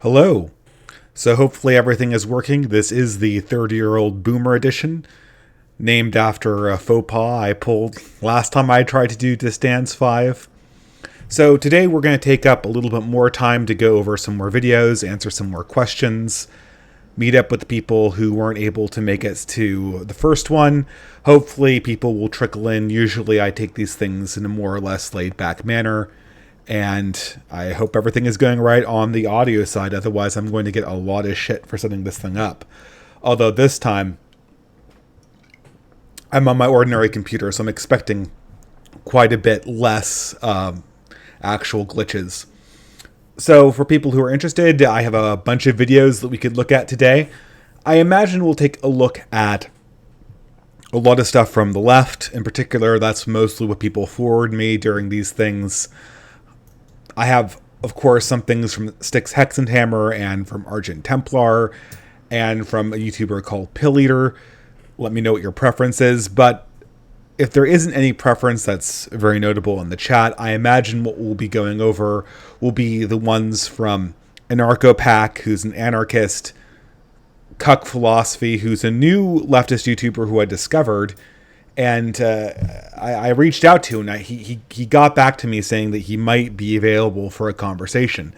Hello. So hopefully everything is working. This is the 30-year-old boomer edition, named after a faux pas I pulled last time I tried to do DistAns 5. So today we're going to take up a little bit more time to go over some more videos, answer some more questions, meet up with people who weren't able to make it to the first one. Hopefully people will trickle in. Usually I take these things in a more or less laid-back manner. And I hope everything is going right on the audio side. Otherwise, I'm going to get a lot of shit for setting this thing up. Although this time, I'm on my ordinary computer, so I'm expecting quite a bit less actual glitches. So for people who are interested, I have a bunch of videos that we could look at today. I imagine we'll take a look at a lot of stuff from the left. In particular, that's mostly what people forward me during these things. I have, of course, some things from Styx Hexenhammer and from Argent Templar and from a YouTuber called Pill Eater. Let me know what your preference is. But if there isn't any preference that's very notable in the chat, I imagine what we'll be going over will be the ones from Anarcho-Pack, who's an anarchist, Cuck Philosophy, who's a new leftist YouTuber who I discovered. And I reached out to him, and he got back to me saying that he might be available for a conversation.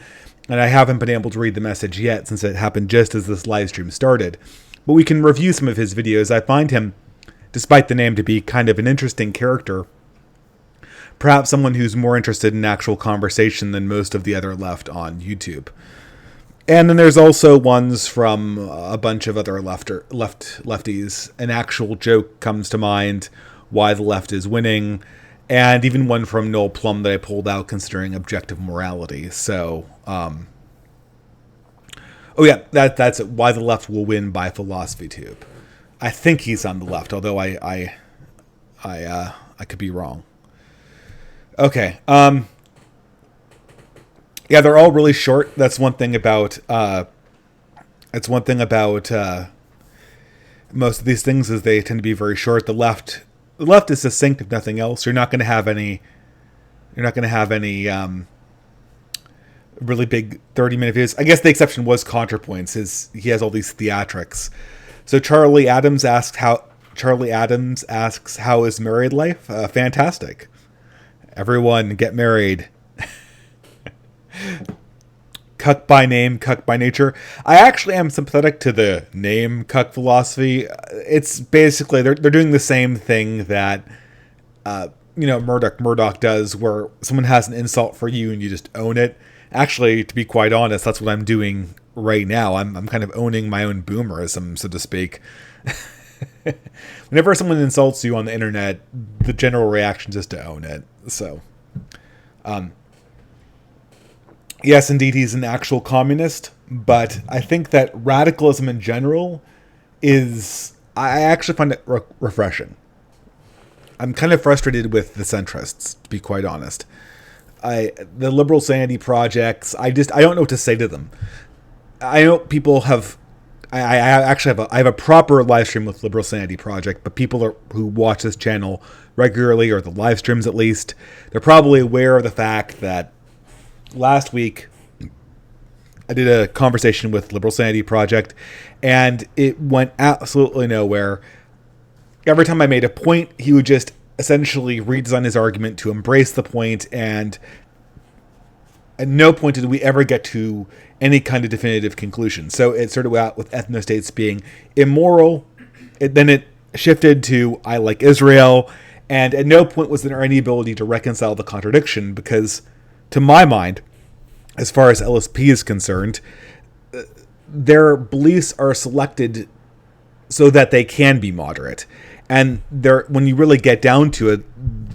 And I haven't been able to read the message yet, since it happened just as this live stream started. But we can review some of his videos. I find him, despite the name, to be kind of an interesting character. Perhaps someone who's more interested in actual conversation than most of the other left on YouTube. And then there's also ones from a bunch of other lefties. An Actual Joke comes to mind, Why the Left is Winning, and even one from Noel Plum that I pulled out considering objective morality. So, oh yeah, that's it. Why the Left Will Win by PhilosophyTube. I think he's on the left, although I could be wrong. Okay. Yeah, they're all really short. That's one thing about most of these things, is they tend to be very short. The left is succinct, if nothing else. You're not going to have any really big 30-minute videos. I guess the exception was ContraPoints. He has all these theatrics. So Charlie Adams asks how is married life? Fantastic. Everyone get married. Cuck by name, cuck by nature. I actually am sympathetic to the name Cuck Philosophy. It's basically they're doing the same thing that Murdoch does, where someone has an insult for you and you just own it. Actually, to be quite honest, that's what I'm doing right now. I'm kind of owning my own boomerism, so to speak. Whenever someone insults you on the internet, the general reaction is just to own it. So, yes, indeed, he's an actual communist, but I think that radicalism in general I actually find it refreshing. I'm kind of frustrated with the centrists, to be quite honest. The liberal sanity projects, I don't know what to say to them. I know people have, I actually have a proper live stream with Liberal Sanity Project, but people who watch this channel regularly, or the live streams at least, they're probably aware of the fact that last week I did a conversation with Liberal Sanity Project, and it went absolutely nowhere. Every time I made a point, he would just essentially redesign his argument to embrace the point, and at no point did we ever get to any kind of definitive conclusion. So it started out with ethnostates being immoral, then it shifted to I like Israel, and at no point was there any ability to reconcile the contradiction, because to my mind, as far as LSP is concerned, their beliefs are selected so that they can be moderate. And when you really get down to it,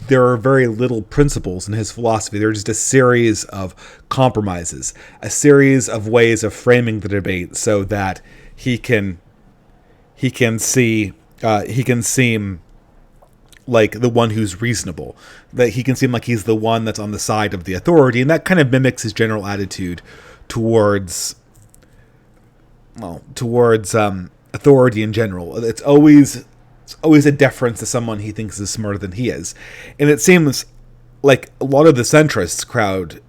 there are very little principles in his philosophy. They're just a series of compromises, a series of ways of framing the debate so that he can seem like the one who's reasonable, that he can seem like he's the one that's on the side of the authority, and that kind of mimics his general attitude towards authority in general. It's always a deference to someone he thinks is smarter than he is. And it seems like a lot of the centrists crowd,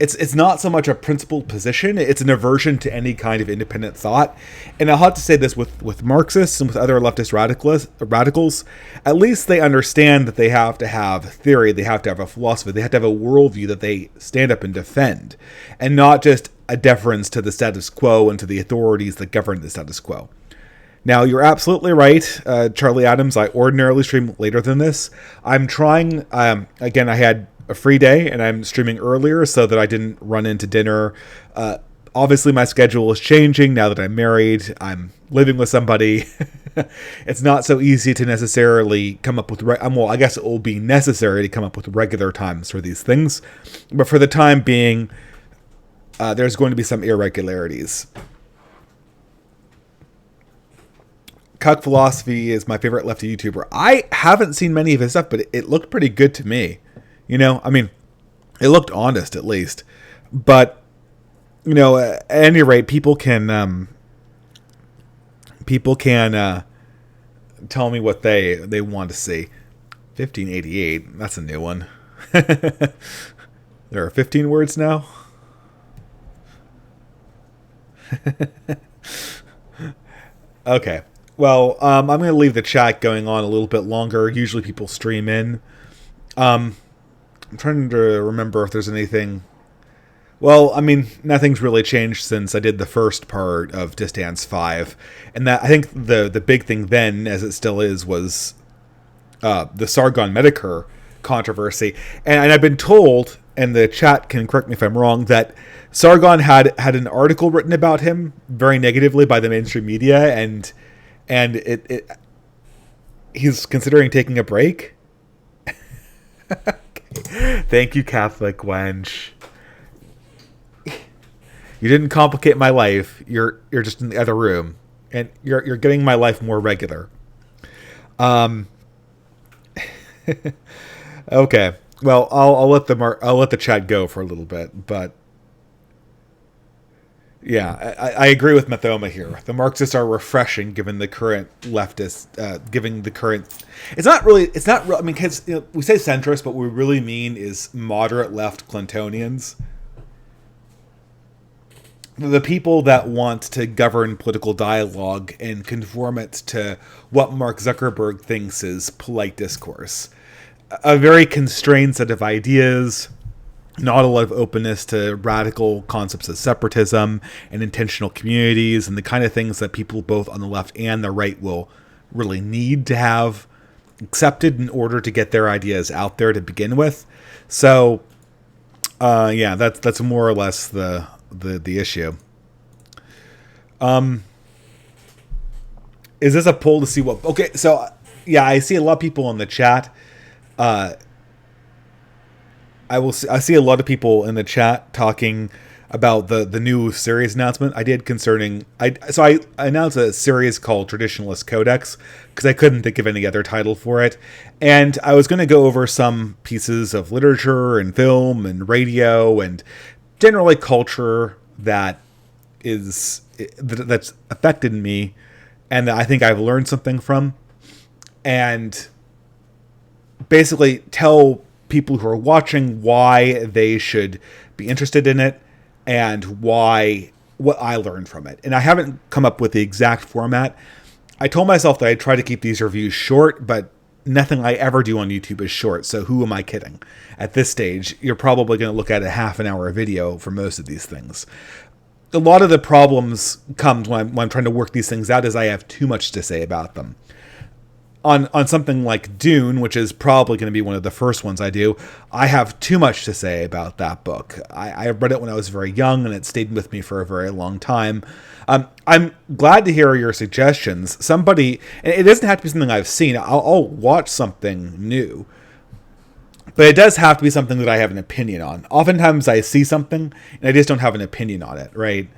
it's not so much a principled position, it's an aversion to any kind of independent thought. And I'll have to say this with Marxists and with other leftist radicals, at least they understand that they have to have theory, they have to have a philosophy, they have to have a worldview that they stand up and defend, and not just a deference to the status quo and to the authorities that govern the status quo. Now, you're absolutely right, Charlie Adams. I ordinarily stream later than this. I'm trying, again, I had a free day and I'm streaming earlier so that I didn't run into dinner. Obviously, my schedule is changing now that I'm married. I'm living with somebody. It's not so easy to necessarily come up with, well, I guess it will be necessary to come up with regular times for these things. But for the time being, there's going to be some irregularities. Cuck Philosophy is my favorite lefty YouTuber. I haven't seen many of his stuff, but it looked pretty good to me. You know, I mean, it looked honest at least. But, you know, at any rate, people can tell me what they want to see. 1588, that's a new one. There are 15 words now. Okay. Well, I'm going to leave the chat going on a little bit longer. Usually people stream in. I'm trying to remember if there's anything. Well, I mean, nothing's really changed since I did the first part of DistAns 5. And that, I think the big thing then, as it still is, was the Sargon Medicare controversy. And I've been told, and the chat can correct me if I'm wrong, that Sargon had an article written about him very negatively by the mainstream media, and he's considering taking a break. Thank you, Catholic wench. You didn't complicate my life. You're just in the other room, and you're getting my life more regular. Okay. Well, I'll let the chat go for a little bit, but yeah, I agree with Mathoma here. The Marxists are refreshing, given the current leftist, It's not real. I mean, because we say centrist, but what we really mean is moderate left Clintonians. The people that want to govern political dialogue and conform it to what Mark Zuckerberg thinks is polite discourse. A very constrained set of ideas, not a lot of openness to radical concepts of separatism and intentional communities and the kind of things that people both on the left and the right will really need to have accepted in order to get their ideas out there to begin with. So, yeah, that's more or less the issue. Is this a poll to see what? Okay, so yeah, I see a lot of people in the chat. I see a lot of people in the chat talking about the new series announcement I did concerning. I announced a series called Traditionalist Codex because I couldn't think of any other title for it, and I was going to go over some pieces of literature and film and radio and generally culture that's affected me and that I think I've learned something from, and basically tell people who are watching why they should be interested in it and what I learned from it. And I haven't come up with the exact format. I told myself that I'd try to keep these reviews short, but nothing I ever do on YouTube is short, so who am I kidding? At this stage, you're probably going to look at a half an hour video for most of these things. A lot of the problems come when I'm trying to work these things out is I have too much to say about them. On something like Dune, which is probably going to be one of the first ones I do, I have too much to say about that book. I read it when I was very young, and it stayed with me for a very long time. I'm glad to hear your suggestions. Somebody, and it doesn't have to be something I've seen. I'll watch something new. But it does have to be something that I have an opinion on. Oftentimes I see something, and I just don't have an opinion on it, right?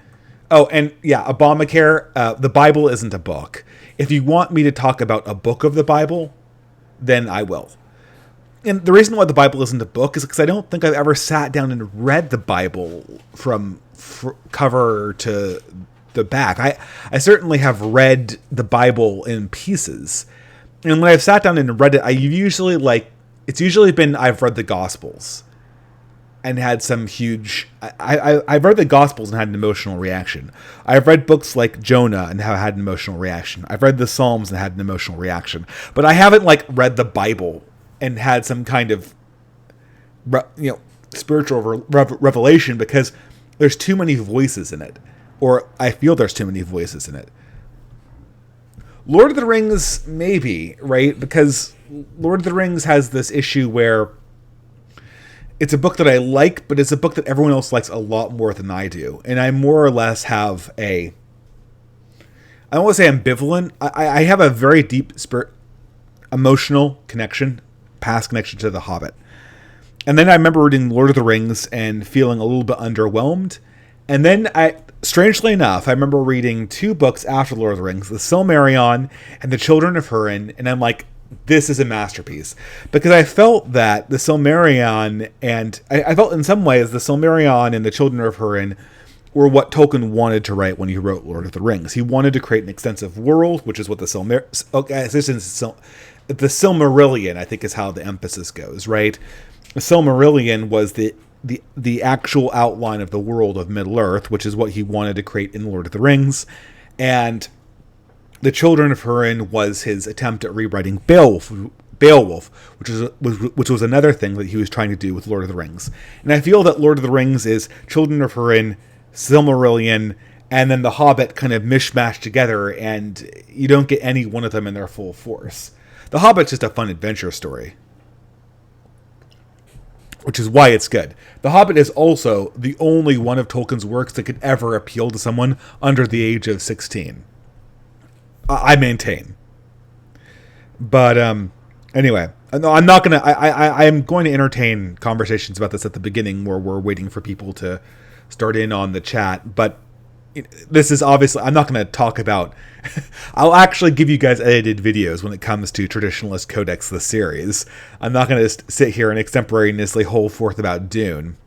Oh, and yeah, Obamacare, the Bible isn't a book. If you want me to talk about a book of the Bible, then I will. And the reason why the Bible isn't a book is because I don't think I've ever sat down and read the Bible from cover to the back. I certainly have read the Bible in pieces. And when I've sat down and read it, it's usually been I've read the Gospels. and had some huge... I've read the Gospels and had an emotional reaction. I've read books like Jonah and have had an emotional reaction. I've read the Psalms and had an emotional reaction. But I haven't, like, read the Bible and had some kind of, spiritual revelation, because there's too many voices in it. Or I feel there's too many voices in it. Lord of the Rings, maybe, right? Because Lord of the Rings has this issue where it's a book that I like, but it's a book that everyone else likes a lot more than I do. And I more or less have I don't want to say ambivalent. I have a very deep emotional connection, past connection to The Hobbit. And then I remember reading Lord of the Rings and feeling a little bit underwhelmed. And then strangely enough, I remember reading 2 books after Lord of the Rings, The Silmarillion and The Children of Húrin, and I'm like, this is a masterpiece. Because I felt that The Silmarillion, and I felt in some ways The Silmarillion and The Children of Húrin were what Tolkien wanted to write when he wrote Lord of the Rings. He wanted to create an extensive world, which is what the Silmarillion, I think, is how the emphasis goes, right? The Silmarillion was the actual outline of the world of Middle-earth, which is what he wanted to create in Lord of the Rings. And The Children of Húrin was his attempt at rewriting Beowulf, which was another thing that he was trying to do with Lord of the Rings. And I feel that Lord of the Rings is Children of Húrin, Silmarillion, and then The Hobbit kind of mishmashed together, and you don't get any one of them in their full force. The Hobbit's just a fun adventure story, which is why it's good. The Hobbit is also the only one of Tolkien's works that could ever appeal to someone under the age of 16. I maintain. But anyway, no, I'm not gonna. I am going to entertain conversations about this at the beginning, where we're waiting for people to start in on the chat. But this is obviously, I'm not going to talk about. I'll actually give you guys edited videos when it comes to Traditionalist Codex, the series. I'm not going to sit here and extemporaneously hold forth about Dune.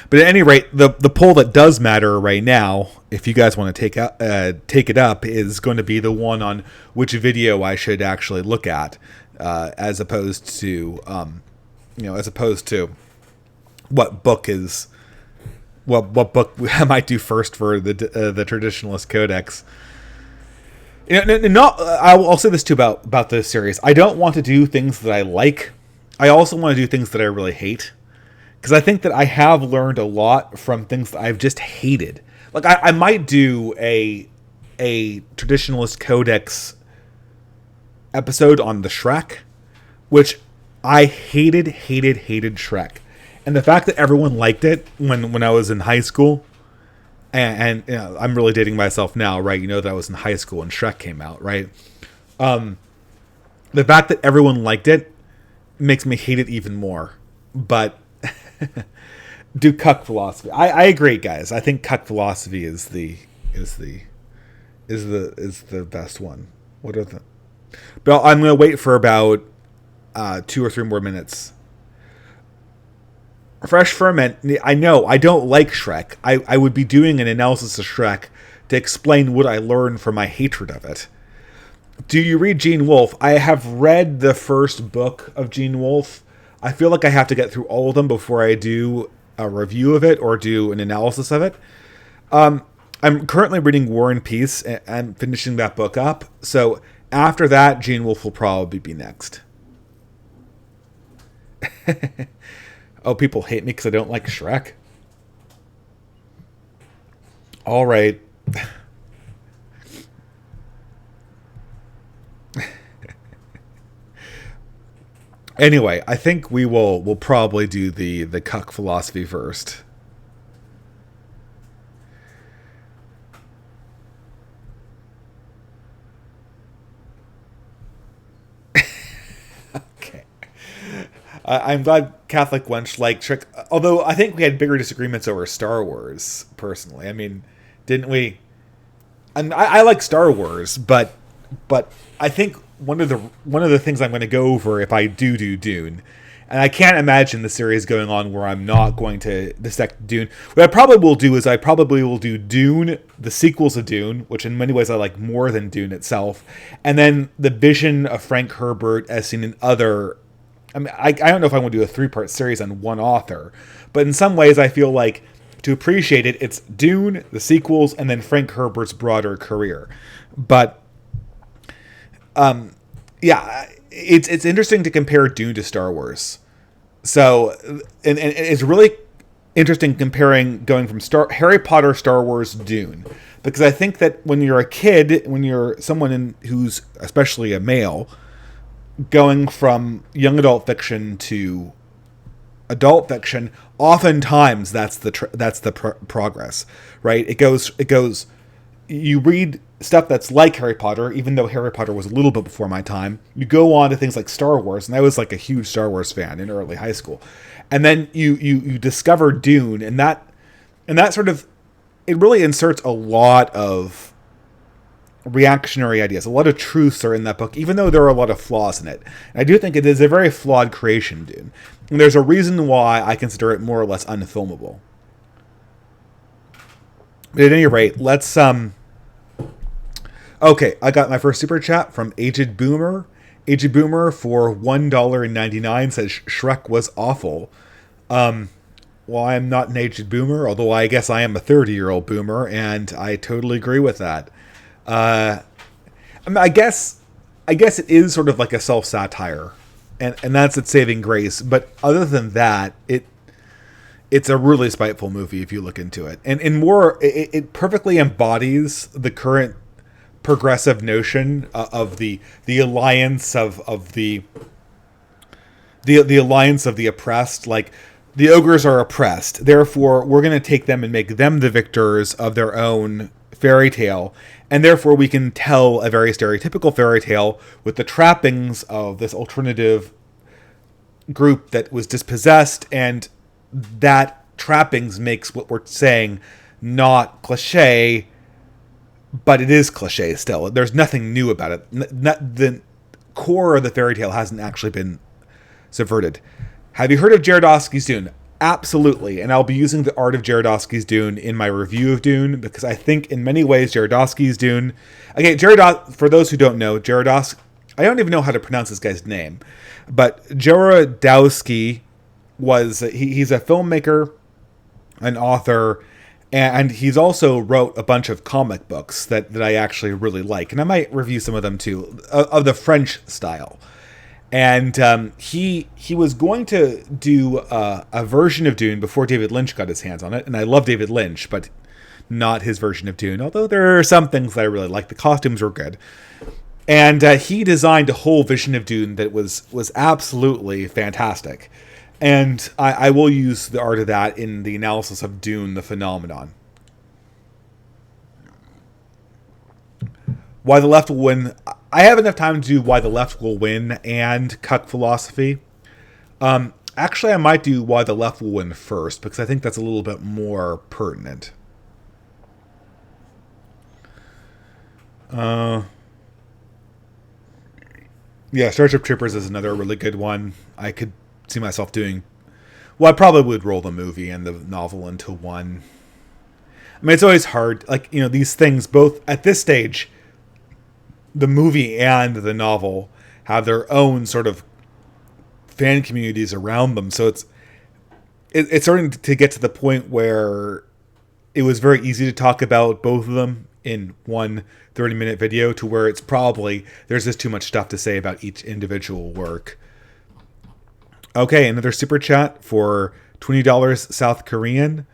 But at any rate, the poll that does matter right now, if you guys want to take it up, is going to be the one on which video I should actually look at, as opposed to what book is. What book I might do first for the Traditionalist Codex? I'll say this too about this series. I don't want to do things that I like. I also want to do things that I really hate, because I think that I have learned a lot from things that I've just hated. Like I might do a Traditionalist Codex episode on the Shrek, which I hated Shrek. And the fact that everyone liked it when I was in high school, and I'm really dating myself now, right? You know that I was in high school when Shrek came out, right? The fact that everyone liked it makes me hate it even more. But do cuck philosophy. I agree, guys. I think cuck philosophy is the best one. What are the? But I'm gonna wait for about 2 or 3 more minutes. Fresh Ferment, I know, I don't like Shrek. I would be doing an analysis of Shrek to explain what I learned from my hatred of it. Do you read Gene Wolfe? I have read the first book of Gene Wolfe. I feel like I have to get through all of them before I do a review of it or do an analysis of it. I'm currently reading War and Peace and finishing that book up. So after that, Gene Wolfe will probably be next. Oh, people hate me because I don't like Shrek. All right. Anyway, I think we'll probably do the cuck philosophy first. Okay. I'm glad Catholic Wench liked Shrek, although I think we had bigger disagreements over Star Wars, personally. I mean, didn't we? And I like Star Wars, but I think one of the things I'm going to go over if I do Dune, and I can't imagine the series going on where I'm not going to dissect Dune. What I probably will do is I probably will do Dune, the sequels of Dune, which in many ways I like more than Dune itself, and then the vision of Frank Herbert as seen in other I mean, I don't know if I want to do a 3-part series on one author, but in some ways I feel like to appreciate it, it's Dune, the sequels, and then Frank Herbert's broader career. But yeah, it's interesting to compare Dune to Star Wars. So, and it's really interesting going from Harry Potter, Star Wars, Dune, because I think that when you're a kid, when you're someone who's especially a male, going from young adult fiction to adult fiction, oftentimes that's the progress, right? It goes. You read stuff that's like Harry Potter, even though Harry Potter was a little bit before my time. You go on to things like Star Wars, and I was like a huge Star Wars fan in early high school, and then you discover Dune, and that sort of, it really inserts a lot of reactionary ideas. A lot of truths are in that book, even though there are a lot of flaws in it. And I do think it is a very flawed creation, Dune. And there's a reason why I consider it more or less unfilmable. But at any rate, let's okay, I got my first super chat from Aged Boomer. Aged Boomer for $1.99 says Shrek was awful. Well, I'm not an aged boomer, although I guess I am a 30-year-old boomer, and I totally agree with that. I mean, I guess it is sort of like a self-satire, and that's its saving grace. But other than that, it's a really spiteful movie if you look into it, and more, it perfectly embodies the current progressive notion of the alliance of the alliance of the oppressed. Like, the ogres are oppressed, therefore we're going to take them and make them the victors of their own fairy tale, and therefore we can tell a very stereotypical fairy tale with the trappings of this alternative group that was dispossessed, and that trappings makes what we're saying not cliche, but it is cliche still. There's nothing new about it. The core of the fairy tale hasn't actually been subverted. Have you heard of Jaredowski's Dune? Absolutely, and I'll be using the art of Jaredowski's Dune in my review of Dune, because I think in many ways Jaredowski's Dune... Okay, for those who don't know, Jaredowski... I don't even know how to pronounce this guy's name, but Jaredowski was... He's a filmmaker, an author, and he's also wrote a bunch of comic books that I actually really like, and I might review some of them too, of the French style. And he was going to do a version of Dune before David Lynch got his hands on it. And I love David Lynch, but not his version of Dune. Although there are some things that I really like. The costumes were good. And he designed a whole vision of Dune that was absolutely fantastic. And I will use the art of that in the analysis of Dune, the phenomenon. Why the Left Will Win. I have enough time to do Why the Left Will Win and Cuck Philosophy. Actually, I might do Why the Left Will Win first, because I think that's a little bit more pertinent. Yeah, Starship Troopers is another really good one. I could see myself doing... Well, I probably would roll the movie and the novel into one. I mean, it's always hard. Like, these things, both at this stage... The movie and the novel have their own sort of fan communities around them. So it's starting to get to the point where it was very easy to talk about both of them in one 30-minute video, to where there's just too much stuff to say about each individual work. Okay, another super chat for $20 South Korean.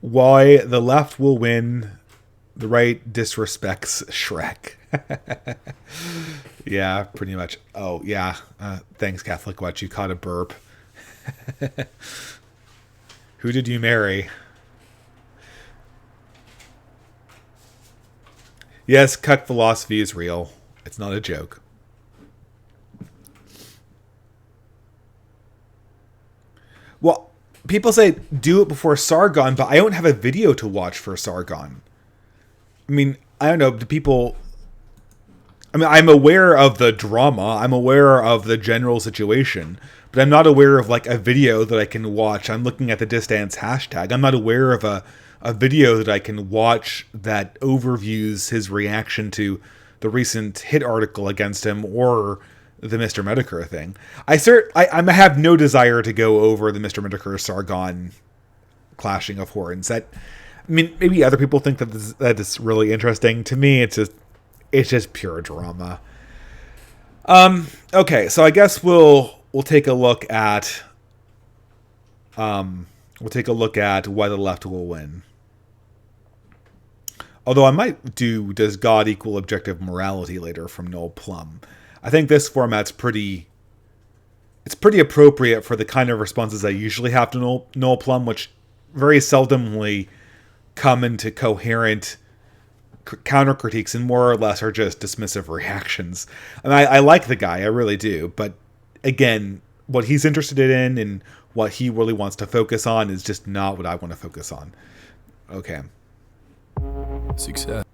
Why the Left Will Win, the right disrespects Shrek. Yeah, pretty much. Oh, yeah. Thanks, Catholic Watch. You caught a burp. Who did you marry? Yes, Cuck Philosophy is real. It's not a joke. Well, people say do it before Sargon, but I don't have a video to watch for Sargon. I mean, I don't know. Do people... I mean, I'm aware of the drama. I'm aware of the general situation. But I'm not aware of, like, a video that I can watch. I'm looking at the DistAns hashtag. I'm not aware of a video that I can watch that overviews his reaction to the recent hit article against him, or the Mr. Medicare thing. I have no desire to go over the Mr. Medicare Sargon clashing of horns. That, I mean, maybe other people think that is really interesting. To me, it's just pure drama. Okay, so I guess we'll take a look at why the left will win. Although I might do Does God Equal Objective Morality later from Noel Plum. I think this format's pretty appropriate for the kind of responses I usually have to Noel Plum, which very seldomly come into coherent counter critiques and more or less are just dismissive reactions. And I like the guy, I really do. But again, what he's interested in and what he really wants to focus on is just not what I want to focus on. Okay. Success.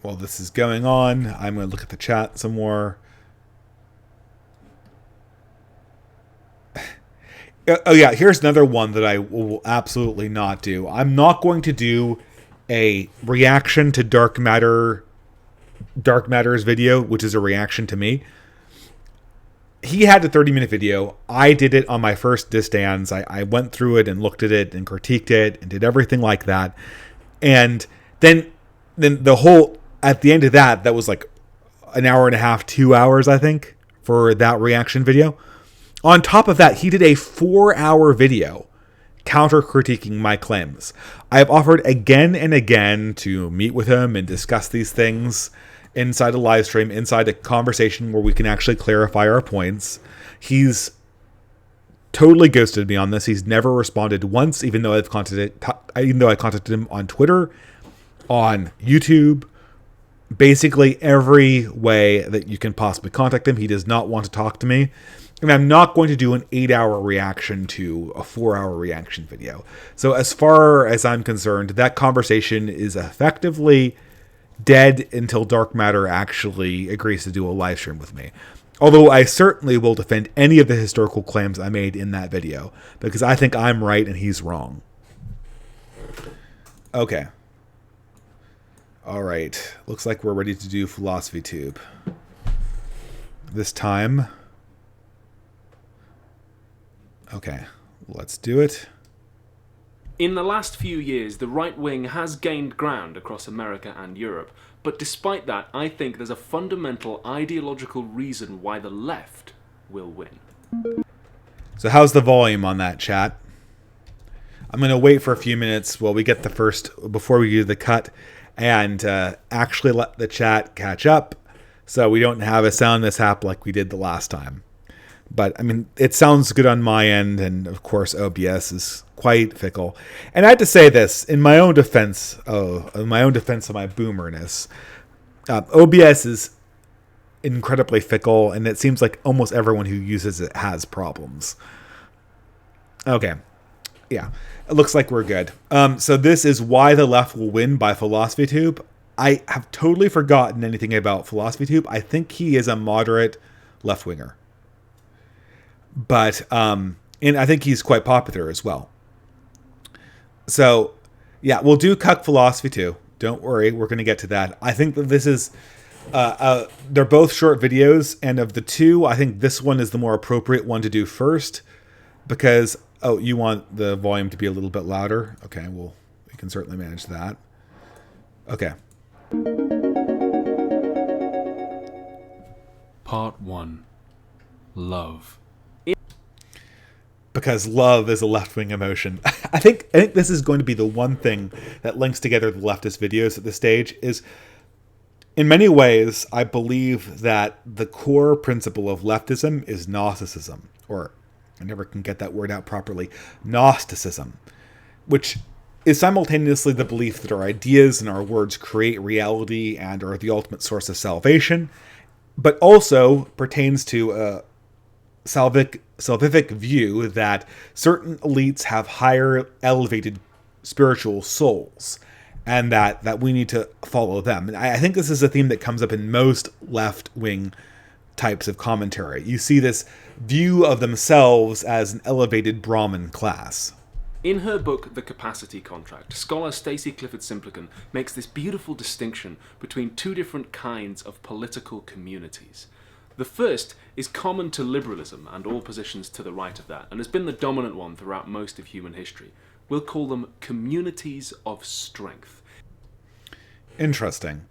While this is going on, I'm going to look at the chat some more. Oh yeah, here's another one that I will absolutely not do. I'm not going to do a reaction to Dark Matter's video, which is a reaction to me. He had a 30-minute video. I did it on my first DistAns. I went through it and looked at it and critiqued it and did everything like that. And then the whole, at the end of that was like an hour and a half, 2 hours, I think, for that reaction video. On top of that, he did a 4-hour video counter-critiquing my claims. I have offered again and again to meet with him and discuss these things inside a live stream, inside a conversation where we can actually clarify our points. He's totally ghosted me on this. He's never responded once, even though I contacted him on Twitter, on YouTube, basically every way that you can possibly contact him. He does not want to talk to me. And I'm not going to do an 8-hour reaction to a 4-hour reaction video. So as far as I'm concerned, that conversation is effectively dead until Dark Matter actually agrees to do a live stream with me. Although I certainly will defend any of the historical claims I made in that video, because I think I'm right and he's wrong. Okay. All right. Looks like we're ready to do Philosophy Tube. This time. Okay, let's do it. In the last few years, the right wing has gained ground across America and Europe, but despite that, I think there's a fundamental ideological reason why the left will win. So how's the volume on that, chat? I'm going to wait for a few minutes while we get the first, before we do the cut, and actually let the chat catch up so we don't have a sound mishap like we did the last time. But, I mean, it sounds good on my end, and, of course, OBS is quite fickle. And I had to say this, in my own defense of my boomerness, OBS is incredibly fickle, and it seems like almost everyone who uses it has problems. Okay. Yeah. It looks like we're good. So this is Why the Left Will Win by Philosophy Tube. I have totally forgotten anything about Philosophy Tube. I think he is a moderate left-winger. But, and I think he's quite popular as well. So, yeah, we'll do Cuck Philosophy too. Don't worry, we're going to get to that. I think that this is, they're both short videos, and of the two, I think this one is the more appropriate one to do first, because, oh, you want the volume to be a little bit louder? Okay, well, we can certainly manage that. Okay. Part 1. Love. Because love is a left-wing emotion. I think this is going to be the one thing that links together the leftist videos at this stage is, in many ways, I believe that the core principle of leftism is Gnosticism, or I never can get that word out properly, Gnosticism, which is simultaneously the belief that our ideas and our words create reality and are the ultimate source of salvation, but also pertains to a salvific view that certain elites have higher elevated spiritual souls and that we need to follow them. And I think this is a theme that comes up in most left-wing types of commentary. You see this view of themselves as an elevated Brahmin class. In her book, The Capacity Contract, scholar Stacey Clifford Simplican makes this beautiful distinction between two different kinds of political communities. The first is common to liberalism and all positions to the right of that, and has been the dominant one throughout most of human history. We'll call them communities of strength. Interesting.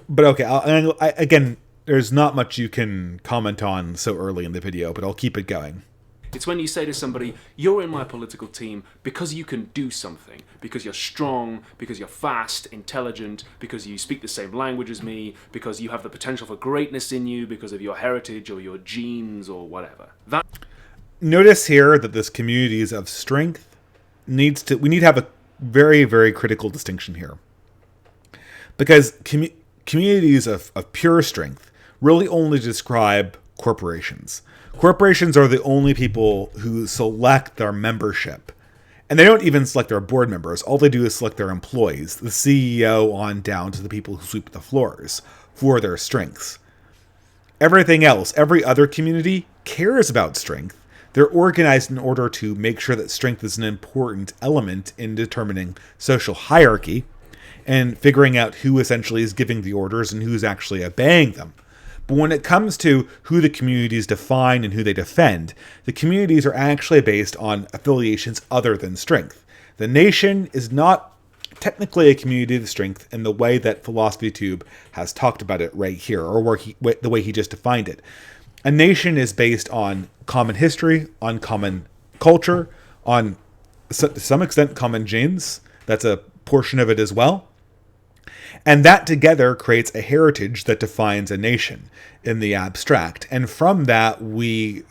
But okay, again, there's not much you can comment on so early in the video, but I'll keep it going. It's when you say to somebody, you're in my political team because you can do something, because you're strong, because you're fast, intelligent, because you speak the same language as me, because you have the potential for greatness in you, because of your heritage or your genes or whatever. Notice here that this communities of strength we need to have a very, very critical distinction here. Because communities of pure strength really only describe corporations. Corporations are the only people who select their membership. And they don't even select their board members. All they do is select their employees, the CEO on down to the people who sweep the floors, for their strengths. Everything else, every other community cares about strength. They're organized in order to make sure that strength is an important element in determining social hierarchy and figuring out who essentially is giving the orders and who's actually obeying them. But when it comes to who the communities define and who they defend, the communities are actually based on affiliations other than strength. The nation is not technically a community of strength in the way that Philosophy Tube has talked about it right here, or the way he just defined it. A nation is based on common history, on common culture, on to some extent common genes. That's a portion of it as well. And that together creates a heritage that defines a nation in the abstract. And from that, we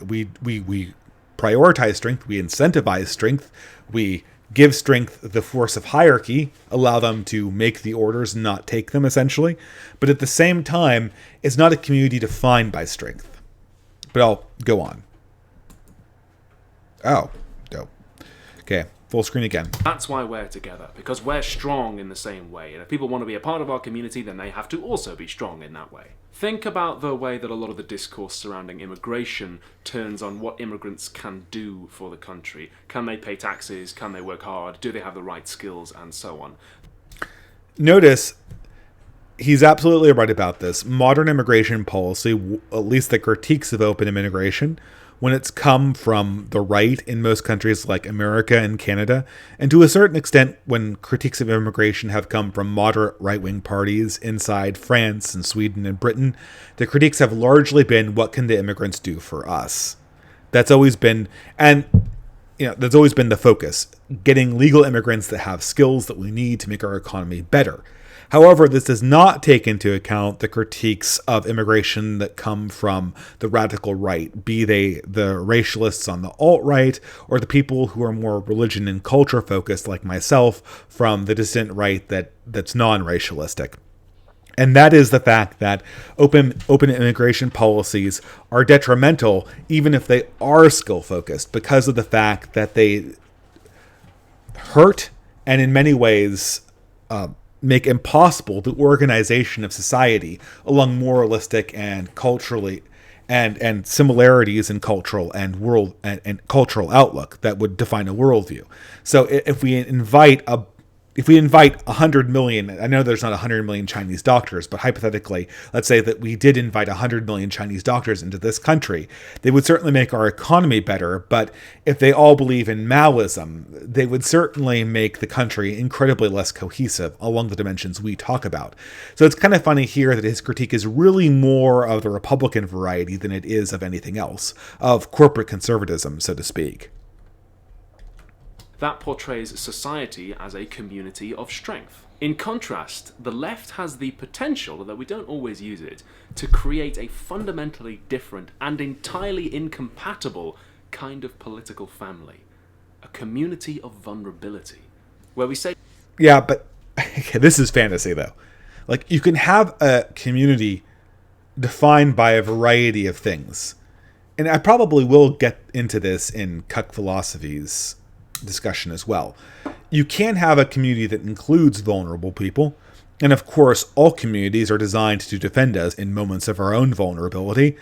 prioritize strength, we incentivize strength, we give strength the force of hierarchy, allow them to make the orders, not take them, essentially. But at the same time, it's not a community defined by strength. But I'll go on. Oh, dope. Okay. Full screen again. That's why we're together, because we're strong in the same way, and if people want to be a part of our community, then they have to also be strong in that way. Think about the way that a lot of the discourse surrounding immigration turns on what immigrants can do for the country. Can they pay taxes? Can they work hard? Do they have the right skills? And so on. Notice, he's absolutely right about this. Modern immigration policy, at least the critiques of open immigration, when it's come from the right in most countries like America and Canada, and to a certain extent when critiques of immigration have come from moderate right-wing parties inside France and Sweden and Britain, the critiques have largely been, what can the immigrants do for us? That's always been, and that's always been the focus, getting legal immigrants that have skills that we need to make our economy better. However, this does not take into account the critiques of immigration that come from the radical right, be they the racialists on the alt-right or the people who are more religion and culture focused like myself from the distant right that's non-racialistic. And that is the fact that open immigration policies are detrimental even if they are skill-focused, because of the fact that they hurt and in many ways make impossible the organization of society along moralistic and culturally and similarities in cultural and world and cultural outlook that would define a worldview. So if we invite 100 million, I know there's not 100 million Chinese doctors, but hypothetically, let's say that we did invite 100 million Chinese doctors into this country, they would certainly make our economy better. But if they all believe in Maoism, they would certainly make the country incredibly less cohesive along the dimensions we talk about. So it's kind of funny here that his critique is really more of the Republican variety than it is of anything else, of corporate conservatism, so to speak. That portrays society as a community of strength. In contrast, the left has the potential, although we don't always use it, to create a fundamentally different and entirely incompatible kind of political family. A community of vulnerability. Where we say... Yeah, but this is fantasy, though. Like, you can have a community defined by a variety of things. And I probably will get into this in Cuck Philosophy's discussion as well. You can have a community that includes vulnerable people, and of course all communities are designed to defend us in moments of our own vulnerability,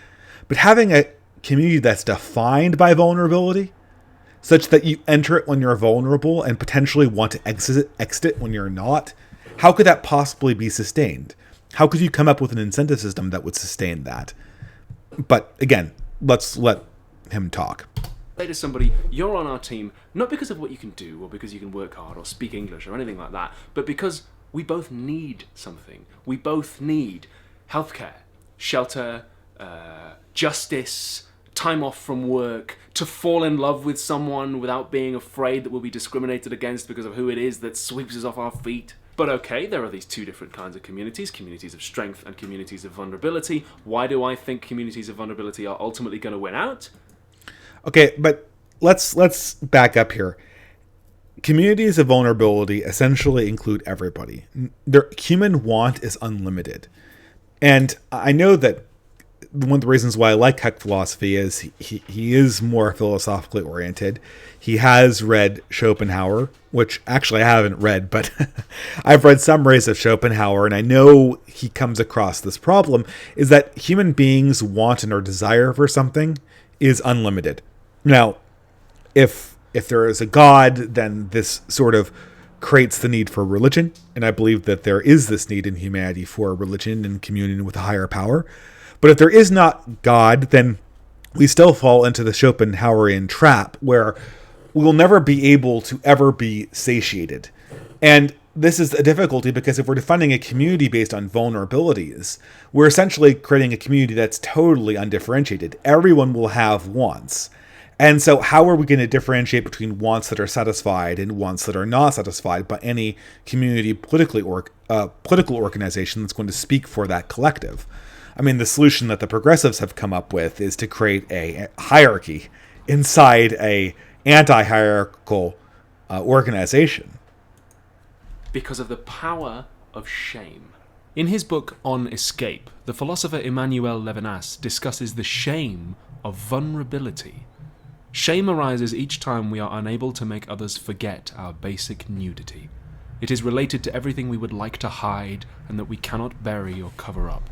but having a community that's defined by vulnerability, such that you enter it when you're vulnerable and potentially want to exit it when you're not, how could that possibly be sustained? How could you come up with an incentive system that would sustain that? But again, let's let him talk. Say to somebody, you're on our team, not because of what you can do or because you can work hard or speak English or anything like that, but because we both need something. We both need healthcare, shelter, justice, time off from work, to fall in love with someone without being afraid that we'll be discriminated against because of who it is that sweeps us off our feet. But okay, there are these two different kinds of communities of strength and communities of vulnerability. Why do I think communities of vulnerability are ultimately going to win out? Okay, but let's back up here. Communities of vulnerability essentially include everybody. Their human want is unlimited. And I know that one of the reasons why I like Heck philosophy is he is more philosophically oriented. He has read Schopenhauer, which actually I haven't read, but I've read summaries of Schopenhauer, and I know he comes across this problem, is that human beings' want and or desire for something is unlimited. Now, if there is a God, then this sort of creates the need for religion, and I believe that there is this need in humanity for religion and communion with a higher power. But if there is not God, then we still fall into the Schopenhauerian trap where we will never be able to ever be satiated. And this is a difficulty because if we're defining a community based on vulnerabilities, we're essentially creating a community that's totally undifferentiated. Everyone will have wants. And so how are we going to differentiate between wants that are satisfied and wants that are not satisfied by any community political organization that's going to speak for that collective? I mean, the solution that the progressives have come up with is to create a hierarchy inside a anti-hierarchical organization. Because of the power of shame. In his book On Escape, the philosopher Emmanuel Levinas discusses the shame of vulnerability. Shame arises each time we are unable to make others forget our basic nudity. It is related to everything we would like to hide and that we cannot bury or cover up.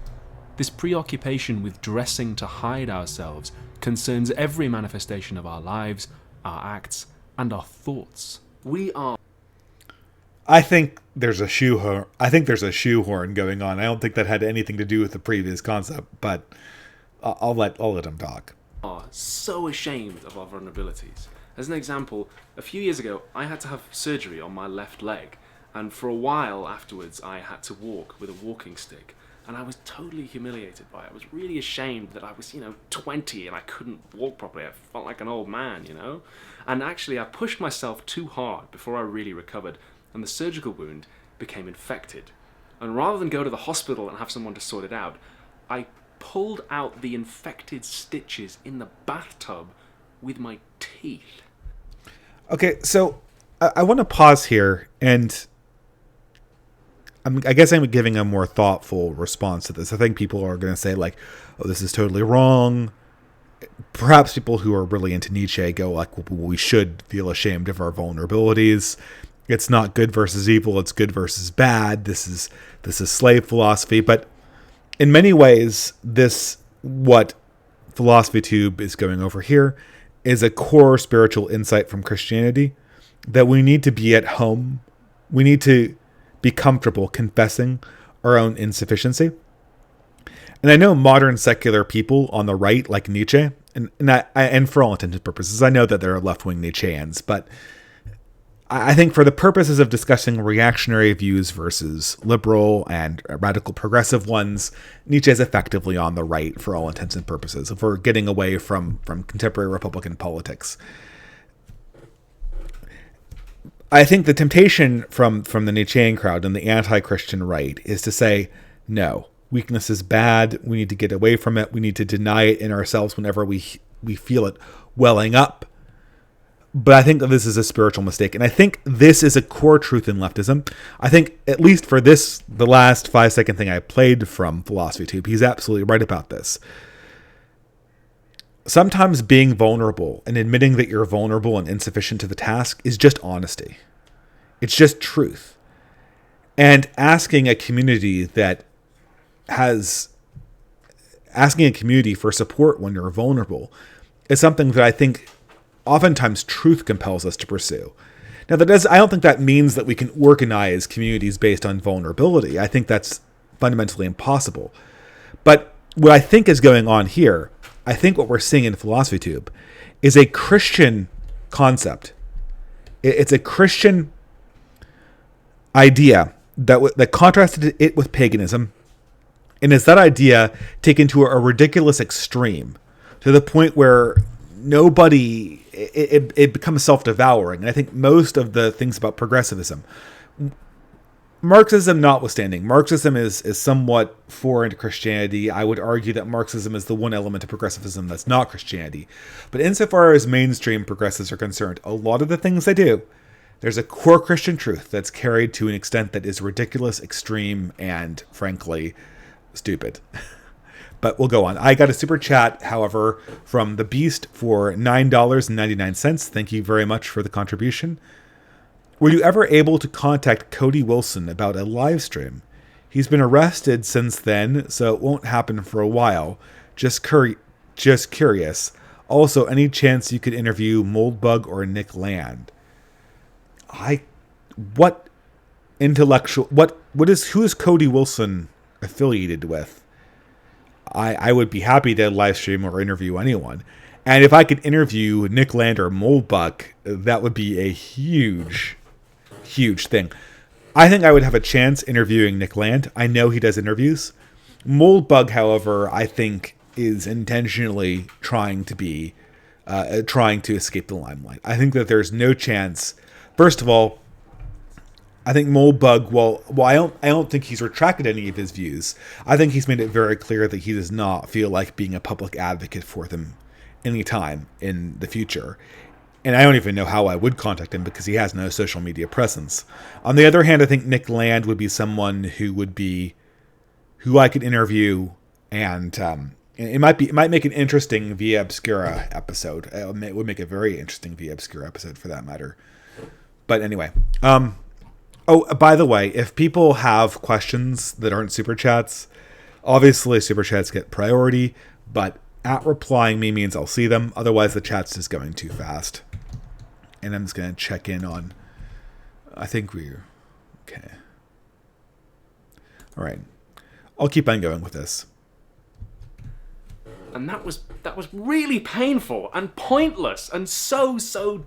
This preoccupation with dressing to hide ourselves concerns every manifestation of our lives, our acts, and our thoughts. I think there's a shoehorn going on. I don't think that had anything to do with the previous concept, but I'll let him talk. Are so ashamed of our vulnerabilities. As an example, a few years ago, I had to have surgery on my left leg, and for a while afterwards, I had to walk with a walking stick. And I was totally humiliated by it. I was really ashamed that I was, 20 and I couldn't walk properly. I felt like an old man, And actually, I pushed myself too hard before I really recovered, and the surgical wound became infected. And rather than go to the hospital and have someone to sort it out, I pulled out the infected stitches in the bathtub with my teeth. Okay, so I want to pause here, and I guess I'm giving a more thoughtful response to this. I think people are going to say, like, oh, this is totally wrong. Perhaps people who are really into Nietzsche go, like, well, we should feel ashamed of our vulnerabilities. It's not good versus evil, it's good versus bad. This is slave philosophy. But in many ways, what Philosophy Tube is going over here is a core spiritual insight from Christianity that we need to be at home. We need to be comfortable confessing our own insufficiency. And I know modern secular people on the right, like Nietzsche, and for all intents and purposes, I know that there are left-wing Nietzscheans, but I think for the purposes of discussing reactionary views versus liberal and radical progressive ones, Nietzsche is effectively on the right for all intents and purposes, if we're getting away from contemporary Republican politics. I think the temptation from the Nietzschean crowd and the anti-Christian right is to say, no, weakness is bad. We need to get away from it. We need to deny it in ourselves whenever we feel it welling up. But I think that this is a spiritual mistake. And I think this is a core truth in leftism. I think, at least for this, the last 5-second thing I played from Philosophy Tube, he's absolutely right about this. Sometimes being vulnerable and admitting that you're vulnerable and insufficient to the task is just honesty. It's just truth. And asking a community for support when you're vulnerable is something that I think oftentimes truth compels us to pursue. Now, I don't think that means that we can organize communities based on vulnerability. I think that's fundamentally impossible. But what I think is going on here, I think what we're seeing in PhilosophyTube is a Christian concept. It's a Christian idea that contrasted it with paganism, and is that idea taken to a ridiculous extreme, to the point where it becomes self-devouring. And I think most of the things about progressivism, Marxism notwithstanding, Marxism is somewhat foreign to Christianity. I would argue that Marxism is the one element of progressivism that's not Christianity. But insofar as mainstream progressives are concerned, a lot of the things they do, there's a core Christian truth that's carried to an extent that is ridiculous, extreme, and frankly, stupid. But we'll go on. I got a super chat, however, from The Beast for $9.99. Thank you very much for the contribution. Were you ever able to contact Cody Wilson about a live stream? He's been arrested since then, so it won't happen for a while. Just curious. Also, any chance you could interview Moldbug or Nick Land? Who is Cody Wilson affiliated with? I would be happy to live stream or interview anyone. And if I could interview Nick Land or Moldbug, that would be a huge thing. I think I would have a chance interviewing Nick Land. I know he does interviews. Moldbug, however, I think is intentionally trying to escape the limelight. I think that there's no chance. First of all, I think Moldbug, I don't think he's retracted any of his views. I think he's made it very clear that he does not feel like being a public advocate for them anytime in the future. And I don't even know how I would contact him because he has no social media presence. On the other hand, I think Nick Land would be someone who I could interview, and it might make an interesting Via Obscura episode. It would make a very interesting Via Obscura episode for that matter. But anyway, by the way, if people have questions that aren't super chats, obviously super chats get priority, but @replying me means I'll see them. Otherwise, the chat's just going too fast. And I'm just going to check in on, I think we're okay. All right. I'll keep on going with this. And that was really painful and pointless and so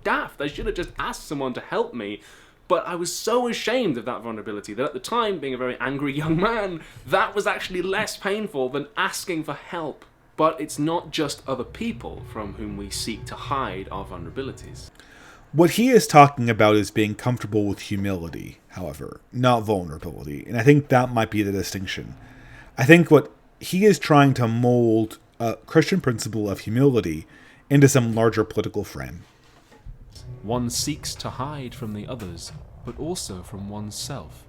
daft. I should have just asked someone to help me. But I was so ashamed of that vulnerability that at the time, being a very angry young man, that was actually less painful than asking for help. But it's not just other people from whom we seek to hide our vulnerabilities. What he is talking about is being comfortable with humility, however, not vulnerability. And I think that might be the distinction. I think what he is trying to mold a Christian principle of humility into some larger political frame. One seeks to hide from the others, but also from oneself.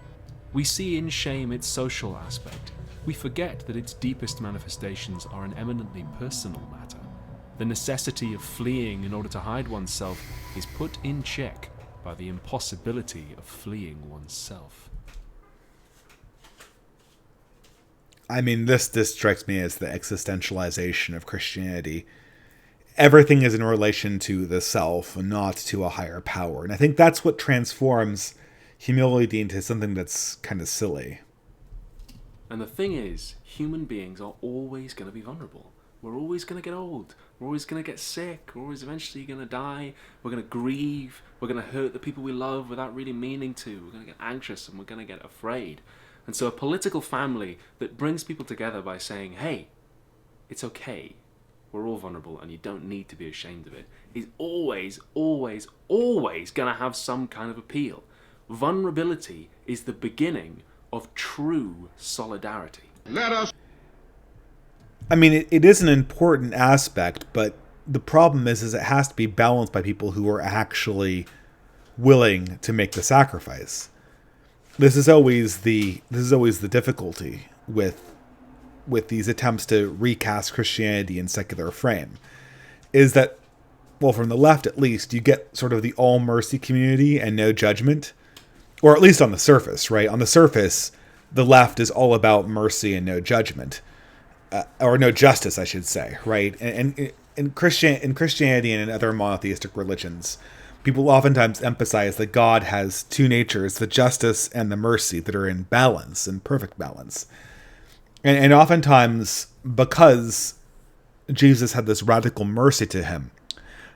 We see in shame its social aspect. We forget that its deepest manifestations are an eminently personal matter. The necessity of fleeing in order to hide oneself is put in check by the impossibility of fleeing oneself. I mean, this strikes me as the existentialization of Christianity. Everything is in relation to the self and not to a higher power. And I think that's what transforms humility into something that's kind of silly. And the thing is, human beings are always going to be vulnerable. We're always going to get old. We're always going to get sick. We're always eventually going to die. We're going to grieve. We're going to hurt the people we love without really meaning to. We're going to get anxious and we're going to get afraid. And so a political family that brings people together by saying, hey, it's okay. We're all vulnerable and you don't need to be ashamed of it, is always going to have some kind of appeal. Vulnerability is the beginning of true solidarity. I mean, it is an important aspect, but the problem is it has to be balanced by people who are actually willing to make the sacrifice. This is always the difficulty with these attempts to recast Christianity in secular frame, is that, well, from the left at least, you get sort of the all mercy community and no judgment, or at least on the surface, right? On the surface, the left is all about mercy and no judgment, or no justice, I should say, right? And in Christianity and in other monotheistic religions, people oftentimes emphasize that God has two natures, the justice and the mercy, that are in balance, in perfect balance. And oftentimes, because Jesus had this radical mercy to him,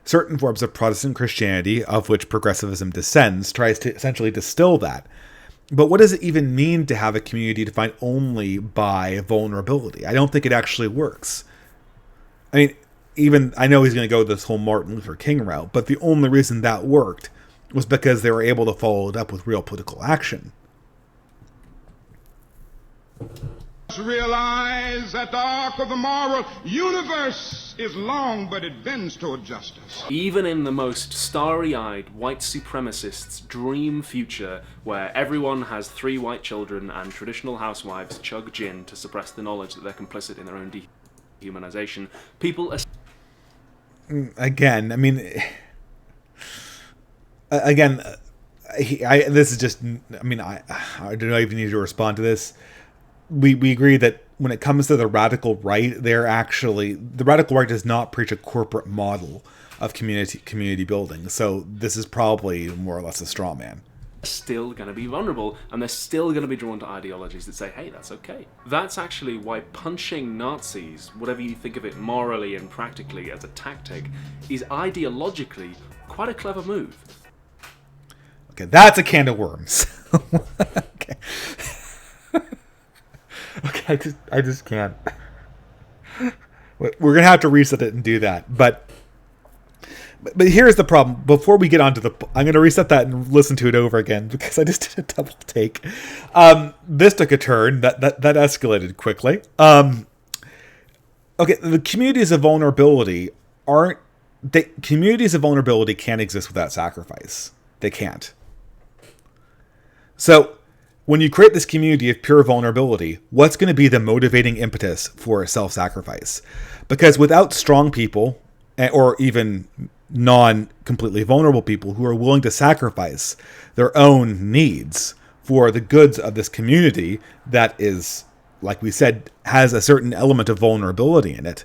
certain forms of Protestant Christianity, of which progressivism descends, tries to essentially distill that. But what does it even mean to have a community defined only by vulnerability? I don't think it actually works. I mean, even, I know he's going to go this whole Martin Luther King route, but the only reason that worked was because they were able to follow it up with real political action. Realize that the arc of the moral universe is long, but it bends toward justice. Even in the most starry-eyed white supremacists' dream future, where everyone has 3 white children and traditional housewives chug gin to suppress the knowledge that they're complicit in their own dehumanization, people are... Again, I mean... Again, this is just... I mean, I don't know if you need to respond to this. We agree that when it comes to the radical right, the radical right does not preach a corporate model of community building. So this is probably more or less a straw man. Still going to be vulnerable, and they're still going to be drawn to ideologies that say, hey, that's okay. That's actually why punching Nazis, whatever you think of it morally and practically as a tactic, is ideologically quite a clever move. Okay, that's a can of worms. Okay. Okay, I just can't. We're gonna have to reset it and do that. But here's the problem. Before we get onto I'm gonna reset that and listen to it over again because I just did a double take. This took a turn that escalated quickly. Okay, the communities of vulnerability can't exist without sacrifice. They can't. So, when you create this community of pure vulnerability, what's going to be the motivating impetus for self-sacrifice? Because without strong people, or even non-completely vulnerable people who are willing to sacrifice their own needs for the goods of this community that is, like we said, has a certain element of vulnerability in it,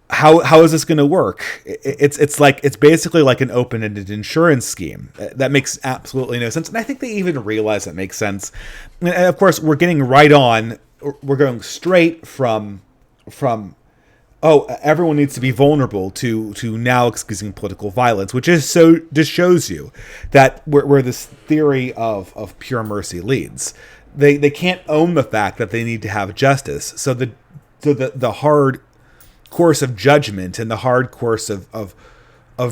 how is this going to work? It's basically like an open-ended insurance scheme. That makes absolutely no sense. And I think they even realize that makes sense. And of course, we're getting right on. We're going straight from everyone needs to be vulnerable to now excusing political violence, which is just shows you that where this theory of pure mercy leads. They can't own the fact that they need to have justice. So the hard course of judgment and the hard course of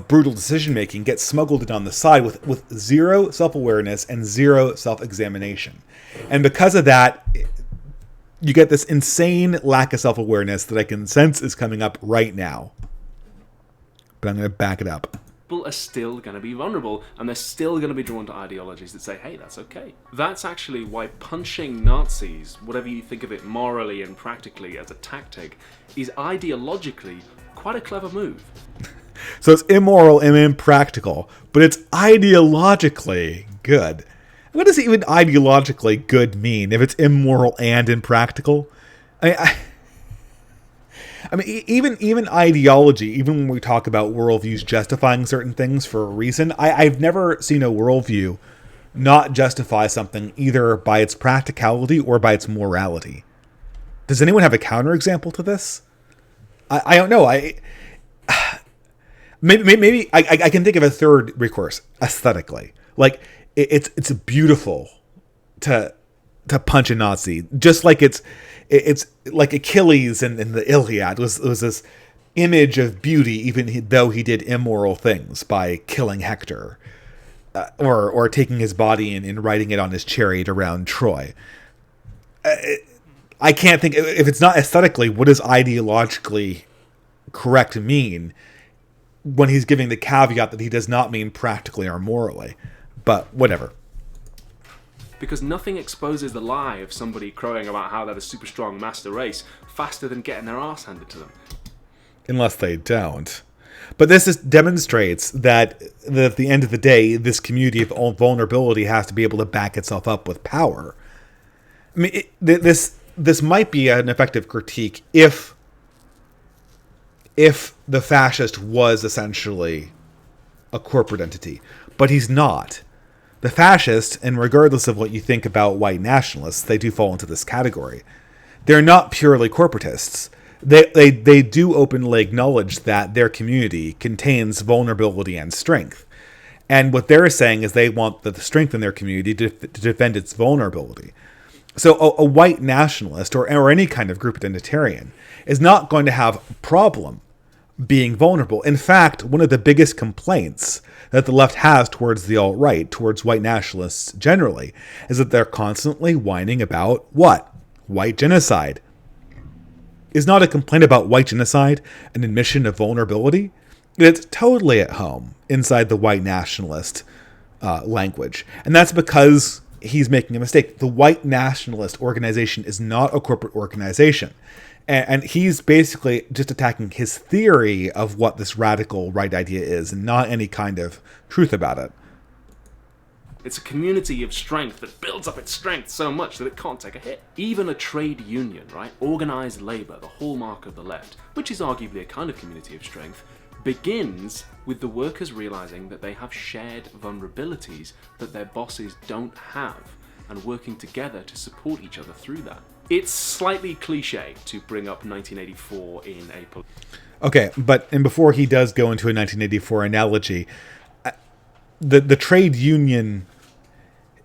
brutal decision making gets smuggled in on the side with zero self-awareness and zero self-examination. And because of that, you get this insane lack of self-awareness that I can sense is coming up right now. But I'm going to back it up. People are still going to be vulnerable, and they're still going to be drawn to ideologies that say, hey, that's okay. That's actually why punching Nazis, whatever you think of it morally and practically as a tactic, is ideologically quite a clever move. So it's immoral and impractical, but it's ideologically good. What does even ideologically good mean if it's immoral and impractical? I mean, even ideology, even when we talk about worldviews justifying certain things for a reason, I've never seen a worldview not justify something either by its practicality or by its morality. Does anyone have a counterexample to this? I don't know. Maybe I can think of a third recourse aesthetically. Like it's beautiful to punch a Nazi, just like it's like Achilles in the Iliad was this image of beauty, even though he did immoral things by killing Hector, or taking his body and riding it on his chariot around Troy. I can't think, if it's not aesthetically, what does ideologically correct mean when he's giving the caveat that he does not mean practically or morally? But whatever. Because nothing exposes the lie of somebody crowing about how they're the super strong master race faster than getting their ass handed to them. Unless they don't. But this just demonstrates that at the end of the day, this community of vulnerability has to be able to back itself up with power. I mean, this might be an effective critique if if the fascist was essentially a corporate entity. But he's not. The fascists, and regardless of what you think about white nationalists, they do fall into this category. They're not purely corporatists. They do openly acknowledge that their community contains vulnerability and strength. And what they're saying is they want the strength in their community to defend its vulnerability. So a white nationalist or any kind of group identitarian is not going to have a problem being vulnerable. In fact, one of the biggest complaints that the left has towards the alt-right, towards white nationalists generally, is that they're constantly whining about what? White genocide. Is not a complaint about white genocide an admission of vulnerability? It's totally at home inside the white nationalist language. And that's because he's making a mistake. The white nationalist organization is not a corporate organization. And he's basically just attacking his theory of what this radical right idea is, and not any kind of truth about it. It's a community of strength that builds up its strength so much that it can't take a hit. Even a trade union, right? Organised labour, the hallmark of the left, which is arguably a kind of community of strength, begins with the workers realising that they have shared vulnerabilities that their bosses don't have, and working together to support each other through that. It's slightly cliche to bring up 1984 in a... Okay, and before he does go into a 1984 analogy, the trade union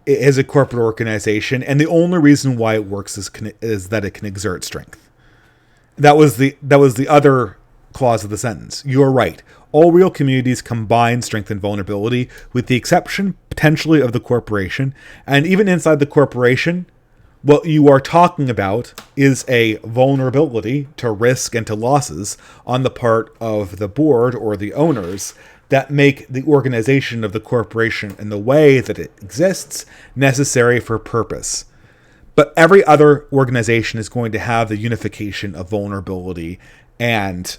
is a corporate organization, and the only reason why it works is that it can exert strength. That was the other clause of the sentence. You're right. All real communities combine strength and vulnerability, with the exception, potentially, of the corporation. And even inside the corporation, what you are talking about is a vulnerability to risk and to losses on the part of the board or the owners that make the organization of the corporation and the way that it exists necessary for purpose. But every other organization is going to have the unification of vulnerability and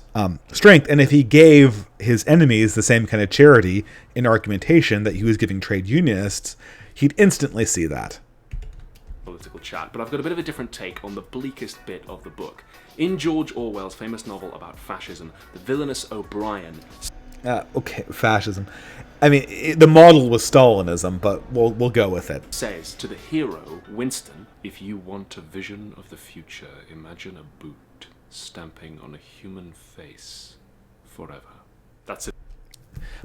strength. And if he gave his enemies the same kind of charity in argumentation that he was giving trade unionists, he'd instantly see that. Political chat, but I've got a bit of a different take on the bleakest bit of the book. In George Orwell's famous novel about fascism, the villainous O'Brien... Okay, fascism. I mean, the model was Stalinism, but we'll go with it. ...says to the hero, Winston, if you want a vision of the future, imagine a boot stamping on a human face forever. That's it.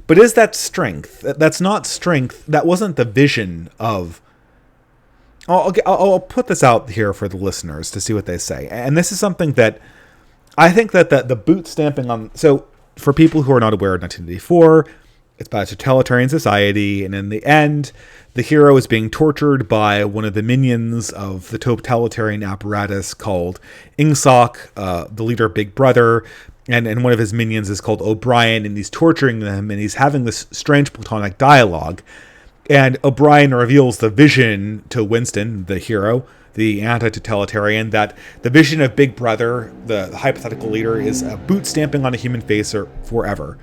But is that strength? That's not strength. That wasn't the vision of... I'll put this out here for the listeners to see what they say. And this is something that I think that the boot stamping on... So for people who are not aware of 1984, it's about a totalitarian society. And in the end, the hero is being tortured by one of the minions of the totalitarian apparatus called Ingsoc, the leader of Big Brother. And one of his minions is called O'Brien, and he's torturing them, and he's having this strange platonic dialogue. And O'Brien reveals the vision to Winston, the hero, the anti-totalitarian, that the vision of Big Brother, the hypothetical leader, is a boot stamping on a human face forever.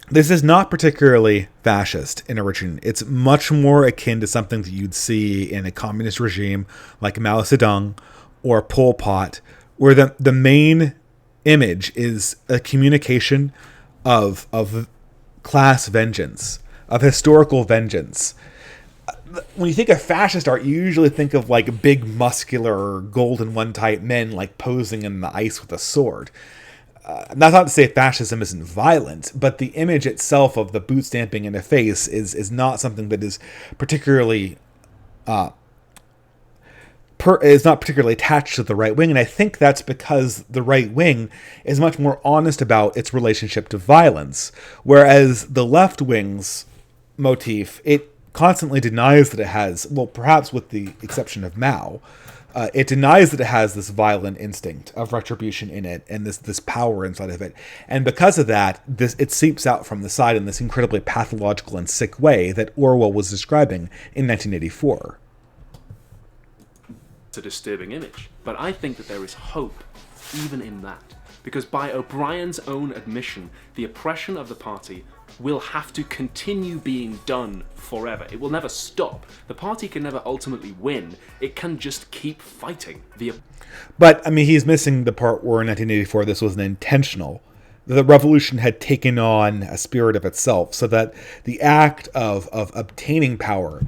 This is not particularly fascist in origin. It's much more akin to something that you'd see in a communist regime like Mao Zedong or Pol Pot, where the main image is a communication of class vengeance, of historical vengeance. When you think of fascist art, you usually think of like big, muscular, golden one type men like posing in the ice with a sword. That's not to say fascism isn't violent, but the image itself of the boot stamping in a face is not something that is particularly is not particularly attached to the right wing. And I think that's because the right wing is much more honest about its relationship to violence, whereas the left wing's motif, it constantly denies that it has, well, perhaps with the exception of Mao, it denies that it has this violent instinct of retribution in it and this power inside of it. And because of that, it seeps out from the side in this incredibly pathological and sick way that Orwell was describing in 1984. It's a disturbing image, but I think that there is hope even in that. Because by O'Brien's own admission, the oppression of the party will have to continue being done forever. It will never stop. The party can never ultimately win. It can just keep fighting. But, I mean, he's missing the part where in 1984 this was an intentional. The revolution had taken on a spirit of itself, so that the act of obtaining power...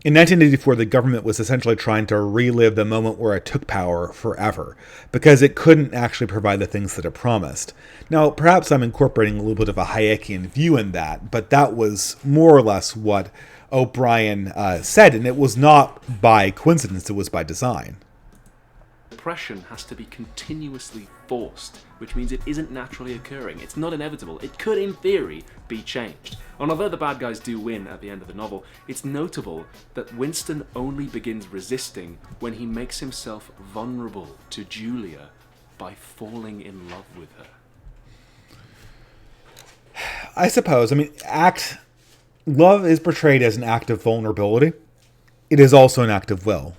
In 1984, the government was essentially trying to relive the moment where it took power forever, because it couldn't actually provide the things that it promised. Now, perhaps I'm incorporating a little bit of a Hayekian view in that, but that was more or less what O'Brien said, and it was not by coincidence, it was by design. Oppression has to be continuously forced, which means it isn't naturally occurring. It's not inevitable. It could, in theory, be changed. And although the bad guys do win at the end of the novel, it's notable that Winston only begins resisting when he makes himself vulnerable to Julia by falling in love with her. I suppose. I mean, love is portrayed as an act of vulnerability. It is also an act of will.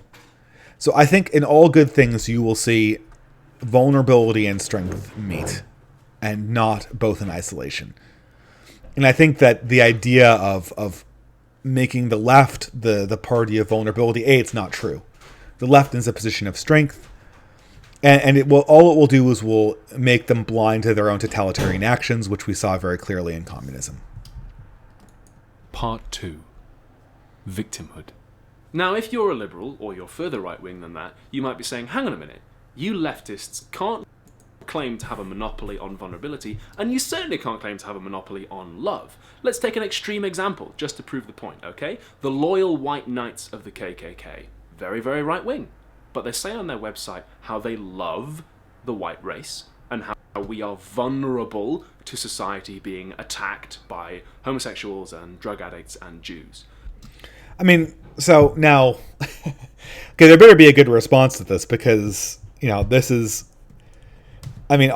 So I think in all good things you will see vulnerability and strength meet, and not both in isolation. And I think that the idea of making the left the party of vulnerability, it's not true. The left is a position of strength, and all it will do is will make them blind to their own totalitarian actions, which we saw very clearly in communism. Part 2. Victimhood. Now, if you're a liberal, or you're further right-wing than that, you might be saying, hang on a minute, you leftists can't claim to have a monopoly on vulnerability, and you certainly can't claim to have a monopoly on love. Let's take an extreme example, just to prove the point, okay? The loyal white knights of the KKK. Very, very right-wing. But they say on their website how they love the white race, and how we are vulnerable to society being attacked by homosexuals and drug addicts and Jews. I mean, so now, okay, there better be a good response to this, because, this is, I mean,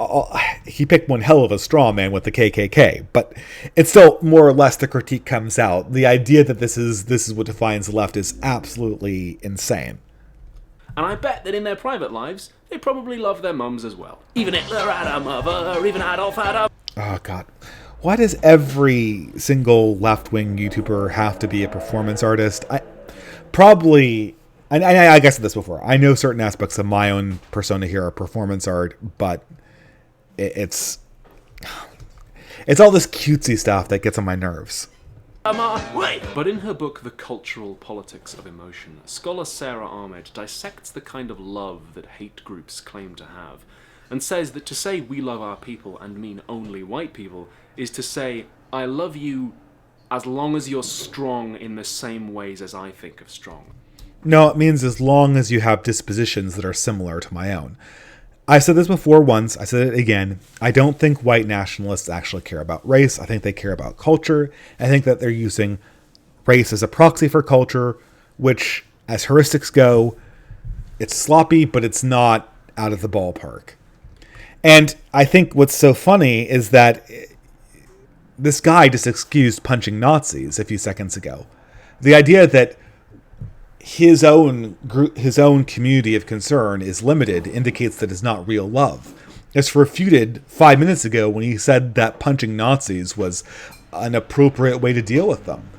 he picked one hell of a straw man with the KKK, but it's still more or less the critique comes out. The idea that this is what defines the left is absolutely insane. And I bet that in their private lives, they probably love their mums as well. Even Hitler had a mother, even Adolf had a... Oh, God. Why does every single left-wing YouTuber have to be a performance artist? I guess this before. I know certain aspects of my own persona here are performance art, but it's all this cutesy stuff that gets on my nerves. But in her book, The Cultural Politics of Emotion, scholar Sarah Ahmed dissects the kind of love that hate groups claim to have, and says that to say we love our people and mean only white people is to say, I love you as long as you're strong in the same ways as I think of strong. No, it means as long as you have dispositions that are similar to my own. I said this before once, I said it again. I don't think white nationalists actually care about race. I think they care about culture. I think that they're using race as a proxy for culture, which, as heuristics go, it's sloppy, but it's not out of the ballpark. And I think what's so funny is that this guy just excused punching Nazis a few seconds ago. The idea that his own group, his own community of concern is limited indicates that it's not real love. It's refuted 5 minutes ago when he said that punching Nazis was an appropriate way to deal with them.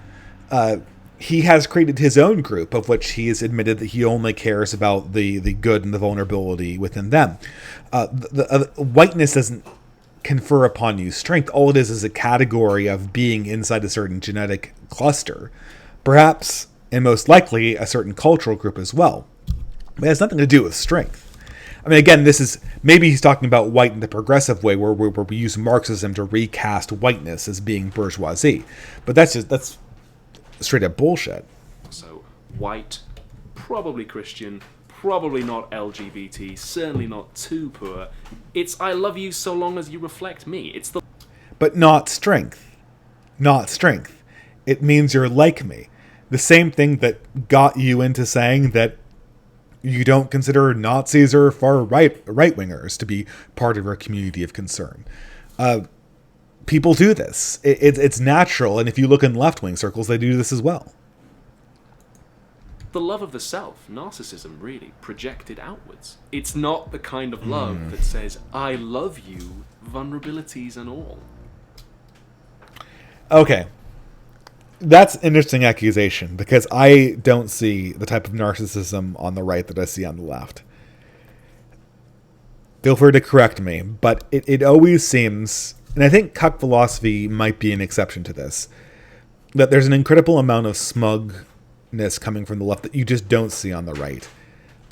He has created his own group, of which he has admitted that he only cares about the good and the vulnerability within them. Whiteness doesn't confer upon you strength. All it is a category of being inside a certain genetic cluster. Perhaps, and most likely, a certain cultural group as well. But it has nothing to do with strength. I mean, again, maybe he's talking about white in the progressive way, where we use Marxism to recast whiteness as being bourgeoisie. But that's straight up bullshit. So, white, probably Christian, probably not LGBT, certainly not too poor. It's I love you so long as you reflect me. But not strength. Not strength. It means you're like me. The same thing that got you into saying that you don't consider Nazis or far right-wingers to be part of your community of concern. People do this. It's natural, and if you look in left-wing circles, they do this as well. The love of the self, narcissism, really, projected outwards. It's not the kind of love that says, I love you, vulnerabilities and all. Okay. That's an interesting accusation because I don't see the type of narcissism on the right that I see on the left. Feel free to correct me, but it always seems, and I think cuck philosophy might be an exception to this, that there's an incredible amount of smugness coming from the left that you just don't see on the right.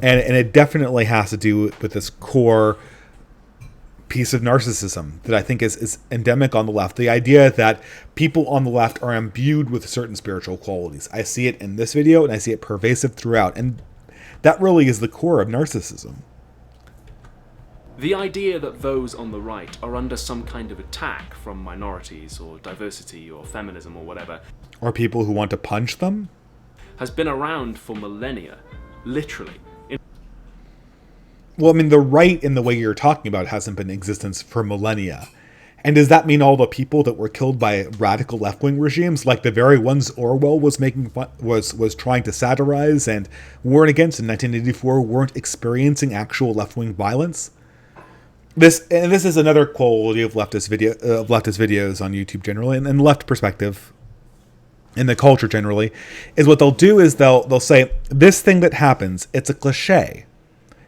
And it definitely has to do with this core piece of narcissism that I think is endemic on the left. The idea that people on the left are imbued with certain spiritual qualities. I see it in this video and I see it pervasive throughout. And that really is the core of narcissism. The idea that those on the right are under some kind of attack from minorities or diversity or feminism or whatever, or people who want to punch them, has been around for millennia, literally. Well, I mean, the right in the way you're talking about hasn't been in existence for millennia. And does that mean all the people that were killed by radical left-wing regimes, like the very ones Orwell was making fun, was trying to satirize and warn against in 1984, weren't experiencing actual left-wing violence? This is another quality of leftist videos on YouTube generally, and left perspective in the culture generally, is what they'll do is they'll say, this thing that happens, it's a cliche.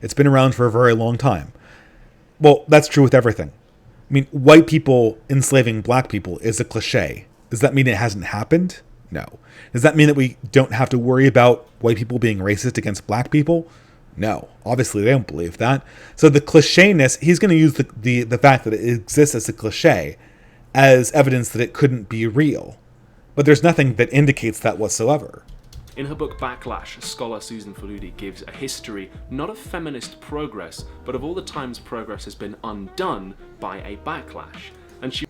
It's been around for a very long time. Well, that's true with everything. I mean, white people enslaving black people is a cliche. Does that mean it hasn't happened? No. Does that mean that we don't have to worry about white people being racist against black people? No. Obviously, they don't believe that. So the clichéness, he's going to use the fact that it exists as a cliche as evidence that it couldn't be real. But there's nothing that indicates that whatsoever. In her book Backlash, scholar Susan Faludi gives a history not of feminist progress, but of all the times progress has been undone by a backlash. And she,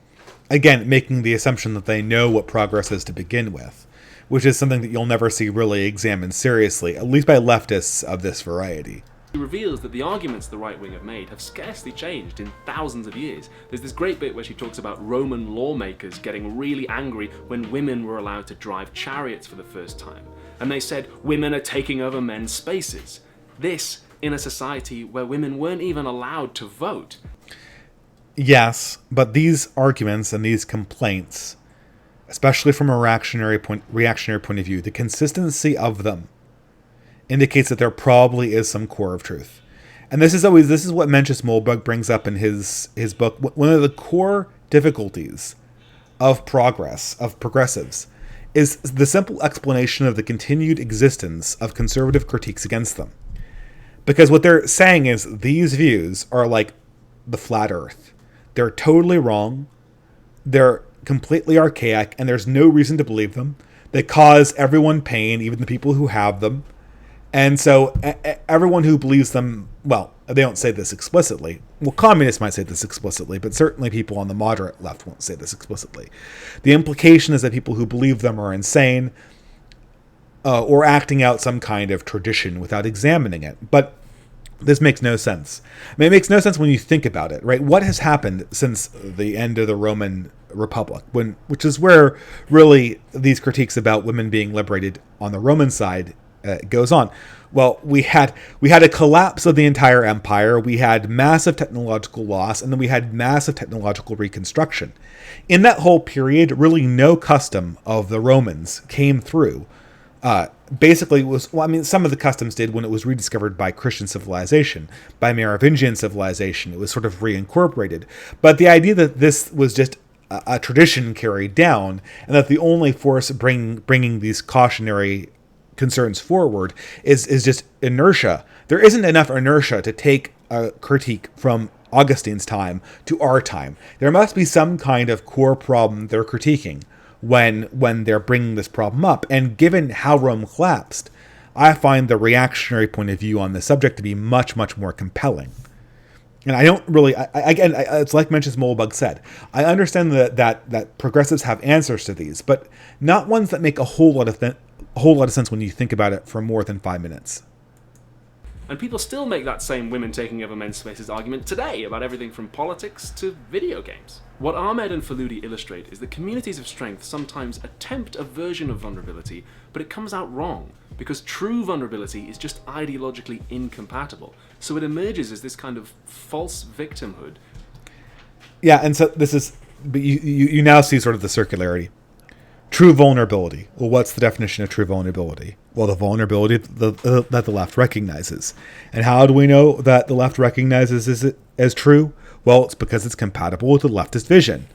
again, making the assumption that they know what progress is to begin with, which is something that you'll never see really examined seriously, at least by leftists of this variety. reveals that the arguments the right wing have made have scarcely changed in thousands of years. There's this great bit where she talks about Roman lawmakers getting really angry when women were allowed to drive chariots for the first time. And they said, women are taking over men's spaces. This in a society where women weren't even allowed to vote. Yes, but these arguments and these complaints, especially from a reactionary point of view, the consistency of them indicates that there probably is some core of truth. And this is what Mencius Moldbug brings up in his book. One of the core difficulties of progressives, is the simple explanation of the continued existence of conservative critiques against them. Because what they're saying is these views are like the flat earth. They're totally wrong. They're completely archaic, and there's no reason to believe them. They cause everyone pain, even the people who have them. And so everyone who believes them, well, they don't say this explicitly. Well, communists might say this explicitly, but certainly people on the moderate left won't say this explicitly. The implication is that people who believe them are insane or acting out some kind of tradition without examining it. But this makes no sense. I mean, it makes no sense when you think about it, right? What has happened since the end of the Roman Republic, which is where really these critiques about women being liberated on the Roman side goes on. Well, we had a collapse of the entire empire. We had massive technological loss, and then we had massive technological reconstruction. In that whole period, really no custom of the Romans came through. Basically, some of the customs did when it was rediscovered by Christian civilization, by Merovingian civilization. It was sort of reincorporated. But the idea that this was just a tradition carried down, and that the only force bringing these cautionary concerns forward is just inertia. There isn't enough inertia to take a critique from Augustine's time to our time. There must be some kind of core problem they're critiquing when they're bringing this problem up. And given how Rome collapsed, I find the reactionary point of view on this subject to be much, much more compelling. And I don't really, it's like Mencius Moldbug said, I understand that progressives have answers to these, but not ones that make a whole lot of sense when you think about it for more than 5 minutes. And people still make that same women taking over men's spaces argument today about everything from politics to video games. What Ahmed and Faludi illustrate is that communities of strength sometimes attempt a version of vulnerability, but it comes out wrong, because true vulnerability is just ideologically incompatible. So it emerges as this kind of false victimhood. Yeah, and so this is, but you now see sort of the circularity. True vulnerability. Well, what's the definition of true vulnerability? Well, the vulnerability that the left recognizes. And how do we know that the left recognizes it as true? Well, it's because it's compatible with the leftist vision.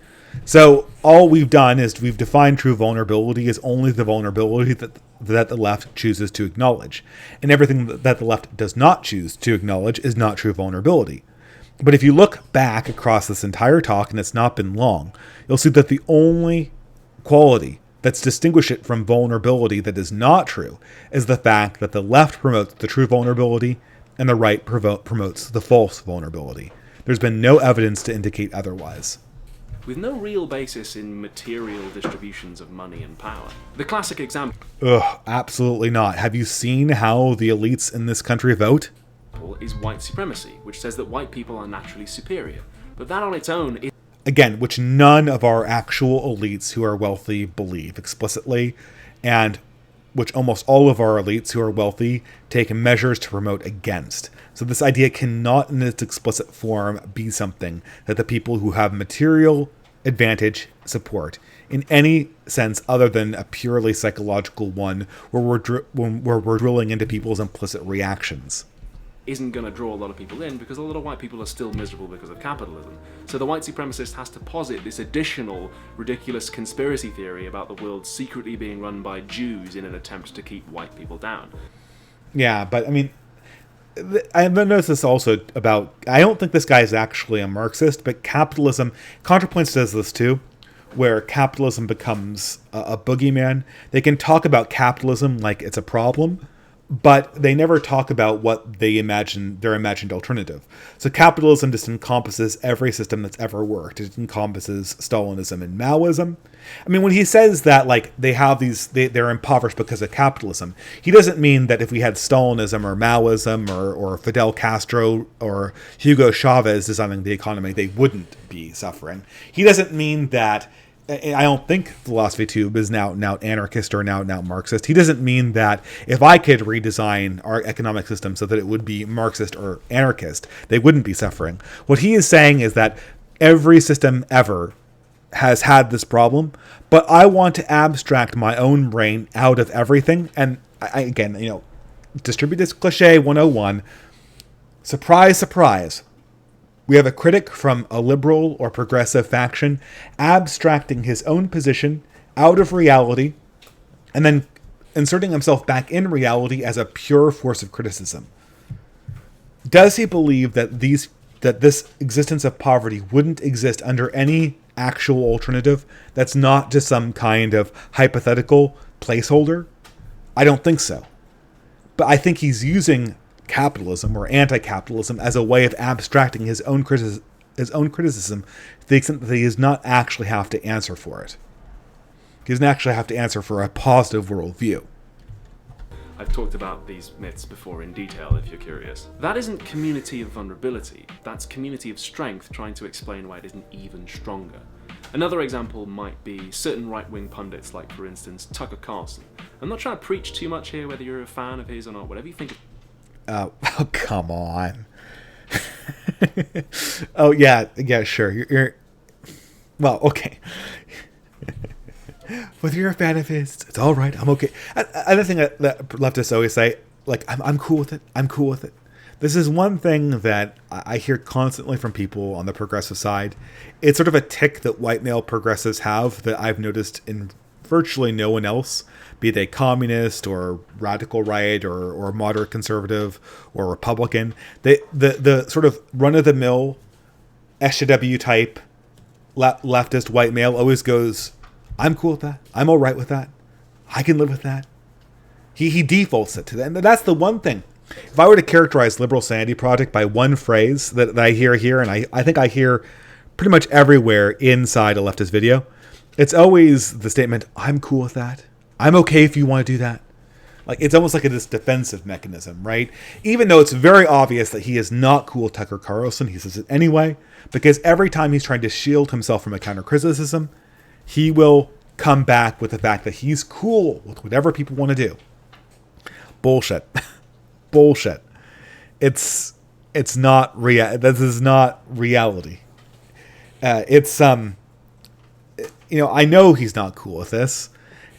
So all we've done is we've defined true vulnerability as only the vulnerability that the left chooses to acknowledge. And everything that the left does not choose to acknowledge is not true vulnerability. But if you look back across this entire talk, and it's not been long, you'll see that the only quality that's distinguished it from vulnerability that is not true is the fact that the left promotes the true vulnerability and the right promotes the false vulnerability. There's been no evidence to indicate otherwise. With no real basis in material distributions of money and power. The classic example Absolutely not. Have you seen how the elites in this country vote? is white supremacy, which says that white people are naturally superior. But that on its own is... Again, which none of our actual elites who are wealthy believe explicitly, and which almost all of our elites who are wealthy take measures to promote against. So this idea cannot in its explicit form be something that the people who have material advantage support in any sense other than a purely psychological one where we're drilling into people's implicit reactions. Isn't going to draw a lot of people in because a lot of white people are still miserable because of capitalism. So the white supremacist has to posit this additional ridiculous conspiracy theory about the world secretly being run by Jews in an attempt to keep white people down. Yeah, but I mean, I've noticed this also about, I don't think this guy is actually a Marxist, but capitalism, ContraPoints does this too, where capitalism becomes a boogeyman. They can talk about capitalism like it's a problem, but they never talk about what they imagine, their imagined alternative. So capitalism just encompasses every system that's ever worked. It encompasses Stalinism and Maoism. I mean, when he says that, like, they have these, they're impoverished because of capitalism, he doesn't mean that if we had Stalinism or Maoism or Fidel Castro or Hugo Chavez designing the economy, they wouldn't be suffering. He doesn't mean that, I don't think Philosophy Tube is now anarchist or now Marxist. He doesn't mean that if I could redesign our economic system so that it would be Marxist or anarchist, they wouldn't be suffering. What he is saying is that every system ever has had this problem, but I want to abstract my own brain out of everything. And I again, distributist cliche 101, surprise, surprise. We have a critic from a liberal or progressive faction abstracting his own position out of reality and then inserting himself back in reality as a pure force of criticism. Does he believe that this existence of poverty wouldn't exist under any actual alternative that's not just some kind of hypothetical placeholder? I don't think so. But I think he's using capitalism or anti-capitalism as a way of abstracting his own criticism to the extent that he does not actually have to answer for it. He doesn't actually have to answer for a positive worldview. I've talked about these myths before in detail if you're curious. That isn't community of vulnerability, that's community of strength trying to explain why it isn't even stronger. Another example might be certain right-wing pundits like, for instance, Tucker Carlson. I'm not trying to preach too much here, whether you're a fan of his or not, whatever you think of... Oh, come on. Oh, yeah, sure. You're well, okay. Whether you're a fan of his, it's all right. I'm okay. Another thing that leftists always say, like, I'm cool with it. I'm cool with it. This is one thing that I hear constantly from people on the progressive side. It's sort of a tick that white male progressives have that I've noticed in virtually no one else, be they communist or radical right or moderate conservative or Republican. The sort of run-of-the-mill SJW type leftist white male always goes, I'm cool with that. I'm all right with that. I can live with that. He defaults it to that. And that's the one thing. If I were to characterize Liberal Sanity Project by one phrase that I hear here, and I think I hear pretty much everywhere inside a leftist video, it's always the statement, I'm cool with that. I'm okay if you want to do that. Like, it's almost like this defensive mechanism, right? Even though it's very obvious that he is not cool with Tucker Carlson, he says it anyway, because every time he's trying to shield himself from a counter-criticism, he will come back with the fact that he's cool with whatever people want to do. Bullshit. Bullshit. It's not this is not reality. I know he's not cool with this,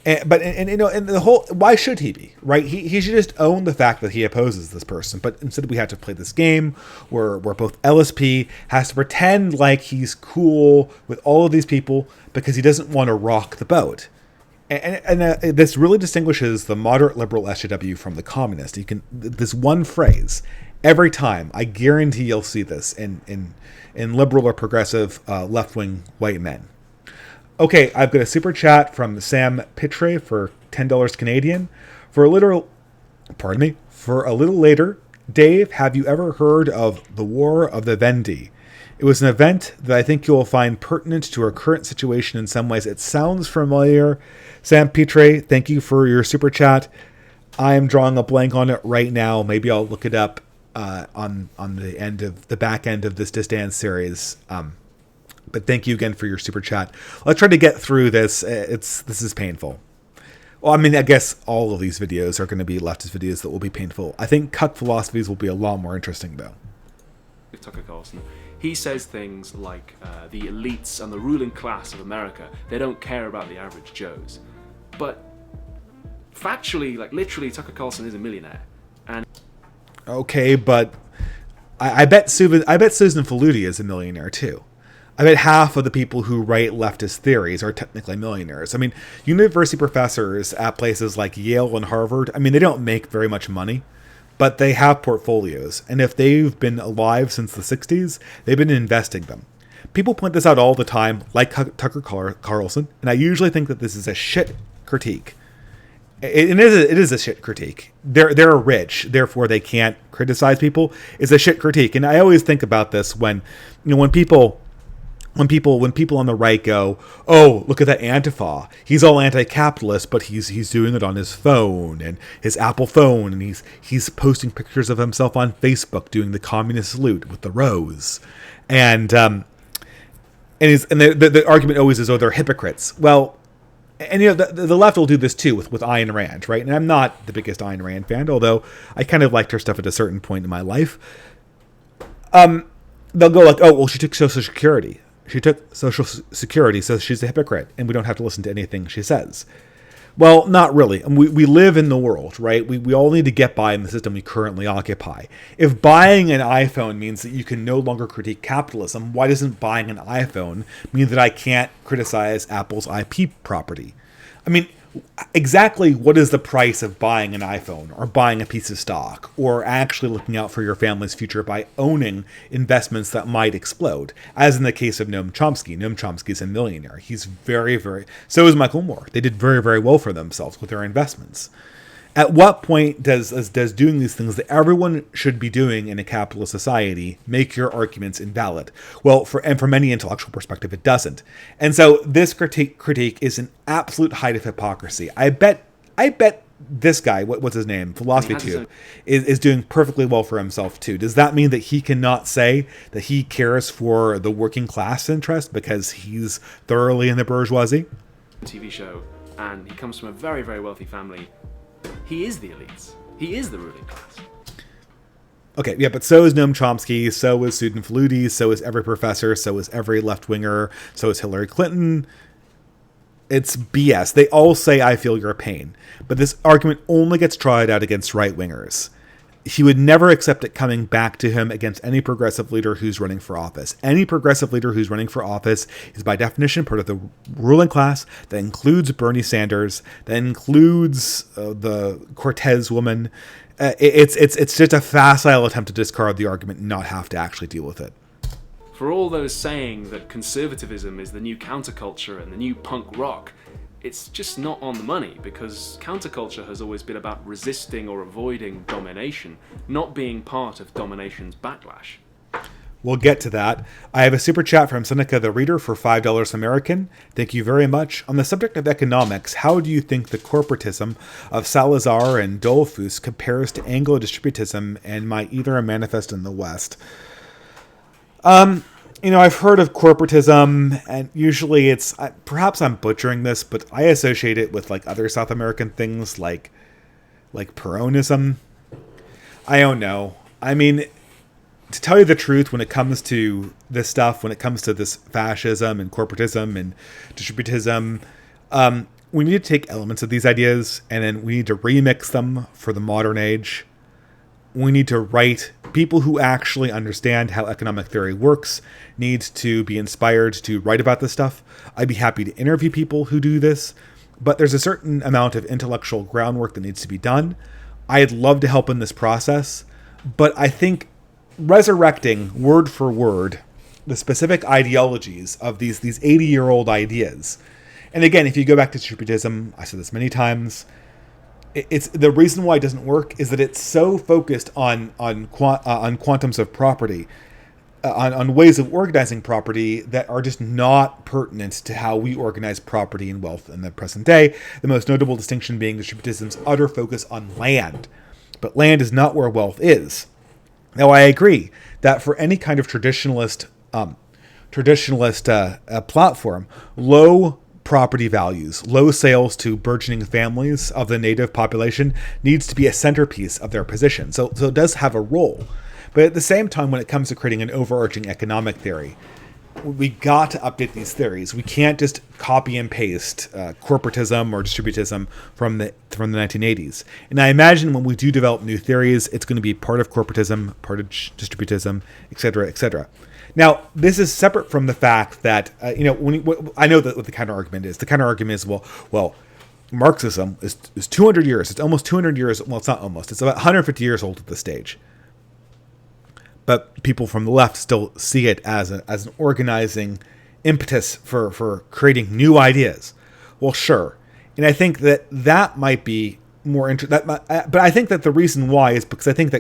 And you know, and the whole, why should he be, right? He should just own the fact that he opposes this person. But instead we have to play this game where both LSP has to pretend like he's cool with all of these people because he doesn't want to rock the boat. And this really distinguishes the moderate liberal SJW from the communist. You can, this one phrase, every time, I guarantee you'll see this in liberal or progressive left-wing white men. Okay, I've got a super chat from Sam Pitre for $10 Canadian. For a little later, Dave, have you ever heard of the War of the Vendee? It was an event that I think you will find pertinent to our current situation in some ways. It sounds familiar. Sam Pitre, thank you for your super chat. I am drawing a blank on it right now. Maybe I'll look it up on the back end of this DistAns series. But thank you again for your super chat. Let's try to get through this. This is painful. Well, I mean, I guess all of these videos are going to be leftist videos that will be painful. I think Cuck Philosophies will be a lot more interesting, though. Tucker Carlson. He says things like the elites and the ruling class of America, they don't care about the average Joes. But factually, like literally, Tucker Carlson is a millionaire. And okay, but I bet Susan Faludi is a millionaire too. I bet half of the people who write leftist theories are technically millionaires. I mean, university professors at places like Yale and Harvard, I mean, they don't make very much money, but they have portfolios. And if they've been alive since the 60s, they've been investing them. People point this out all the time, like Tucker Carlson, and I usually think that this is a shit critique. It is a shit critique. They're rich, therefore they can't criticize people. It's a shit critique. And I always think about this when people on the right go, oh, look at that Antifa. He's all anti-capitalist, but he's doing it on his phone and his Apple phone, and he's posting pictures of himself on Facebook doing the communist salute with the rose, and the argument always is, oh, they're hypocrites. Well, and you know the left will do this too with Ayn Rand, right? And I'm not the biggest Ayn Rand fan, although I kind of liked her stuff at a certain point in my life. They'll go like, oh, well, she took Social Security. She took Social Security, so she's a hypocrite, and we don't have to listen to anything she says. Well, not really. We live in the world, right? We all need to get by in the system we currently occupy. If buying an iPhone means that you can no longer critique capitalism, why doesn't buying an iPhone mean that I can't criticize Apple's IP property? I mean, exactly what is the price of buying an iPhone or buying a piece of stock or actually looking out for your family's future by owning investments that might explode? As in the case of Noam Chomsky. Noam Chomsky's a millionaire. He's so is Michael Moore. They did very, very well for themselves with their investments. At what point does doing these things that everyone should be doing in a capitalist society make your arguments invalid? Well, from any intellectual perspective, it doesn't. And so this critique is an absolute height of hypocrisy. I bet this guy, what's his name, Philosophy Tube, is doing perfectly well for himself too. Does that mean that he cannot say that he cares for the working class interest because he's thoroughly in the bourgeoisie? TV show, and he comes from a very, very wealthy family. He is the elites. He is the ruling class. Okay, yeah, but so is Noam Chomsky, so is Susan Faludi, so is every professor, so is every left-winger, so is Hillary Clinton. It's BS. They all say, I feel your pain. But this argument only gets tried out against right-wingers. He would never accept it coming back to him against any progressive leader who's running for office. Any progressive leader who's running for office is by definition part of the ruling class. That includes Bernie Sanders. That includes the Cortez woman. It's just a facile attempt to discard the argument and not have to actually deal with it. For all those saying that conservatism is the new counterculture and the new punk rock, it's just not on the money, because counterculture has always been about resisting or avoiding domination, not being part of domination's backlash. We'll get to that. I have a super chat from Seneca the Reader for $5 American. Thank you very much. On the subject of economics, how do you think the corporatism of Salazar and Dollfuss compares to Anglo-distributism and might either manifest in the West? I've heard of corporatism, and usually it's, perhaps I'm butchering this, but I associate it with like other South American things like Peronism. I don't know. I mean, to tell you the truth, when it comes to this stuff, when it comes to this fascism and corporatism and distributism, we need to take elements of these ideas and then we need to remix them for the modern age. We need to write, people who actually understand how economic theory works need to be inspired to write about this stuff. I'd be happy to interview people who do this, but there's a certain amount of intellectual groundwork that needs to be done. I'd love to help in this process, but I think resurrecting word for word the specific ideologies of these 80-year-old ideas. And again, if you go back to tribalism, I said this many times, it's the reason why it doesn't work is that it's so focused on quantums of property, on ways of organizing property that are just not pertinent to how we organize property and wealth in the present day. The most notable distinction being distributivism's utter focus on land. But land is not where wealth is. Now, I agree that for any kind of traditionalist platform, low property values, low sales to burgeoning families of the native population needs to be a centerpiece of their position. So it does have a role. But at the same time, when it comes to creating an overarching economic theory, we got to update these theories. We can't just copy and paste corporatism or distributism from the 1980s. And I imagine when we do develop new theories, it's going to be part of corporatism, part of distributism, et cetera, et cetera. Now, this is separate from the fact that, I know what the counter-argument is. The counter-argument is, well, Marxism is 200 years. It's almost 200 years. Well, it's not almost. It's about 150 years old at this stage. But people from the left still see it as an organizing impetus for creating new ideas. Well, sure. And I think that might be more interesting. But I think that the reason why is because I think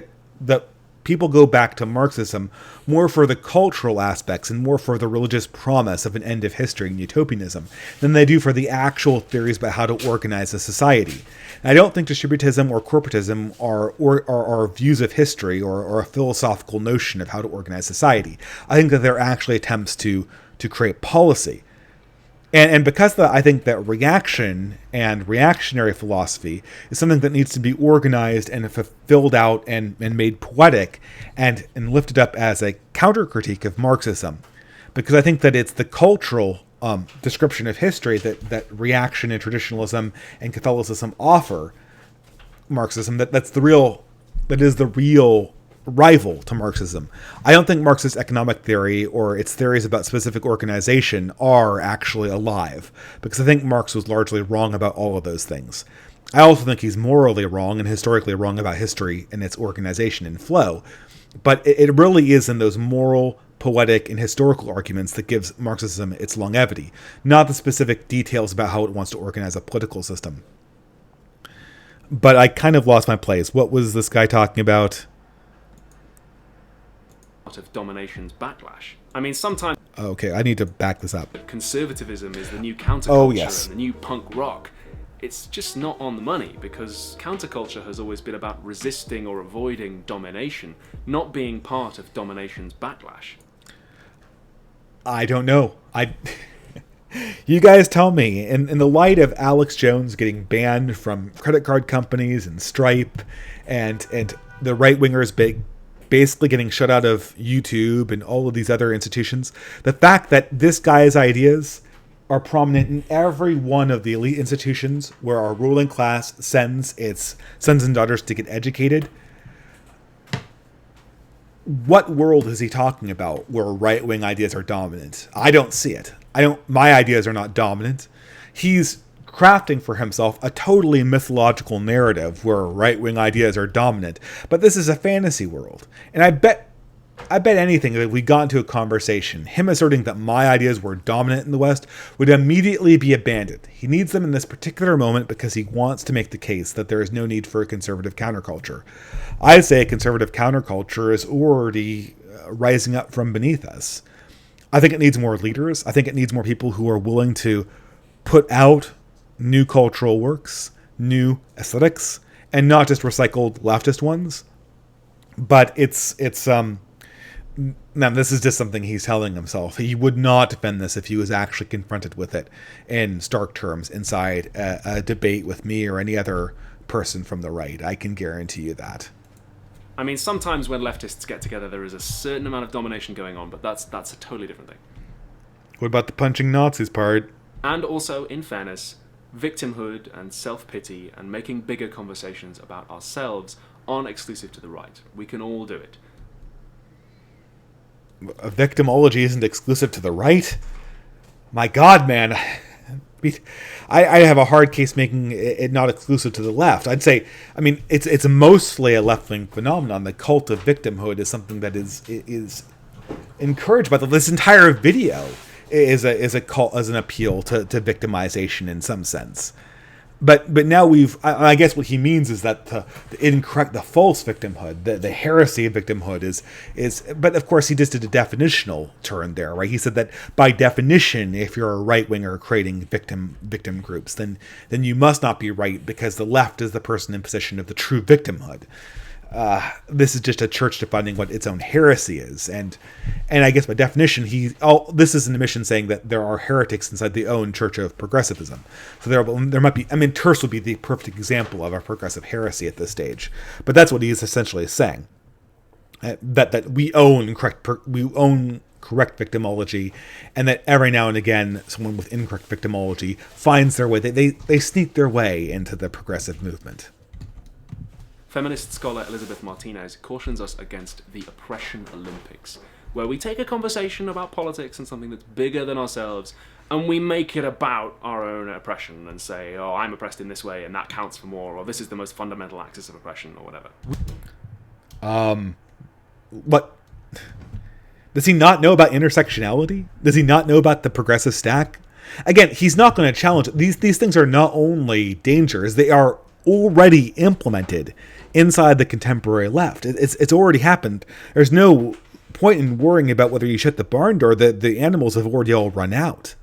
that people go back to Marxism more for the cultural aspects and more for the religious promise of an end of history and utopianism than they do for the actual theories about how to organize a society. And I don't think distributism or corporatism are views of history or a philosophical notion of how to organize society. I think that they're actually attempts to create policy. And because I think that reaction and reactionary philosophy is something that needs to be organized and filled out and made poetic and lifted up as a counter critique of Marxism. Because I think that it's the cultural description of history that reaction and traditionalism and Catholicism offer Marxism that is the real rival to Marxism. I don't think Marxist economic theory or its theories about specific organization are actually alive, because I think Marx was largely wrong about all of those things. I also think he's morally wrong and historically wrong about history and its organization and flow, but it really is in those moral, poetic, and historical arguments that gives Marxism its longevity, not the specific details about how it wants to organize a political system. But I kind of lost my place. What was this guy talking about? Of domination's backlash. I mean, sometimes... Okay, I need to back this up. Conservatism is the new counterculture and the new punk rock. It's just not on the money, because counterculture has always been about resisting or avoiding domination, not being part of domination's backlash. I don't know. You guys tell me. In the light of Alex Jones getting banned from credit card companies and Stripe and the right-wingers basically getting shut out of YouTube and all of these other institutions, the fact that this guy's ideas are prominent in every one of the elite institutions where our ruling class sends its sons and daughters to get educated. What world is he talking about where right-wing ideas are dominant? I don't see it. My ideas are not dominant. He's crafting for himself a totally mythological narrative where right-wing ideas are dominant. But this is a fantasy world. And I bet anything that if we got into a conversation, him asserting that my ideas were dominant in the West would immediately be abandoned. He needs them in this particular moment because he wants to make the case that there is no need for a conservative counterculture. I'd say a conservative counterculture is already rising up from beneath us. I think it needs more leaders. I think it needs more people who are willing to put out new cultural works, new aesthetics, and not just recycled leftist ones. But now this is just something he's telling himself. He would not defend this if he was actually confronted with it in stark terms inside a debate with me or any other person from the right. I can guarantee you that. I mean, sometimes when leftists get together, there is a certain amount of domination going on, but that's a totally different thing. What about the punching Nazis part? And also, in fairness, victimhood and self-pity and making bigger conversations about ourselves aren't exclusive to the right. We can all do it. Victimology isn't exclusive to the right? My God, man. I have a hard case making it not exclusive to the left. I'd say, I mean, it's mostly a left-wing phenomenon. The cult of victimhood is something that is encouraged by this entire video is a call as an appeal to victimization in some sense. But now I guess what he means is that the false victimhood, the heresy of victimhood is, but of course he just did a definitional turn there, right? He said that by definition, if you're a right winger creating victim groups, then you must not be right because the left is the person in position of the true victimhood. This is just a church defining what its own heresy is, and I guess by definition, this is an admission saying that there are heretics inside the own Church of Progressivism. So there might be. I mean, Terce would be the perfect example of a progressive heresy at this stage, but that's what he is essentially saying. That we own correct victimology, and that every now and again, someone with incorrect victimology finds their way. They sneak their way into the progressive movement. Feminist scholar Elizabeth Martinez cautions us against the oppression Olympics, where we take a conversation about politics and something that's bigger than ourselves, and we make it about our own oppression and say, oh, I'm oppressed in this way, and that counts for more, or this is the most fundamental axis of oppression, or whatever. What? Does he not know about intersectionality? Does he not know about the progressive stack? Again, he's not going to challenge it. These things are not only dangers, they are already implemented inside the contemporary left. It's already happened. There's no point in worrying about whether you shut the barn door. The animals have already all run out.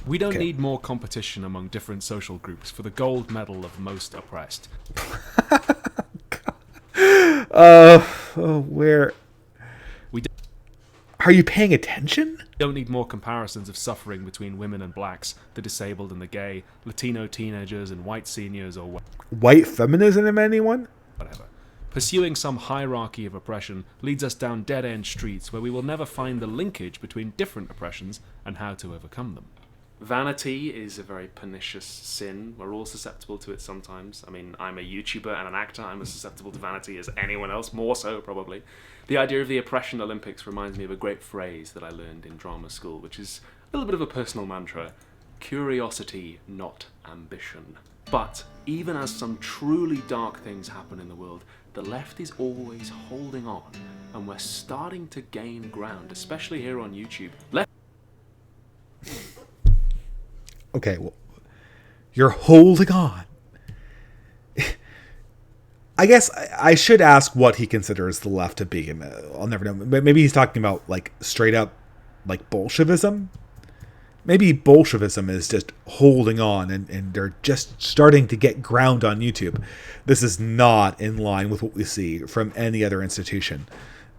We don't need more competition among different social groups for the gold medal of most oppressed. Where... Are you paying attention? Don't need more comparisons of suffering between women and blacks, the disabled and the gay, Latino teenagers and white seniors, or white feminism, anyone? Whatever. Pursuing some hierarchy of oppression leads us down dead-end streets where we will never find the linkage between different oppressions and how to overcome them. Vanity is a very pernicious sin. We're all susceptible to it sometimes. I mean, I'm a YouTuber and an actor. I'm as susceptible to vanity as anyone else, more so probably. The idea of the oppression Olympics reminds me of a great phrase that I learned in drama school, which is a little bit of a personal mantra. Curiosity, not ambition. But even as some truly dark things happen in the world, the left is always holding on, and we're starting to gain ground, especially here on YouTube. Okay, well, you're holding on. I guess I should ask what he considers the left to be. I'll never know. But maybe he's talking about, like, straight up, like, Bolshevism? Maybe Bolshevism is just holding on and they're just starting to get ground on YouTube. This is not in line with what we see from any other institution.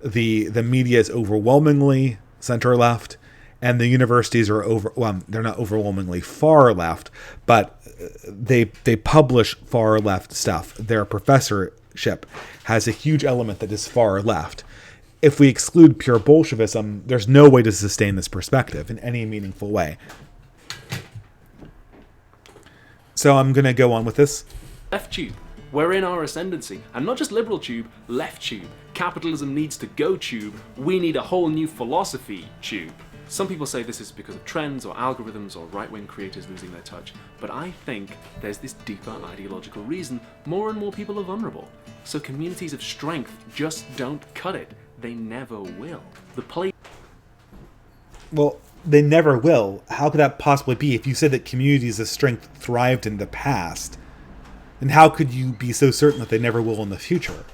The media is overwhelmingly center-left, and the universities are they're not overwhelmingly far left, but they publish far left stuff. Their professorship has a huge element that is far left. If we exclude pure Bolshevism, there's no way to sustain this perspective in any meaningful way. So I'm going to go on with this. Left tube. We're in our ascendancy. And not just liberal tube, left tube. Capitalism needs to go tube. We need a whole new philosophy tube. Some people say this is because of trends or algorithms or right-wing creators losing their touch, but I think there's this deeper ideological reason. More and more people are vulnerable. So communities of strength just don't cut it. They never will. Well, they never will. How could that possibly be? If you said that communities of strength thrived in the past, then how could you be so certain that they never will in the future?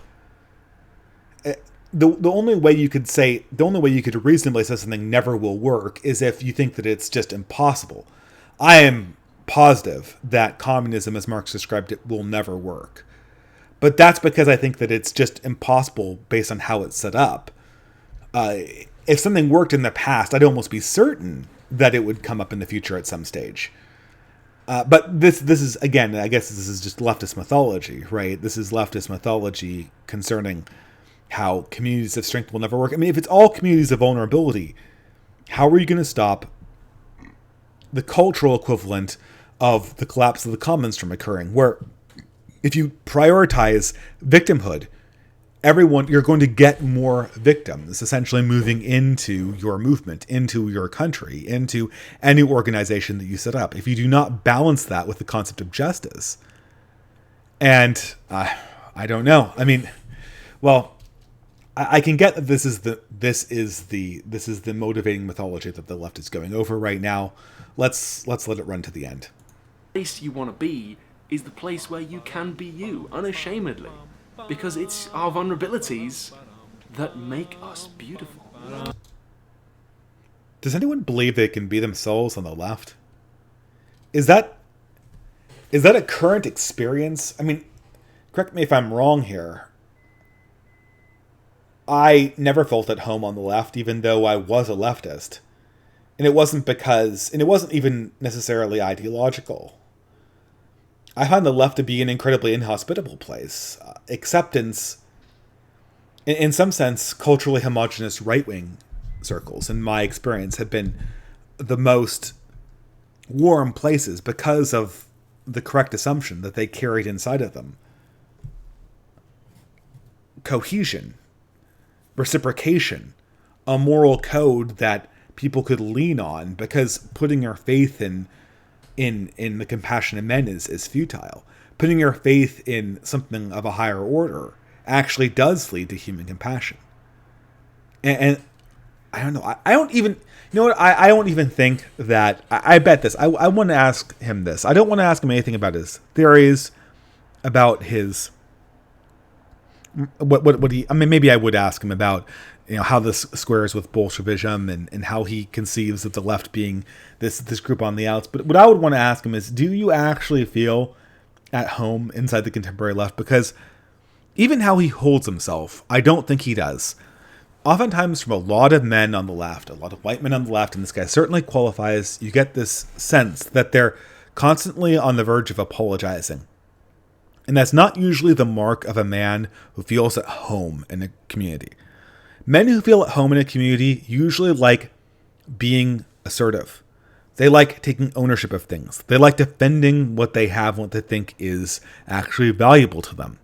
The only way you could reasonably say something never will work is if you think that it's just impossible. I am positive that communism, as Marx described it, will never work. But that's because I think that it's just impossible based on how it's set up. If something worked in the past, I'd almost be certain that it would come up in the future at some stage. But this is, again, I guess this is just leftist mythology, right? This is leftist mythology concerning how communities of strength will never work. I mean, if it's all communities of vulnerability, how are you going to stop the cultural equivalent of the collapse of the commons from occurring, where if you prioritize victimhood, you're going to get more victims essentially moving into your movement, into your country, into any organization that you set up. If you do not balance that with the concept of justice, and I don't know. I mean, well, I can get that this is the motivating mythology that the left is going over right now. Let's let it run to the end. The place you want to be is the place where you can be you unashamedly, because it's our vulnerabilities that make us beautiful. Does anyone believe they can be themselves on the left? Is that a current experience? I mean, correct me if I'm wrong here. I never felt at home on the left, even though I was a leftist. And it wasn't even necessarily ideological. I find the left to be an incredibly inhospitable place. Acceptance, in some sense, culturally homogenous right-wing circles, in my experience, have been the most warm places because of the correct assumption that they carried inside of them. Cohesion, reciprocation, a moral code that people could lean on, because putting your faith in the compassion of men is futile. Putting your faith in something of a higher order actually does lead to human compassion. And I don't know. I don't even, you know what? I don't even think that, I bet this. I want to ask him this. I don't want to ask him anything about his theories, about his, what he, I mean, maybe I would ask him about, how this squares with Bolshevism and how he conceives of the left being this group on the outs. But what I would want to ask him is, do you actually feel at home inside the contemporary left? Because even how he holds himself, I don't think he does. Oftentimes from a lot of men on the left, a lot of white men on the left, and this guy certainly qualifies, you get this sense that they're constantly on the verge of apologizing. And that's not usually the mark of a man who feels at home in a community. Men who feel at home in a community usually like being assertive. They like taking ownership of things. They like defending what they have, what they think is actually valuable to them.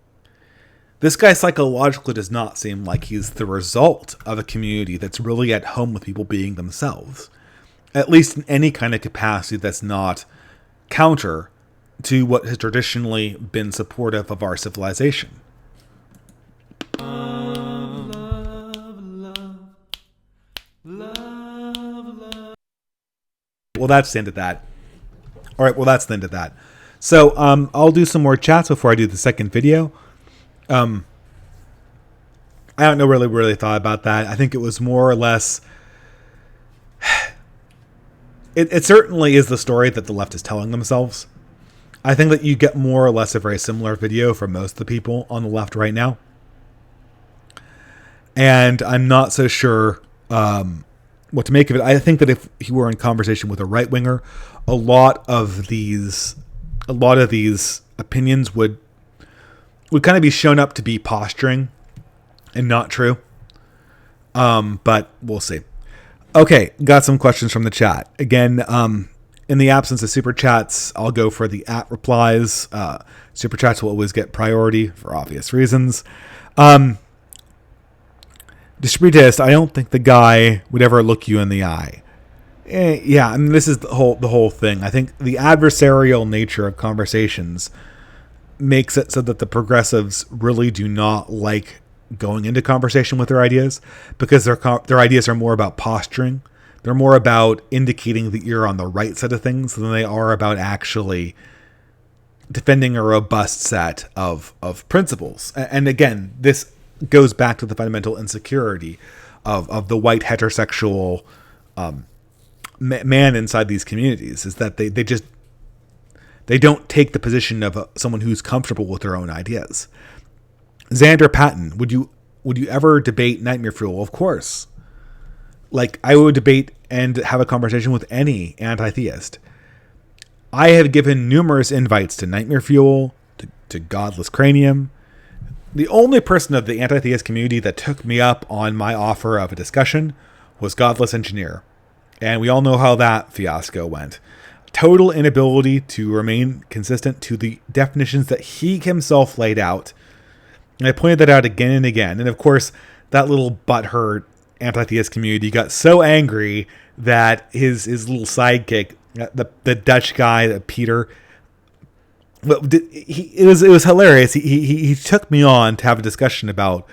This guy psychologically does not seem like he's the result of a community that's really at home with people being themselves. At least in any kind of capacity that's not counter to what has traditionally been supportive of our civilization. Well, that's the end of that. All right, well, that's the end of that. So I'll do some more chats before I do the second video. I don't know really thought about that. I think it was more or less... It certainly is the story that the left is telling themselves. I think that you get more or less a very similar video from most of the people on the left right now. And I'm not so sure what to make of it. I think that if he were in conversation with a right-winger, a lot of these opinions would kind of be shown up to be posturing and not true. But we'll see. Okay, got some questions from the chat. Again, in the absence of super chats, I'll go for the @ replies. Super chats will always get priority for obvious reasons. Distributist, I don't think the guy would ever look you in the eye. Yeah, I mean, this is the whole thing. I think the adversarial nature of conversations makes it so that the progressives really do not like going into conversation with their ideas, because their ideas are more about posturing. They're more about indicating that you're on the right side of things than they are about actually defending a robust set of principles. And again, this goes back to the fundamental insecurity of the white heterosexual man inside these communities, is that they don't take the position of someone who's comfortable with their own ideas. Xander Patton, would you ever debate Nightmare Fuel? Of course. Like, I would debate and have a conversation with any anti-theist. I have given numerous invites to Nightmare Fuel, to Godless Cranium. The only person of the anti-theist community that took me up on my offer of a discussion was Godless Engineer. And we all know how that fiasco went. total inability to remain consistent to the definitions that he himself laid out. And I pointed that out again and again. And of course, that little butthurt anti-theist community got so angry that his little sidekick, the Dutch guy, Peter, it was hilarious. He took me on to have a discussion about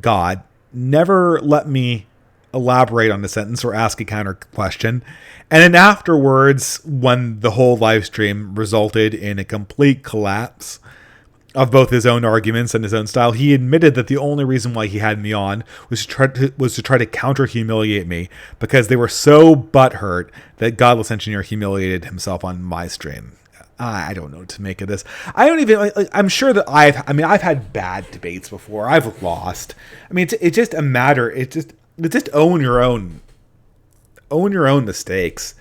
God, never let me elaborate on the sentence or ask a counter question. And then afterwards, when the whole live stream resulted in a complete collapse of both his own arguments and his own style, he admitted that the only reason why he had me on was to try to counter humiliate me, because they were so butthurt that Godless Engineer humiliated himself on my stream. I don't know what to make of this. I don't even. I'm sure that I've had bad debates before. I've lost. I mean, it's just a matter. It's just own your own mistakes.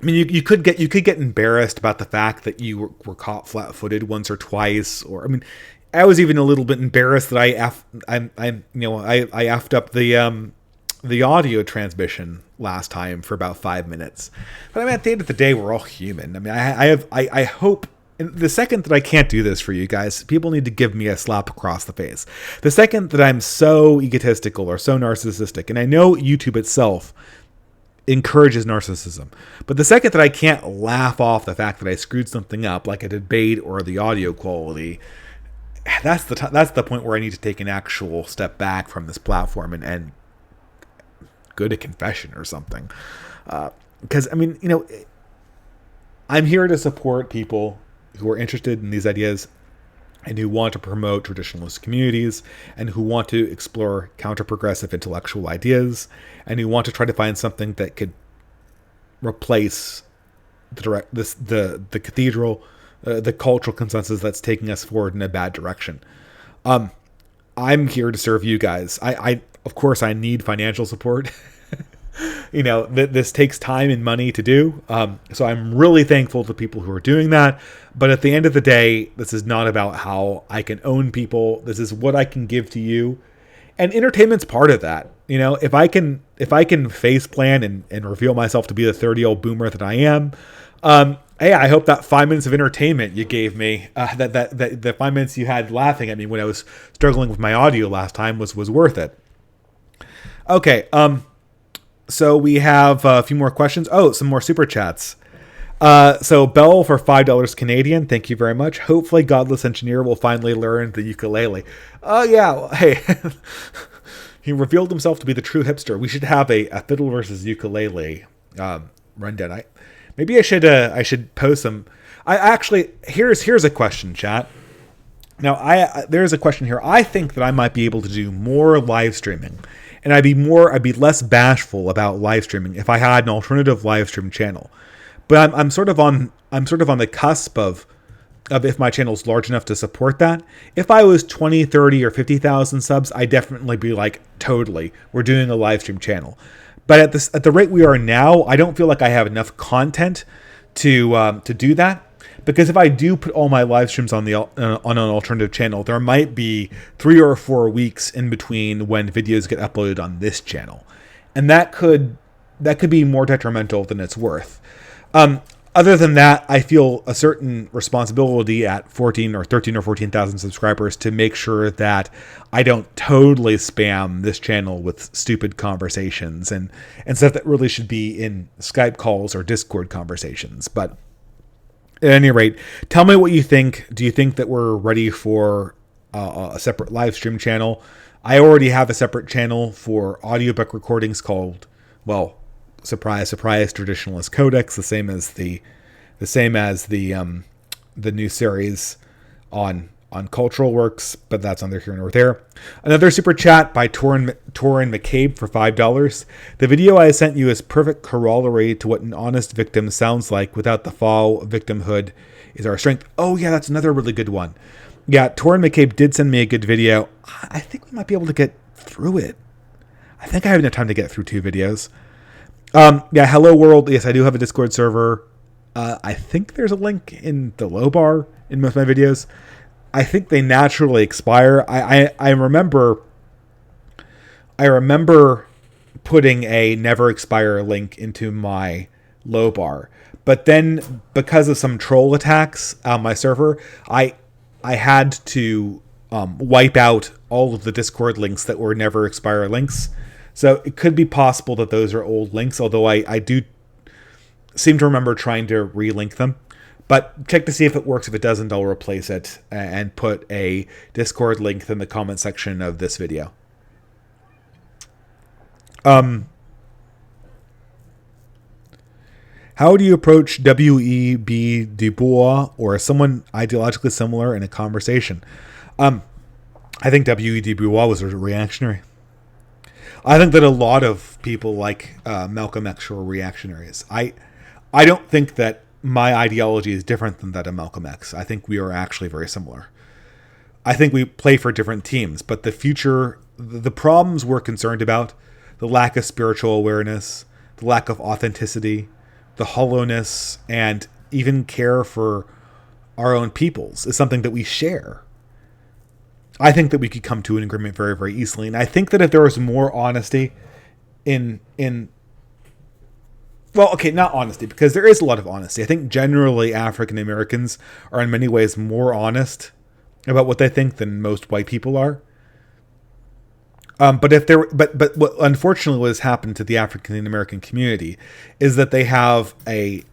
I mean, you could get embarrassed about the fact that you were caught flat-footed once or twice, or I mean, I was even a little bit embarrassed that I effed up the audio transmission last time for about 5 minutes. But I mean, at the end of the day, we're all human. I mean, I hope. And the second that I can't do this for you guys, people need to give me a slap across the face. The second that I'm so egotistical or so narcissistic, and I know YouTube itself encourages narcissism, but the second that I can't laugh off the fact that I screwed something up, like a debate or the audio quality, that's the point where I need to take an actual step back from this platform and go to confession or something. Because I mean, I'm here to support people who are interested in these ideas and who want to promote traditionalist communities and who want to explore counter-progressive intellectual ideas and who want to try to find something that could replace the cathedral, the cultural consensus that's taking us forward in a bad direction. I'm here to serve you guys. I of course I need financial support. This takes time and money to do. So I'm really thankful to people who are doing that. But at the end of the day, this is not about how I can own people. This is what I can give to you. And entertainment's part of that. If I can face plan and reveal myself to be the 30-year-old boomer that I am, hey, I hope that 5 minutes of entertainment you gave me, that the 5 minutes you had laughing at me when I was struggling with my audio last time was worth it. Okay, so we have a few more questions. Oh, some more super chats. So Bell for $5 Canadian. Thank you very much. Hopefully Godless Engineer will finally learn the ukulele. Oh, yeah. Hey, he revealed himself to be the true hipster. We should have a fiddle versus ukulele rundown. Maybe I should post some. Here's a question, chat. Now, there's a question here. I think that I might be able to do more live streaming. And I'd be less bashful about live streaming if I had an alternative live stream channel. But I'm sort of on the cusp of if my channel's large enough to support that. If I was 20, 30, or 50,000 subs, I'd definitely be like, totally, we're doing a live stream channel. But at the rate we are now, I don't feel like I have enough content to do that. Because if I do put all my live streams on an alternative channel, there might be 3 or 4 weeks in between when videos get uploaded on this channel, and that could be more detrimental than it's worth. Other than that, I feel a certain responsibility at 13 or 14,000 subscribers to make sure that I don't totally spam this channel with stupid conversations and stuff that really should be in Skype calls or Discord conversations. But at any rate, tell me what you think. Do you think that we're ready for a separate live stream channel? I already have a separate channel for audiobook recordings called, well, surprise, surprise, Traditionalist Codex, the same as the new series on cultural works, but that's neither here nor there. Another super chat by Torin McCabe for $5. The video I sent you is perfect corollary to what an honest victim sounds like without the fall. Victimhood is our strength. Oh yeah, that's another really good one. Yeah, Torin McCabe did send me a good video. I think we might be able to get through it. I think I have enough time to get through 2 videos. Yeah, hello world. Yes, I do have a Discord server. I think there's a link in the low bar in most of my videos. I think they naturally expire. I remember putting a never expire link into my low bar, But then, because of some troll attacks on my server, I had to wipe out all of the Discord links that were never expire links. So it could be possible that those are old links, although I do seem to remember trying to relink them. But check to see if it works. If it doesn't, I'll replace it and put a Discord link in the comment section of this video. How do you approach W.E.B. Du Bois or someone ideologically similar in a conversation? I think W.E. Du Bois was a reactionary. I think that a lot of people like Malcolm X were reactionaries. I don't think that my ideology is different than that of Malcolm X. I think we are actually very similar. I think we play for different teams, but the future, the problems we're concerned about, the lack of spiritual awareness, the lack of authenticity, the hollowness, and even care for our own peoples is something that we share. I think that we could come to an agreement very, very easily. And I think that if there was more honesty well, okay, not honesty, because there is a lot of honesty. I think generally African Americans are in many ways more honest about what they think than most white people are. But what unfortunately what has happened to the African American community is that they have a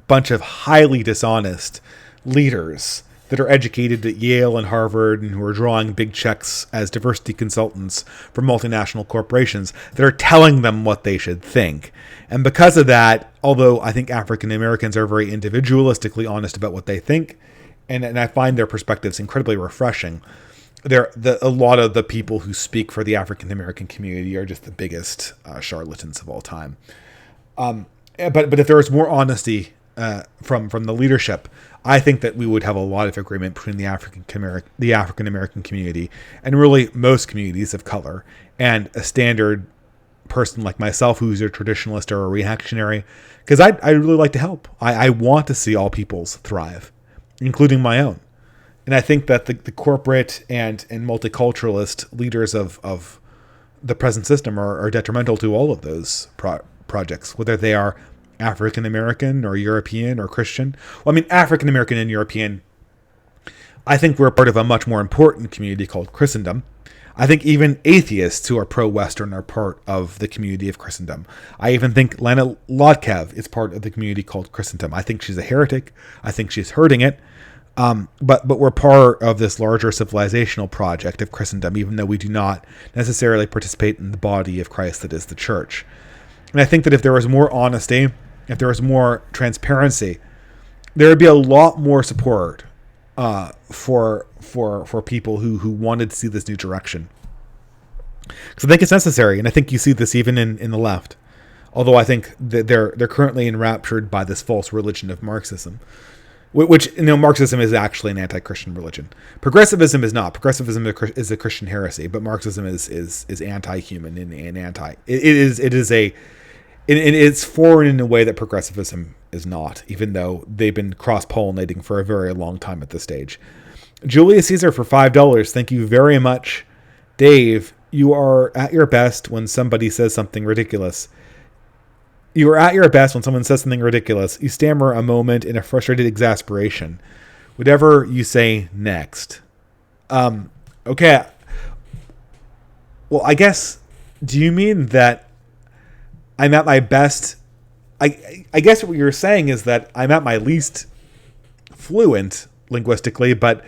bunch of highly dishonest leaders that are educated at Yale and Harvard and who are drawing big checks as diversity consultants for multinational corporations that are telling them what they should think. And because of that, although I think African Americans are very individualistically honest about what they think, and I find their perspectives incredibly refreshing, a lot of the people who speak for the African American community are just the biggest charlatans of all time. But if there was more honesty from the leadership, I think that we would have a lot of agreement between the African American community and really most communities of color, and a standard person like myself who's a traditionalist or a reactionary, because I really like to help. I want to see all peoples thrive, including my own. And I think that the corporate and multiculturalist leaders of the present system are detrimental to all of those projects, whether they are African American or European or Christian. Well, I mean, African American and European, I think we're part of a much more important community called Christendom. I think even atheists who are pro-Western are part of the community of Christendom. I even think Lana Lotkev is part of the community called Christendom. I think she's a heretic. I think she's hurting it. But we're part of this larger civilizational project of Christendom, even though we do not necessarily participate in the body of Christ that is the church. And I think that if there was more honesty, if there was more transparency, there would be a lot more support for people who wanted to see this new direction. Because I think it's necessary, and I think you see this even in the left. Although I think that they're currently enraptured by this false religion of Marxism, which Marxism is actually an anti-Christian religion. Progressivism is not. Progressivism is a Christian heresy, but Marxism is anti-human and anti. It's foreign in a way that progressivism is not, even though they've been cross-pollinating for a very long time at this stage. Julius Caesar for $5. Thank you very much. Dave, you are at your best when somebody says something ridiculous. You are at your best when someone says something ridiculous. You stammer a moment in a frustrated exasperation. Whatever you say next. Okay. Well, I guess, do you mean that I'm at my best? I guess what you're saying is that I'm at my least fluent linguistically, but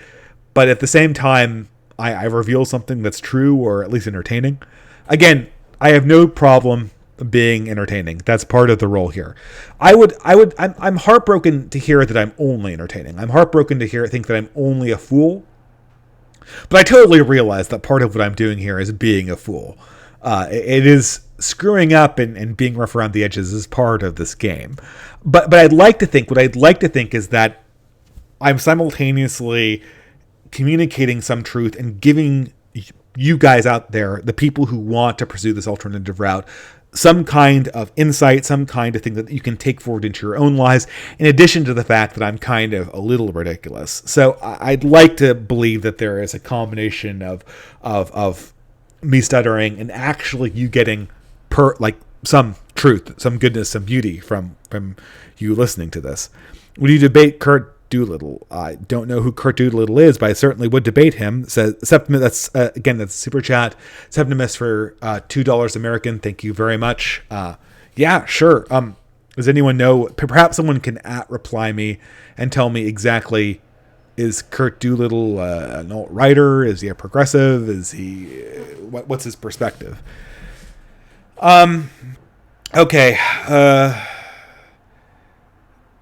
at the same time, I reveal something that's true or at least entertaining. Again, I have no problem being entertaining. That's part of the role here. I'm heartbroken to hear that I'm only entertaining. I'm heartbroken to think that I'm only a fool. But I totally realize that part of what I'm doing here is being a fool. It is screwing up and being rough around the edges is part of this game. But what I'd like to think is that I'm simultaneously communicating some truth and giving you guys out there, the people who want to pursue this alternative route, some kind of insight, some kind of thing that you can take forward into your own lives, in addition to the fact that I'm kind of a little ridiculous. So I'd like to believe that there is a combination of me stuttering and actually you getting some truth, some goodness, some beauty from you listening to this. Would you debate Kurt Doolittle? I don't know who Kurt Doolittle is, but I certainly would debate him. Says Septimus. That's again, that's super chat. Septimus for $2 American. Thank you very much. Yeah, sure. Does anyone know? Perhaps someone can reply me and tell me exactly. Is Kurt Doolittle an alt-writer? Is he a progressive? Is he what's his perspective? Okay.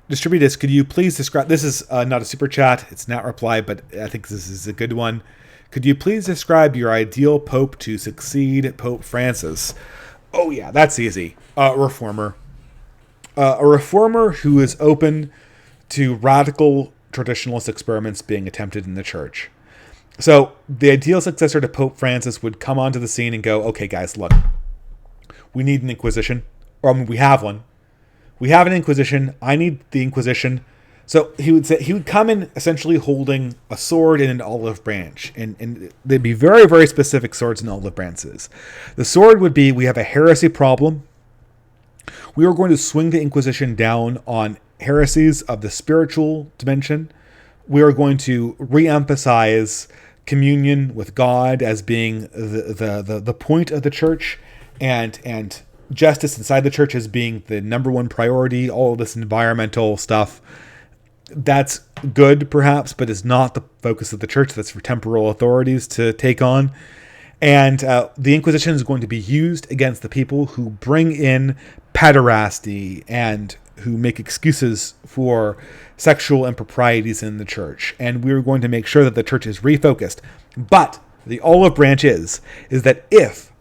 Distributist, could you please describe... This is not a super chat. It's not reply, but I think this is a good one. Could you please describe your ideal pope to succeed Pope Francis? Oh, yeah, that's easy. Reformer. A reformer who is open to radical traditionalist experiments being attempted in the church. So the ideal successor to Pope Francis would come onto the scene and go, okay, guys, look, we need an Inquisition. Or, I mean, we have one. We have an Inquisition. I need the Inquisition. So he would come in essentially holding a sword and an olive branch. And they'd be very, very specific swords and olive branches. The sword would be, we have a heresy problem. We are going to swing the Inquisition down on heresies of the spiritual dimension. We are going to re-emphasize communion with God as being the point of the church, and justice inside the church as being the number one priority. All of this environmental stuff, that's good perhaps, but is not the focus of the church. That's for temporal authorities to take on. And the Inquisition is going to be used against the people who bring in pederasty and who make excuses for sexual improprieties in the church. And we're going to make sure that the church is refocused. But the olive branch is that if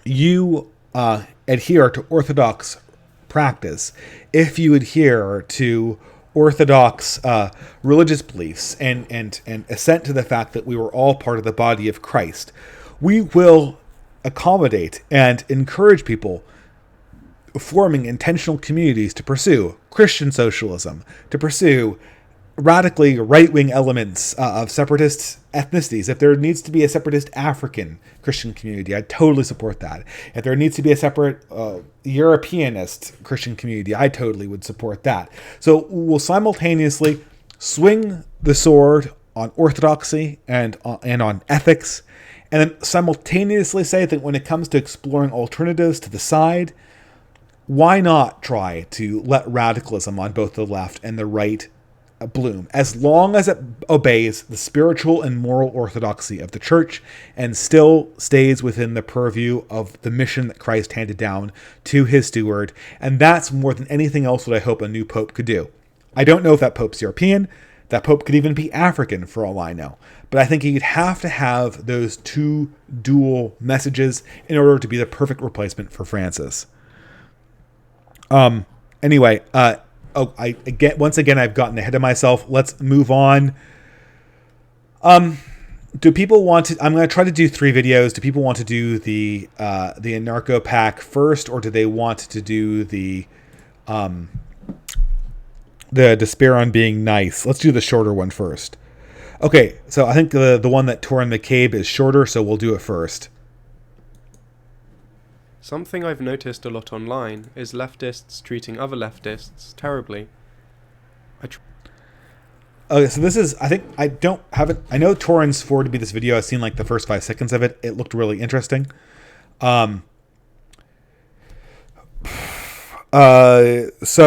you adhere to Orthodox practice, if you adhere to Orthodox religious beliefs and assent to the fact that we were all part of the body of Christ, we will accommodate and encourage people forming intentional communities to pursue Christian socialism, to pursue radically right-wing elements of separatist ethnicities. If there needs to be a separatist African Christian community, I totally support that. If there needs to be a separate Europeanist Christian community, I totally would support that. So we'll simultaneously swing the sword on orthodoxy and on ethics, and then simultaneously say that when it comes to exploring alternatives to the side, why not try to let radicalism on both the left and the right bloom, as long as it obeys the spiritual and moral orthodoxy of the church and still stays within the purview of the mission that Christ handed down to his steward. And that's more than anything else what I hope a new pope could do. I don't know if that pope's European. That pope could even be African for all I know. But I think he'd have to have those two dual messages in order to be the perfect replacement for Francis. Anyway, once again, I've gotten ahead of myself. Let's move on. Do people want to, I'm going to try to do 3 videos. Do people want to do the anarcho pack first, or do they want to do the despair on being nice? Let's do the shorter one first. Okay. So I think the one that Torrin McCabe is shorter, so we'll do it first. Something I've noticed a lot online is leftists treating other leftists terribly. Okay, so this is, I think, I know Torrens forwarded me this video. I've seen like the first 5 seconds of it. It looked really interesting. So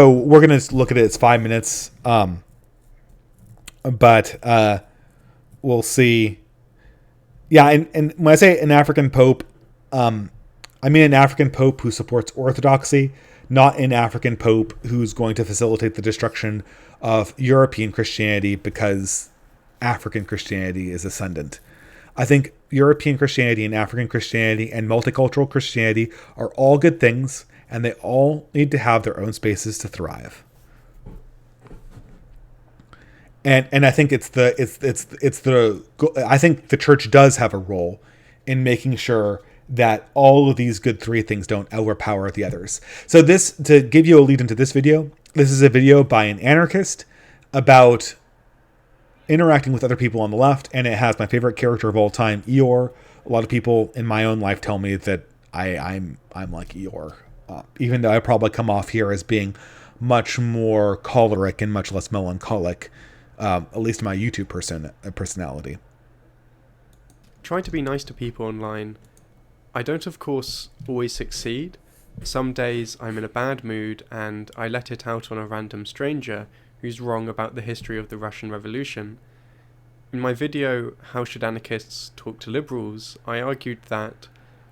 we're going to look at it. It's 5 minutes. But we'll see. Yeah, and when I say an African Pope, I mean an African Pope who supports orthodoxy, not an African Pope who's going to facilitate the destruction of European Christianity because African Christianity is ascendant. I think European Christianity and African Christianity and multicultural Christianity are all good things, and they all need to have their own spaces to thrive. And I think I think the church does have a role in making sure that all of these good 3 things don't overpower the others. So this, to give you a lead into this video, this is a video by an anarchist about interacting with other people on the left, and it has my favorite character of all time, Eeyore. A lot of people in my own life tell me that I'm like Eeyore. even though I probably come off here as being much more choleric and much less melancholic, at least in my YouTube personality. Trying to be nice to people online. I don't, of course, always succeed. Some days I'm in a bad mood and I let it out on a random stranger who's wrong about the history of the Russian Revolution. In my video, How Should Anarchists Talk to Liberals?, I argued that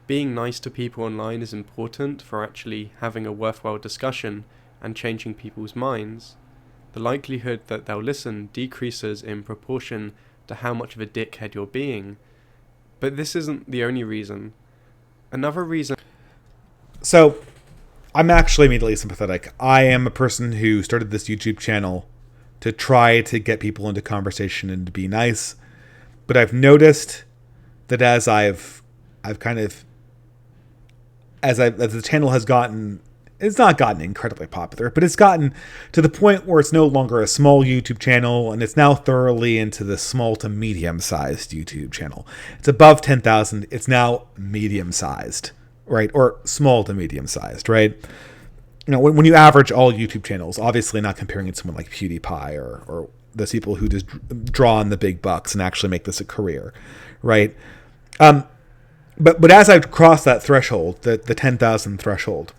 being nice to people online is important for actually having a worthwhile discussion and changing people's minds. The likelihood that they'll listen decreases in proportion to how much of a dickhead you're being. But this isn't the only reason. Another reason... So, I'm actually immediately sympathetic. I am a person who started this YouTube channel to try to get people into conversation and to be nice. But I've noticed that as I've kind of... As the channel has gotten... It's not gotten incredibly popular, but it's gotten to the point where it's no longer a small YouTube channel, and it's now thoroughly into the small to medium-sized YouTube channel. It's above 10,000. It's now medium-sized, right? Or small to medium-sized, right? You know, when you average all YouTube channels, obviously not comparing it to someone like PewDiePie or those people who just draw on the big bucks and actually make this a career, right? But as I've crossed that threshold, the 10,000 threshold,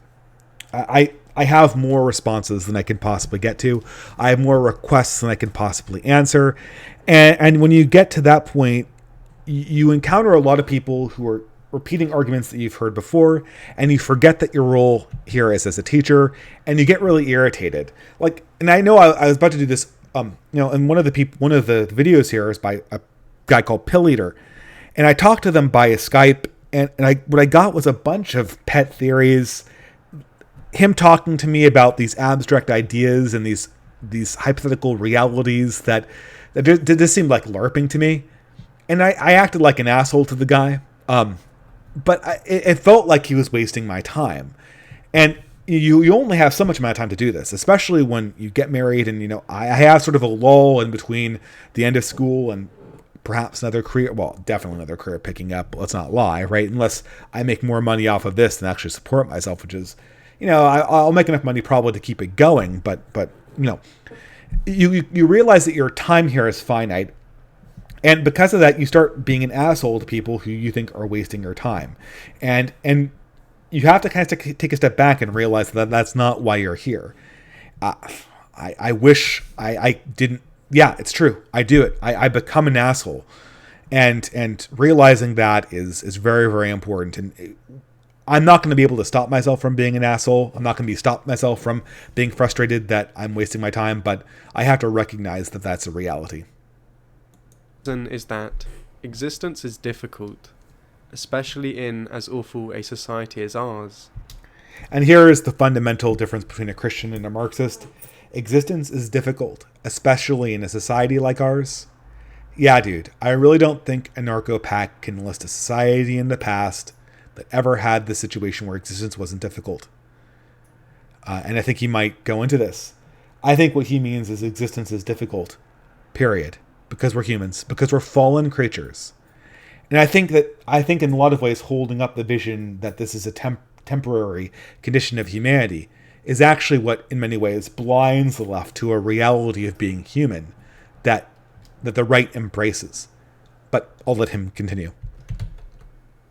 I have more responses than I can possibly get to. I have more requests than I can possibly answer. And when you get to that point, you encounter a lot of people who are repeating arguments that you've heard before, and you forget that your role here is as a teacher, and you get really irritated. Like, and I know I was about to do this, and one of the videos here is by a guy called Pill Eater, and I talked to them by Skype, and what I got was a bunch of pet theories, him talking to me about these abstract ideas and these hypothetical realities that just seemed like LARPing to me. And I acted like an asshole to the guy. But it felt like he was wasting my time. And you only have so much amount of time to do this, especially when you get married and, I have sort of a lull in between the end of school and perhaps another career. Well, definitely another career picking up. Let's not lie, right? Unless I make more money off of this than actually support myself, which is... I'll make enough money probably to keep it going, but you realize that your time here is finite, and because of that, you start being an asshole to people who you think are wasting your time, and you have to kind of take a step back and realize that that's not why you're here. I wish I didn't. Yeah, it's true. I do it. I become an asshole, and realizing that is very, very important. And I'm not going to be able to stop myself from being an asshole. I'm not going to stop myself from being frustrated that I'm wasting my time, but I have to recognize that that's a reality. Is that existence is difficult, especially in as awful a society as ours. And here is the fundamental difference between a Christian and a Marxist. Existence is difficult, especially in a society like ours. Yeah, dude, I really don't think Anarcho-Pack can list a society in the past that ever had this situation where existence wasn't difficult. And I think he might go into this. I think what he means is existence is difficult, period. Because we're humans, because we're fallen creatures. And I think in a lot of ways holding up the vision that this is a temporary condition of humanity is actually what, in many ways, blinds the left to a reality of being human that the right embraces. But I'll let him continue.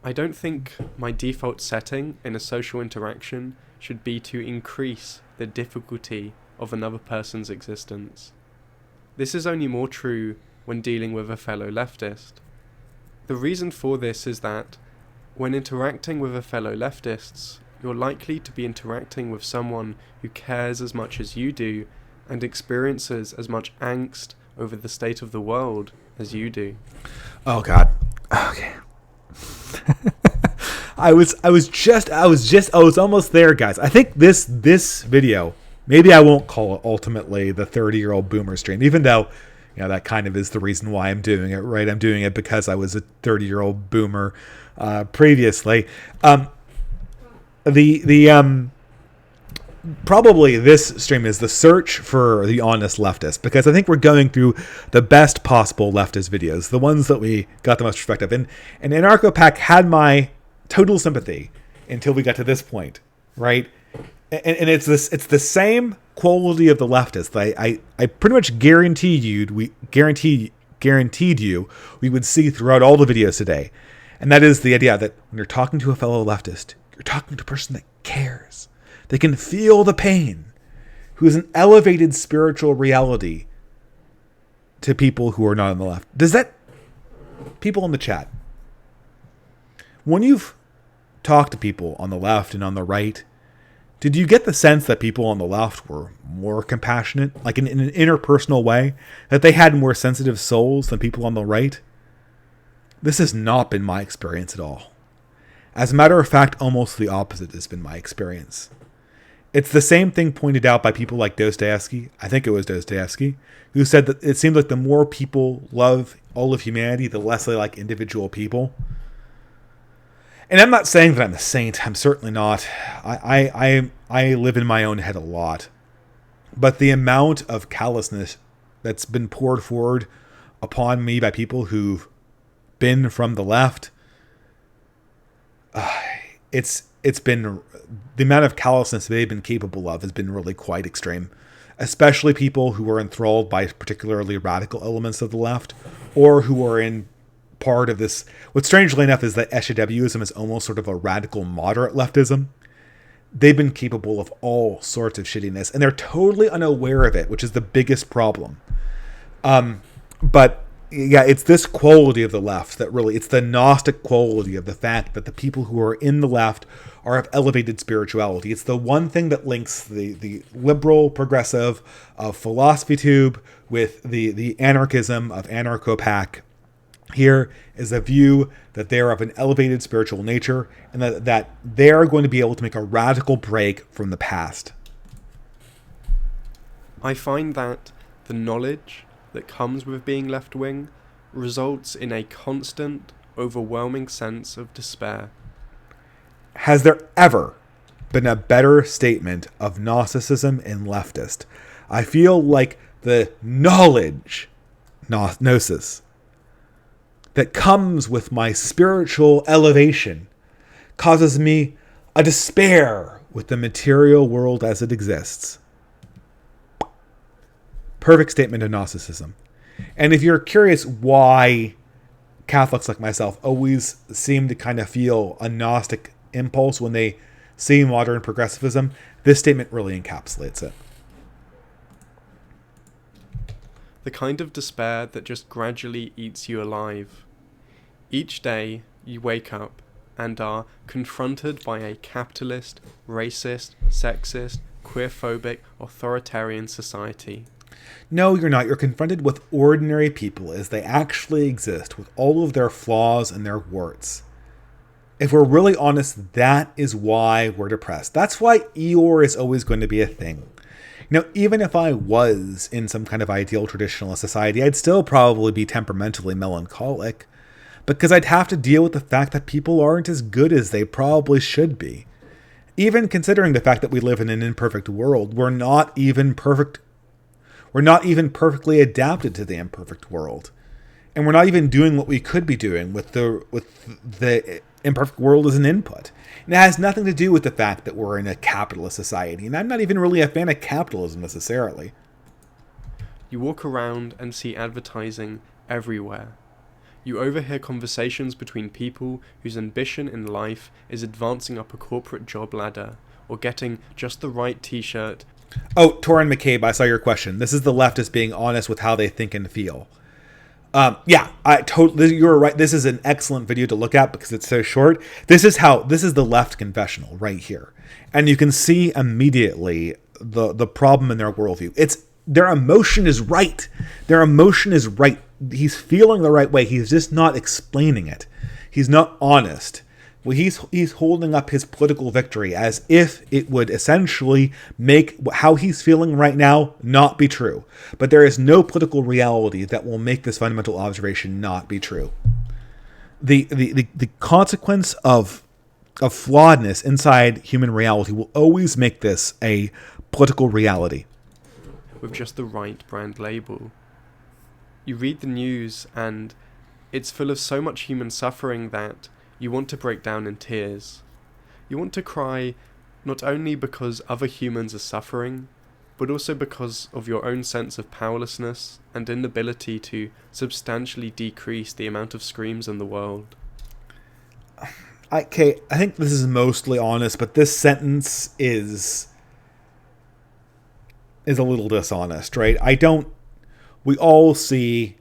I don't think my default setting in a social interaction should be to increase the difficulty of another person's existence. This is only more true when dealing with a fellow leftist. The reason for this is that when interacting with a fellow leftists, you're likely to be interacting with someone who cares as much as you do and experiences as much angst over the state of the world as you do. Oh God. Okay. I was almost there, guys. I think this video, maybe I won't call it ultimately the 30-year-old boomer stream, even though, that kind of is the reason why I'm doing it, right? I'm doing it because I was a 30-year-old boomer previously. Probably this stream is the search for the honest leftist, because I think we're going through the best possible leftist videos, the ones that we got the most perspective. And Anarcho-Pack had my total sympathy until we got to this point, right? and it's the same quality of the leftist. I pretty much guaranteed you we would see throughout all the videos today. And that is the idea that when you're talking to a fellow leftist, you're talking to a person that cares. They can feel the pain, who is an elevated spiritual reality to people who are not on the left. Does that... People in the chat, when you've talked to people on the left and on the right, did you get the sense that people on the left were more compassionate, like in an interpersonal way, that they had more sensitive souls than people on the right? This has not been my experience at all. As a matter of fact, almost the opposite has been my experience. It's the same thing pointed out by people like Dostoevsky, I think it was Dostoevsky, who said that it seemed like the more people love all of humanity, the less they like individual people. And I'm not saying that I'm a saint. I'm certainly not. I live in my own head a lot. But the amount of callousness that's been poured forward upon me by people who've been from the left, it's been... The amount of callousness they've been capable of has been really quite extreme. Especially people who are enthralled by particularly radical elements of the left, or who are in part of this. What strangely enough is that SJWism is almost sort of a radical moderate leftism. They've been capable of all sorts of shittiness, and they're totally unaware of it, which is the biggest problem. But yeah, it's this quality of the left that really, it's the Gnostic quality of the fact that the people who are in the left are of elevated spirituality. It's the one thing that links the liberal progressive of Philosophy Tube with the anarchism of Anarcho-Pack. Here is a view that they're of an elevated spiritual nature, and that they're going to be able to make a radical break from the past. I find that the knowledge that comes with being left-wing results in a constant, overwhelming sense of despair. Has there ever been a better statement of Gnosticism in leftist? I feel like the knowledge, gnosis, that comes with my spiritual elevation causes me a despair with the material world as it exists. Perfect statement of Gnosticism. And if you're curious why Catholics like myself always seem to kind of feel a Gnostic impulse when they see modern progressivism, this statement really encapsulates it. The kind of despair that just gradually eats you alive. Each day you wake up and are confronted by a capitalist, racist, sexist, queerphobic, authoritarian society. No, you're not. You're confronted with ordinary people as they actually exist, with all of their flaws and their warts. If we're really honest, that is why we're depressed. That's why Eeyore is always going to be a thing. You know, even if I was in some kind of ideal traditionalist society, I'd still probably be temperamentally melancholic, because I'd have to deal with the fact that people aren't as good as they probably should be. Even considering the fact that we live in an imperfect world, we're not even perfect. We're not even perfectly adapted to the imperfect world. And we're not even doing what we could be doing with the imperfect world as an input. And it has nothing to do with the fact that we're in a capitalist society. And I'm not even really a fan of capitalism necessarily. You walk around and see advertising everywhere. You overhear conversations between people whose ambition in life is advancing up a corporate job ladder, or getting just the right t-shirt. Oh, Torin McCabe, I saw your question. This is the leftists being honest with how they think and feel. Yeah, you're right. This is an excellent video to look at because it's so short. This is the left confessional right here. And you can see immediately the problem in their worldview. Their emotion is right. Their emotion is right. He's feeling the right way. He's just not explaining it. He's not honest. Well, he's holding up his political victory as if it would essentially make how he's feeling right now not be true. But there is no political reality that will make this fundamental observation not be true. The consequence of flawedness inside human reality will always make this a political reality. With just the right brand label. You read the news and it's full of so much human suffering that you want to break down in tears. You want to cry, not only because other humans are suffering, but also because of your own sense of powerlessness and inability to substantially decrease the amount of screams in the world. Okay, I think this is mostly honest, but this sentence is a little dishonest, right? We all see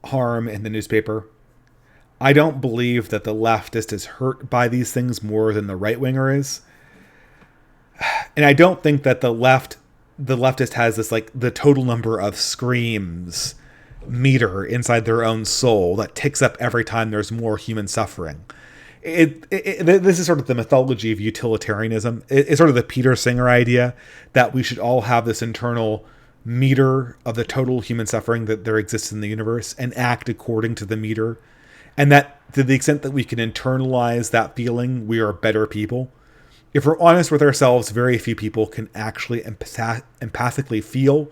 harm in the newspaper. I don't believe that the leftist is hurt by these things more than the right-winger is. And I don't think that the leftist has this, like, the total number of screams meter inside their own soul that ticks up every time there's more human suffering. This is sort of the mythology of utilitarianism. It's sort of the Peter Singer idea that we should all have this internal meter of the total human suffering that there exists in the universe and act according to the meter. And that to the extent that we can internalize that feeling, we are better people. If we're honest with ourselves, very few people can actually empathically feel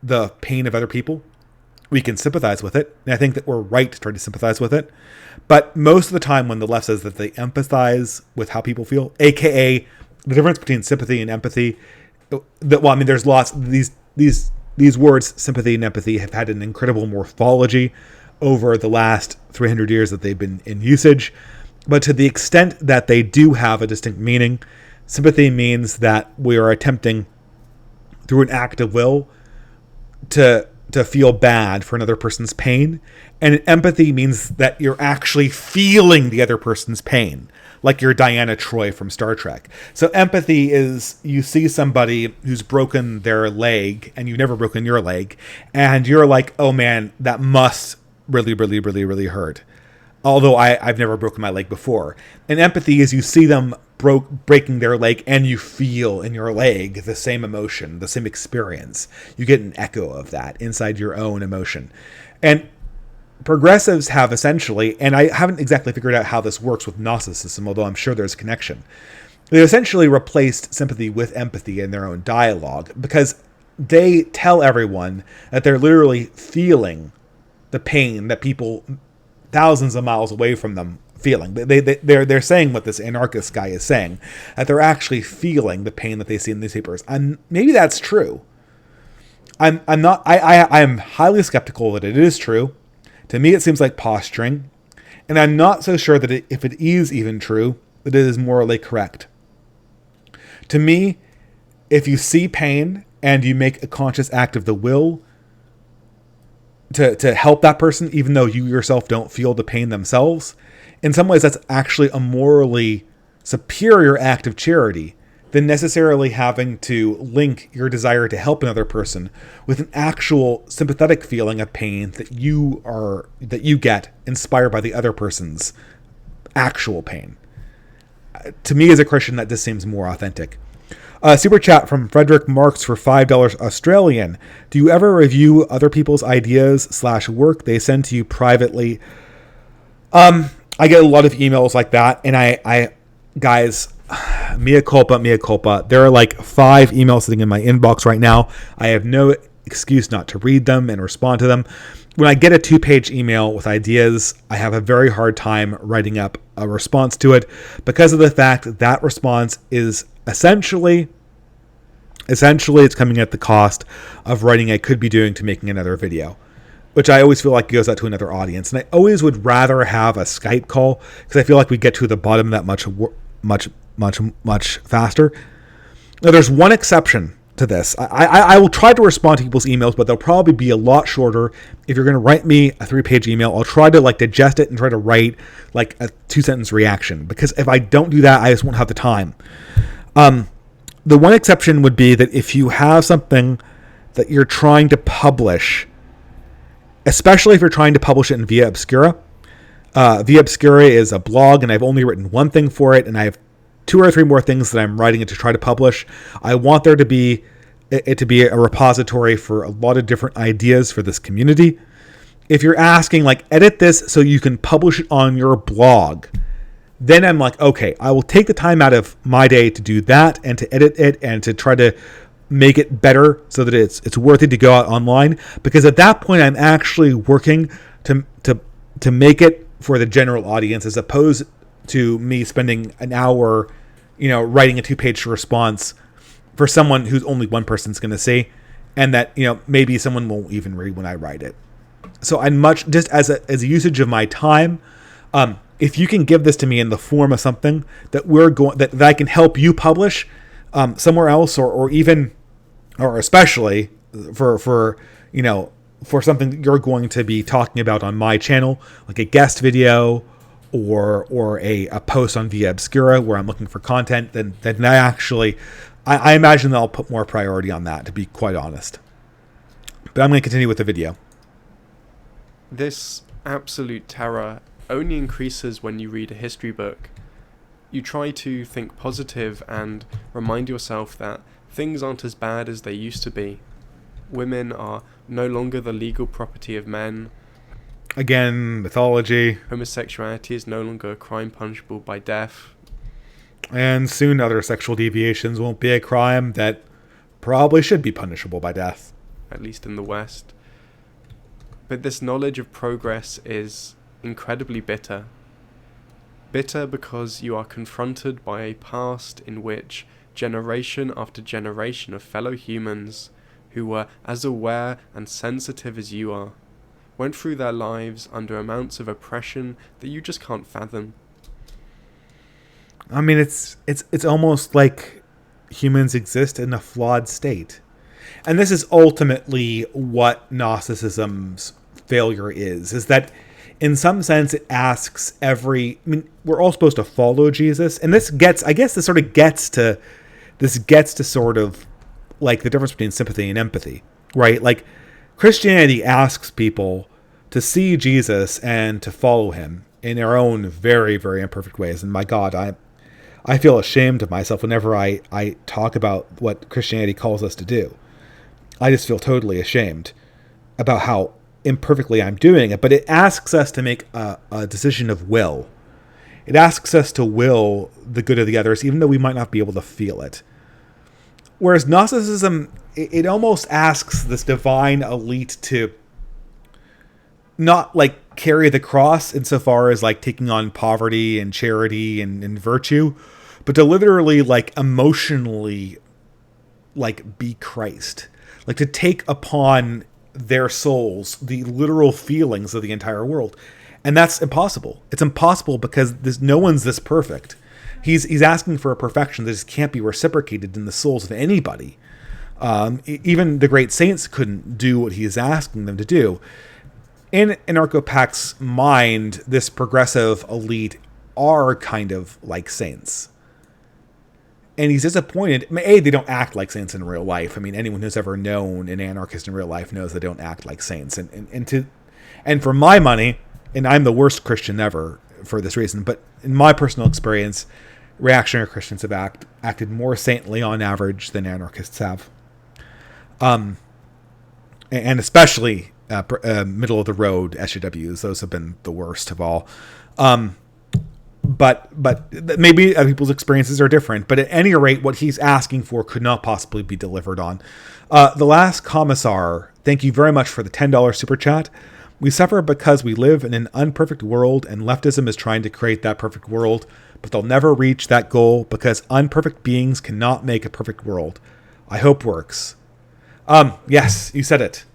the pain of other people. We can sympathize with it, and I think that we're right to try to sympathize with it. But most of the time when the left says that they empathize with how people feel, aka the difference between sympathy and empathy, there's lots, these words, sympathy and empathy, have had an incredible morphology over the last 300 years that they've been in usage. But to the extent that they do have a distinct meaning, sympathy means that we are attempting, through an act of will, to feel bad for another person's pain. And empathy means that you're actually feeling the other person's pain, like you're Diana Troy from Star Trek. So empathy is, you see somebody who's broken their leg and you've never broken your leg, and you're like, oh man, that must really, really, really, really hurt. Although I've never broken my leg before. And empathy is, you see them breaking their leg and you feel in your leg the same emotion, the same experience. You get an echo of that inside your own emotion. And progressives have essentially, and I haven't exactly figured out how this works with Gnosticism, although I'm sure there's a connection. They essentially replaced sympathy with empathy in their own dialogue, because they tell everyone that they're literally feeling the pain that people thousands of miles away from them feeling. They're saying what this anarchist guy is saying, that they're actually feeling the pain that they see in newspapers. And maybe that's true. I'm highly skeptical that it is true. To me, it seems like posturing, and I'm not so sure that if it is even true, that it is morally correct. To me, if you see pain and you make a conscious act of the will to help that person, even though you yourself don't feel the pain themselves, in some ways that's actually a morally superior act of charity than necessarily having to link your desire to help another person with an actual sympathetic feeling of pain that you get inspired by the other person's actual pain. To me, as a Christian, that just seems more authentic. Super chat from Frederick Marks for $5 Australian. Do you ever review other people's ideas/work they send to you privately? I get a lot of emails like that, and I guys, mea culpa. There are like 5 emails sitting in my inbox right now. I have no excuse not to read them and respond to them. When I get a 2-page email with ideas, I have a very hard time writing up a response to it, because of the fact that that response is essentially it's coming at the cost of writing I could be doing to making another video, which I always feel like goes out to another audience. And I always would rather have a Skype call, because I feel like we get to the bottom of that much faster. Now, there's one exception to this. I will try to respond to people's emails, but they'll probably be a lot shorter. If you're going to write me a 3-page email, I'll try to digest it and try to write like a 2-sentence reaction, because if I don't do that, I just won't have the time. The one exception would be that if you have something that you're trying to publish, especially if you're trying to publish it in Via Obscura. Via Obscura is a blog, and I've only written one thing for it, and I have 2 or 3 more things that I'm writing it to try to publish. I want there to be a repository for a lot of different ideas for this community. If you're asking, edit this so you can publish it on your blog, then I'm like, okay, I will take the time out of my day to do that and to edit it and to try to make it better so that it's worth it to go out online. Because at that point, I'm actually working to make it for the general audience, as opposed to me spending an hour writing a 2-page response for someone who's only one person's going to see, and that, maybe someone won't even read when I write it. So I'd much, just as a usage of my time, if you can give this to me in the form of something that that I can help you publish somewhere else, or especially for something that you're going to be talking about on my channel, like a guest video or a post on Via Obscura where I'm looking for content, then I imagine that I'll put more priority on that, to be quite honest. But I'm going to continue with the video. This absolute terror only increases when you read a history book. You try to think positive and remind yourself that things aren't as bad as they used to be. Women are no longer the legal property of men. Again, mythology. Homosexuality is no longer a crime punishable by death. And soon other sexual deviations won't be a crime that probably should be punishable by death. At least in the West. But this knowledge of progress is incredibly bitter. Bitter because you are confronted by a past in which generation after generation of fellow humans who were as aware and sensitive as you are went through their lives under amounts of oppression that you just can't fathom. I mean, it's almost like humans exist in a flawed state. And this is ultimately what Gnosticism's failure is that in some sense it asks we're all supposed to follow Jesus. And this gets to sort of like the difference between sympathy and empathy, right? Like Christianity asks people to see Jesus and to follow him in their own very, very imperfect ways. And my God, I feel ashamed of myself whenever I talk about what Christianity calls us to do. I just feel totally ashamed about how imperfectly I'm doing it. But it asks us to make a decision of will. It asks us to will the good of the others, even though we might not be able to feel it. Whereas Gnosticism, it almost asks this divine elite to not like carry the cross insofar as like taking on poverty and charity and virtue, but to literally like emotionally like be Christ, like to take upon their souls the literal feelings of the entire world. And that's impossible. It's impossible because no one's this perfect. He's asking for a perfection that just can't be reciprocated in the souls of anybody. Even the great saints couldn't do what he is asking them to do. In Anarcho-Pact's mind, this progressive elite are kind of like saints. And he's disappointed. A, they don't act like saints in real life. I mean, anyone who's ever known an anarchist in real life knows they don't act like saints. And for my money, and I'm the worst Christian ever for this reason, but in my personal experience, reactionary Christians have acted more saintly on average than anarchists have. And especially middle of the road SJWs, those have been the worst of all. But maybe other people's experiences are different. But at any rate, what he's asking for could not possibly be delivered on. The Last Commissar, thank you very much for the $10 super chat. We suffer because we live in an unperfect world, and leftism is trying to create that perfect world, but they'll never reach that goal because unperfect beings cannot make a perfect world. I hope works. Yes, you said it.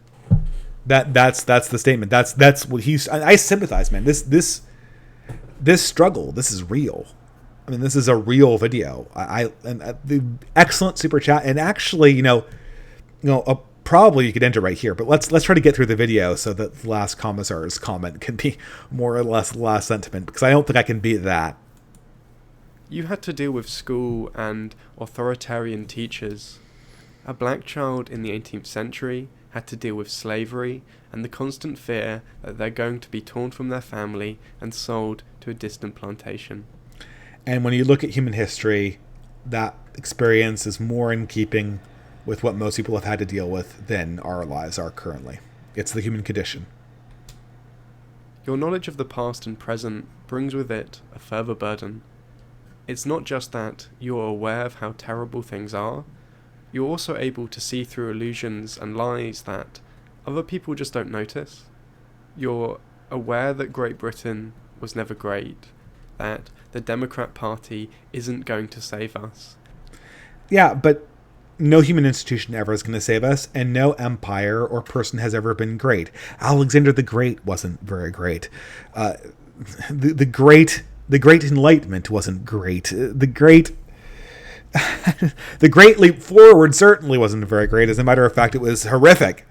That's the statement. That's what I sympathize, man. This struggle, this is real. I mean, this is a real video. The excellent super chat, and actually, probably you could enter right here, but let's try to get through the video so that the Last Commissar's comment can be more or less the last sentiment, because I don't think I can beat that. You had to deal with school and authoritarian teachers. A black child in the 18th century had to deal with slavery and the constant fear that they're going to be torn from their family and sold to a distant plantation. And when you look at human history, that experience is more in keeping with what most people have had to deal with than our lives are currently. It's the human condition. Your knowledge of the past and present brings with it a further burden. It's not just that you are aware of how terrible things are, you're also able to see through illusions and lies that other people just don't notice. You're aware that Great Britain was never great, that the Democrat Party isn't going to save us. Yeah, but no human institution ever is going to save us, and no empire or person has ever been great. Alexander the Great wasn't very great. The great Enlightenment wasn't great. The Great Leap Forward certainly wasn't very great. As a matter of fact, it was horrific.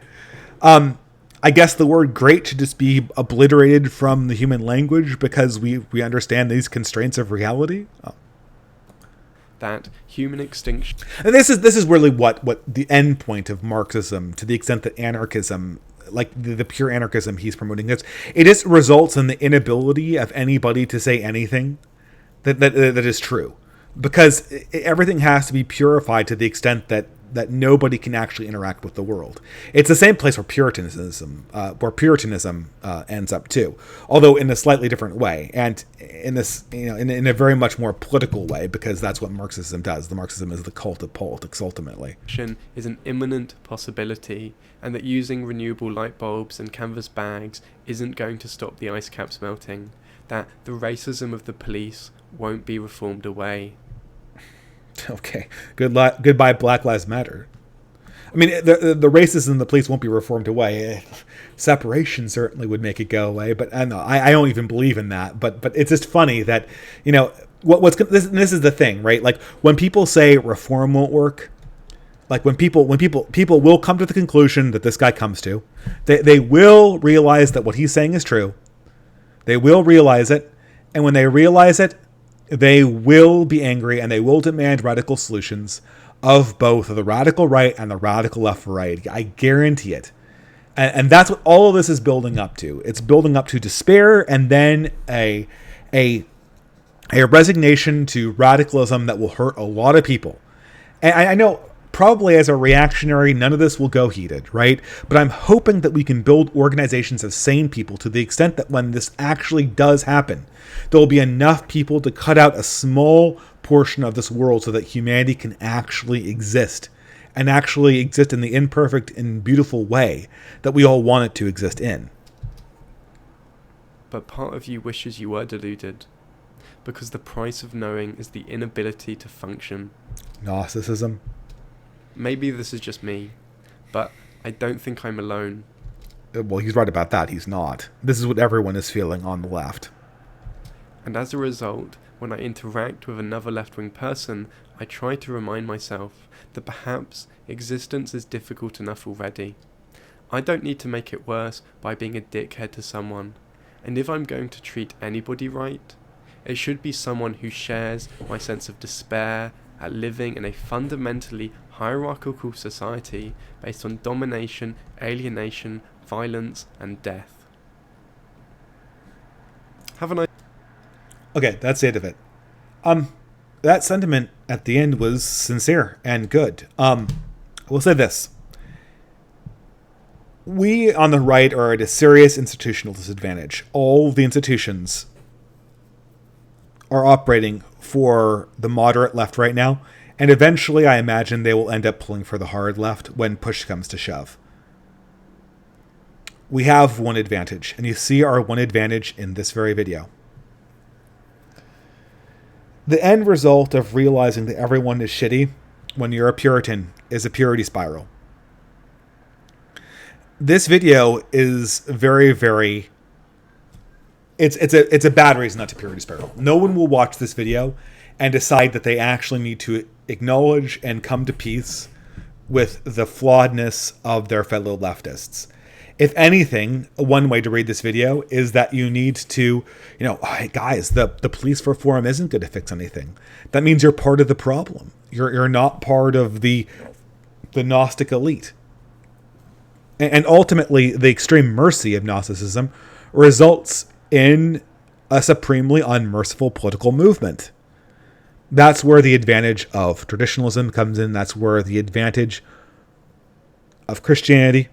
I guess the word great should just be obliterated from the human language because we understand these constraints of reality. That human extinction. And this is really what the end point of Marxism, to the extent that anarchism, like the pure anarchism he's promoting, it just results in the inability of anybody to say anything that is true, because everything has to be purified to the extent that nobody can actually interact with the world. It's the same place where Puritanism ends up too, although in a slightly different way, and in this, in a very much more political way, because that's what Marxism does. The Marxism is the cult of politics ultimately. Is an imminent possibility, and that using renewable light bulbs and canvas bags isn't going to stop the ice caps melting. That the racism of the police won't be reformed away. Okay, goodbye Black Lives Matter. I mean, the racism in the police won't be reformed away. Separation certainly would make it go away, but I don't even believe in that. But it's just funny that, this is the thing, right? Like when people say reform won't work, like when people will come to the conclusion that this guy comes to, they will realize that what he's saying is true. They will realize it, and when they realize it, they will be angry and they will demand radical solutions of both the radical right and the radical left right. I guarantee it. And that's what all of this is building up to. It's building up to despair and then a resignation to radicalism that will hurt a lot of people. And I know probably as a reactionary, none of this will go heated, right? But I'm hoping that we can build organizations of sane people to the extent that when this actually does happen, there will be enough people to cut out a small portion of this world so that humanity can actually exist, and actually exist in the imperfect and beautiful way that we all want it to exist in. But part of you wishes you were deluded, because the price of knowing is the inability to function. Gnosticism. Maybe this is just me, but I don't think I'm alone. Well, he's right about that. He's not. This is what everyone is feeling on the left. And as a result, when I interact with another left-wing person, I try to remind myself that perhaps existence is difficult enough already. I don't need to make it worse by being a dickhead to someone. And if I'm going to treat anybody right, it should be someone who shares my sense of despair at living in a fundamentally hierarchical society based on domination, alienation, violence, and death. Have a nice... Okay, that's the end of it. That sentiment at the end was sincere and good. We'll say this. We on the right are at a serious institutional disadvantage. All the institutions are operating for the moderate left right now, and eventually I imagine they will end up pulling for the hard left when push comes to shove. We have one advantage, and you see our one advantage in this very video. The end result of realizing that everyone is shitty when you're a Puritan is a purity spiral. This video is very, very... It's a bad reason not to purity spiral. No one will watch this video and decide that they actually need to acknowledge and come to peace with the flawedness of their fellow leftists. If anything, one way to read this video is that you need to, hey guys, the police reform isn't going to fix anything. That means you're part of the problem. You're not part of the Gnostic elite. And ultimately, the extreme mercy of Gnosticism results in a supremely unmerciful political movement. That's where the advantage of traditionalism comes in. That's where the advantage of Christianity,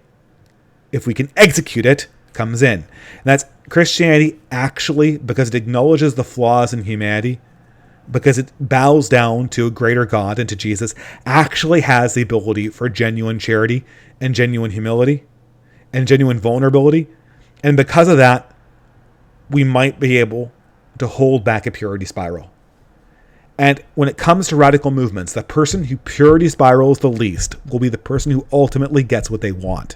if we can execute it, comes in. And that's Christianity actually, because it acknowledges the flaws in humanity, because it bows down to a greater God and to Jesus, actually has the ability for genuine charity and genuine humility and genuine vulnerability. And because of that, we might be able to hold back a purity spiral. And when it comes to radical movements, the person who purity spirals the least will be the person who ultimately gets what they want.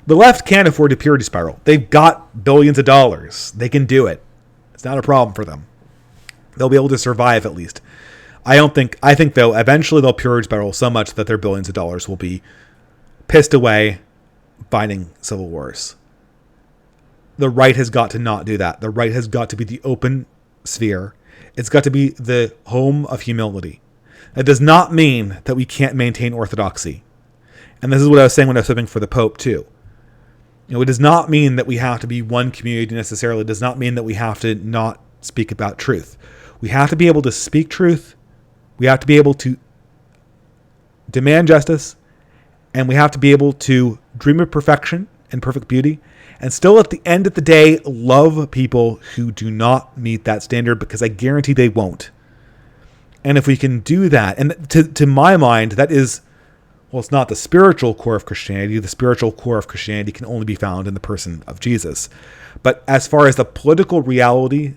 The left can't afford a purity spiral. They've got billions of dollars. They can do it. It's not a problem for them. They'll be able to survive at least. I think though, eventually they'll purity spiral so much that their billions of dollars will be pissed away fighting civil wars. The right has got to not do that. The right has got to be the open sphere. It's got to be the home of humility. That does not mean that we can't maintain orthodoxy. And this is what I was saying when I was hoping for the Pope too. It does not mean that we have to be one community necessarily. It does not mean that we have to not speak about truth. We have to be able to speak truth. We have to be able to demand justice. And we have to be able to dream of perfection and perfect beauty. And still at the end of the day, love people who do not meet that standard, because I guarantee they won't. And if we can do that, and to my mind, that is, well, it's not the spiritual core of Christianity. The spiritual core of Christianity can only be found in the person of Jesus. But as far as the political reality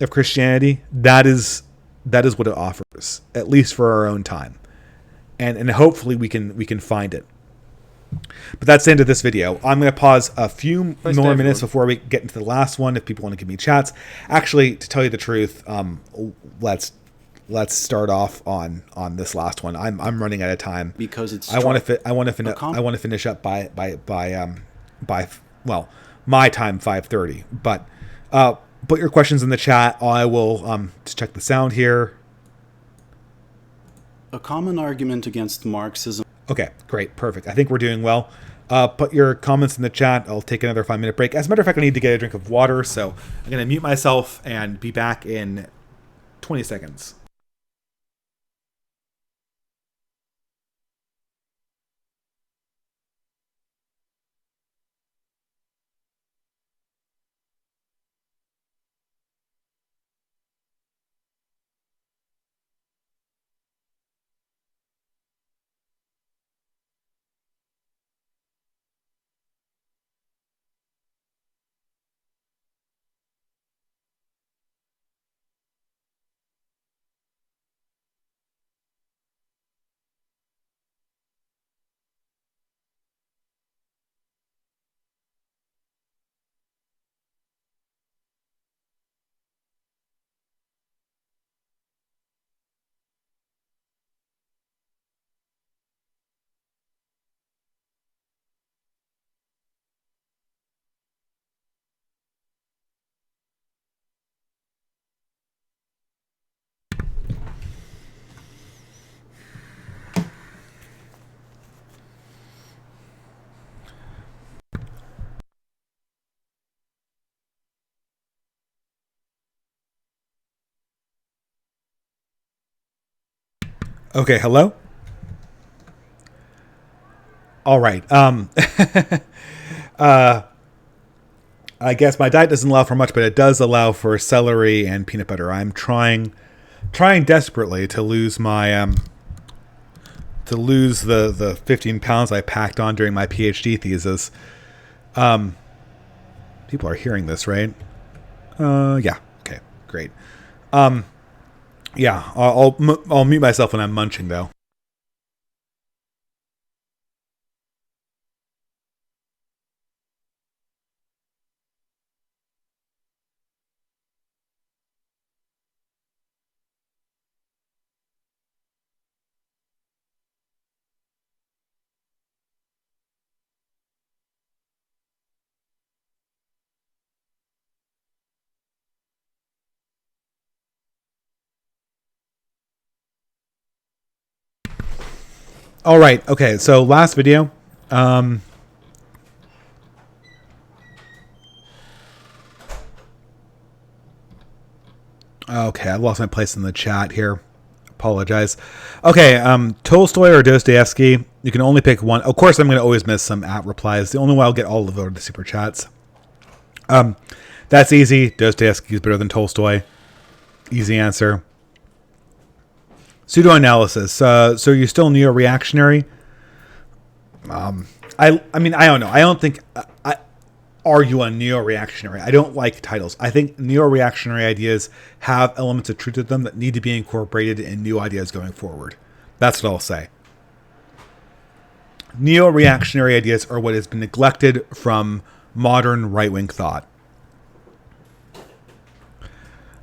of Christianity, that is what it offers, at least for our own time. And hopefully we can find it. But that's the end of this video. I'm going to pause a few more minutes before we get into the last one, if people want to give me chats. Actually, to tell you the truth, let's start off on this last one. I'm running out of time because it's. I want to finish up by well, my time 5:30. But put your questions in the chat. I will just check the sound here. A common argument against Marxism. Okay, great, perfect. I think we're doing well. Put your comments in the chat. I'll take another 5-minute break. As a matter of fact, I need to get a drink of water, so I'm going to mute myself and be back in 20 seconds. Okay, hello? All right. I guess my diet doesn't allow for much, but it does allow for celery and peanut butter. I'm trying desperately to lose my the 15 pounds I packed on during my PhD thesis. People are hearing this, right? Yeah. Okay, great. Yeah, I'll mute myself when I'm munching, though. All right. Okay. So last video. Okay, I lost my place in the chat here. Apologize. Okay. Tolstoy or Dostoevsky. You can only pick one. Of course, I'm going to always miss some at replies. The only way I'll get all of the super chats. That's easy. Dostoevsky is better than Tolstoy. Easy answer. Pseudo-analysis. So you're still neo-reactionary? I mean, I don't know. I don't think... argue on neo-reactionary. I don't like titles. I think neo-reactionary ideas have elements of truth to them that need to be incorporated in new ideas going forward. That's what I'll say. Neo-reactionary ideas are what has been neglected from modern right-wing thought.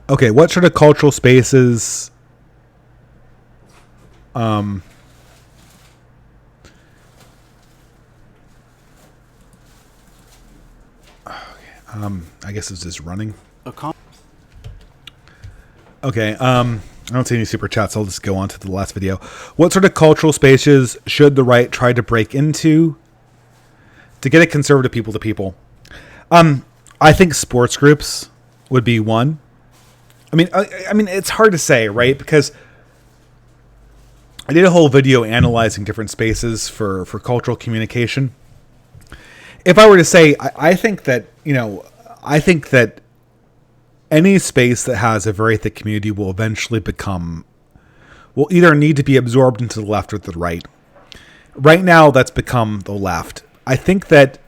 Okay, what sort of cultural spaces... I guess it's just running. Okay, I don't see any super chats. I'll just go on to the last video. What sort of cultural spaces should the right try to break into to get a conservative people to people? I think sports groups would be one. I mean, it's hard to say, right? Because I did a whole video analyzing different spaces for cultural communication. If I were to say, I think that any space that has a very thick community will eventually will either need to be absorbed into the left or the right. Right now, that's become the left. I think that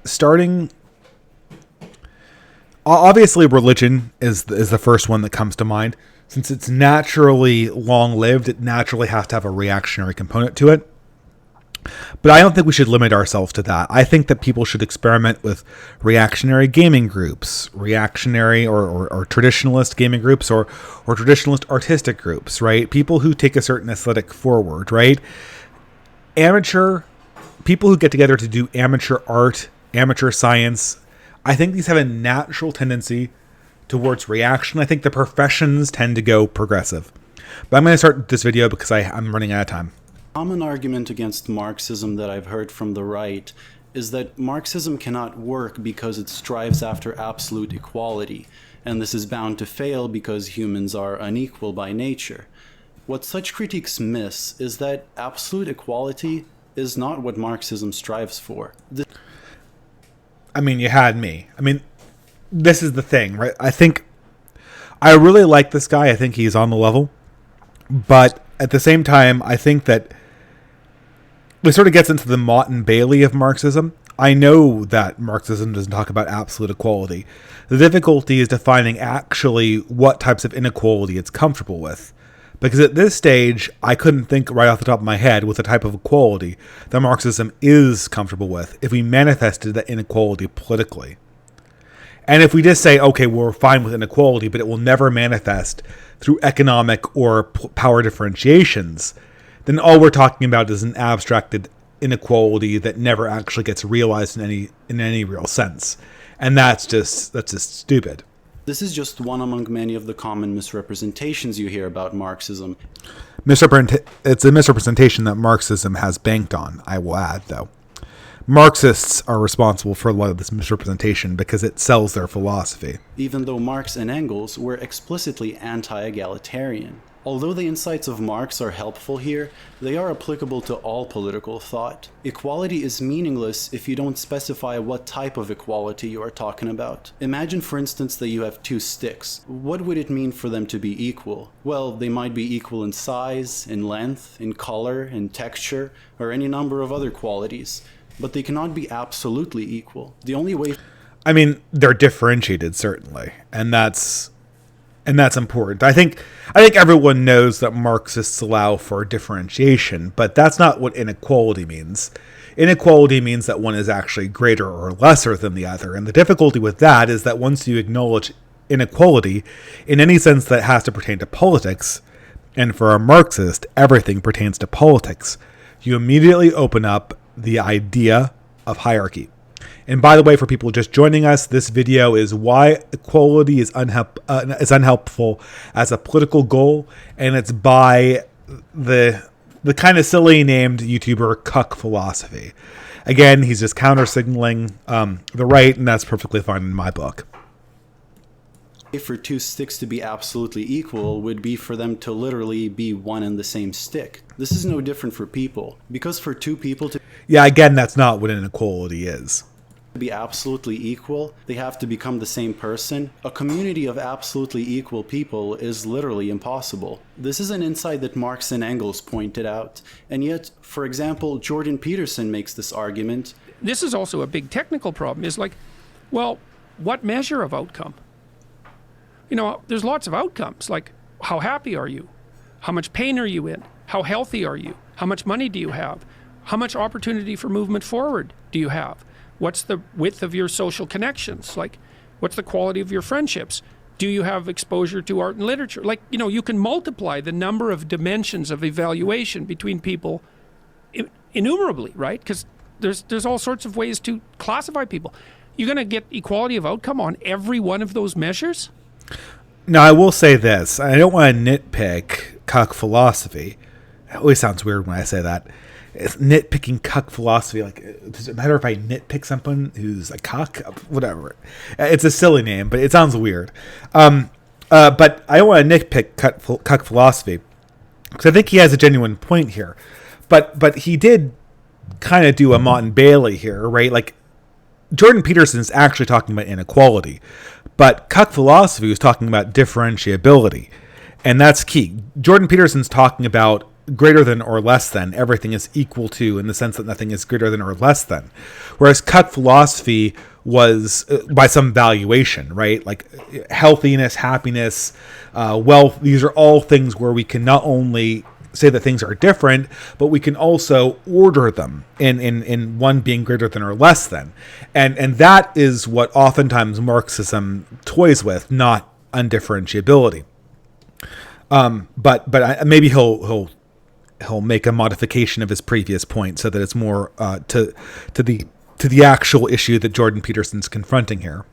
obviously religion is the first one that comes to mind. Since it's naturally long-lived, it naturally has to have a reactionary component to it. But I don't think we should limit ourselves to that. I think that people should experiment with reactionary gaming groups, reactionary or traditionalist gaming groups, or traditionalist artistic groups, right? People who take a certain aesthetic forward, right? People who get together to do amateur art, amateur science. I think these have a natural tendency towards reaction. I think the professions tend to go progressive. But I'm going to start this video because I'm running out of time. Common argument against Marxism that I've heard from the right is that Marxism cannot work because it strives after absolute equality, and this is bound to fail because humans are unequal by nature. What such critiques miss is that absolute equality is not what Marxism strives for. You had me. This is the thing, right? I really like this guy. I think he's on the level. But at the same time, I think that it sort of gets into the Mott and Bailey of Marxism. I know that Marxism doesn't talk about absolute equality. The difficulty is defining actually what types of inequality it's comfortable with. Because at this stage, I couldn't think right off the top of my head with the type of equality that Marxism is comfortable with if we manifested that inequality politically. And if we just say, okay, we're fine with inequality, but it will never manifest through economic or power differentiations, then all we're talking about is an abstracted inequality that never actually gets realized in any real sense. And that's just stupid. This is just one among many of the common misrepresentations you hear about Marxism. It's a misrepresentation that Marxism has banked on, I will add, though. Marxists are responsible for a lot of this misrepresentation because it sells their philosophy. Even though Marx and Engels were explicitly anti-egalitarian. Although the insights of Marx are helpful here, they are applicable to all political thought. Equality is meaningless if you don't specify what type of equality you are talking about. Imagine, for instance, that you have two sticks. What would it mean for them to be equal? Well, they might be equal in size, in length, in color, in texture, or any number of other qualities. But they cannot be absolutely equal. The only way... they're differentiated, certainly. And that's important. I think everyone knows that Marxists allow for differentiation, but that's not what inequality means. Inequality means that one is actually greater or lesser than the other. And the difficulty with that is that once you acknowledge inequality in any sense that has to pertain to politics, and for a Marxist, everything pertains to politics, you immediately open up the idea of hierarchy. And by the way, for people just joining us, this video is why equality is unhelpful as a political goal, and it's by the kind of silly named YouTuber Cuck Philosophy. Again, he's just counter-signaling the right, and that's perfectly fine in my book. For two sticks to be absolutely equal would be for them to literally be one and the same stick. This is no different for people, because for two people to... Yeah, again, that's not what inequality is. To be absolutely equal, they have to become the same person. A community of absolutely equal people is literally impossible. This is an insight that Marx and Engels pointed out, and yet, for example, Jordan Peterson makes this argument. This is also a big technical problem. Is like, Well, what measure of outcome? There's lots of outcomes, like how happy are you? How much pain are you in? How healthy are you? How much money do you have? How much opportunity for movement forward do you have? What's the width of your social connections? Like, what's the quality of your friendships? Do you have exposure to art and literature? Like, you can multiply the number of dimensions of evaluation between people innumerably, right? Because there's all sorts of ways to classify people. You're going to get equality of outcome on every one of those measures? Now, I will say this. I don't want to nitpick cuck philosophy. It always sounds weird when I say that. It's nitpicking cuck philosophy. Like, does it matter if I nitpick someone who's a cuck? Whatever. It's a silly name, but it sounds weird. But I don't want to nitpick cuck philosophy because I think he has a genuine point here. But he did kind of do a Mott and Bailey here, right? Like, Jordan Peterson's actually talking about inequality, but cuck philosophy was talking about differentiability, and that's key. Jordan Peterson's talking about greater than or less than. Everything is equal to, in the sense that nothing is greater than or less than. Whereas cuck philosophy was by some valuation, right? Like healthiness, happiness, wealth. These are all things where we can not only say that things are different, but we can also order them in one being greater than or less than. And that is what oftentimes Marxism toys with, not undifferentiability. But maybe he'll make a modification of his previous point so that it's more to the actual issue that Jordan Peterson's confronting here.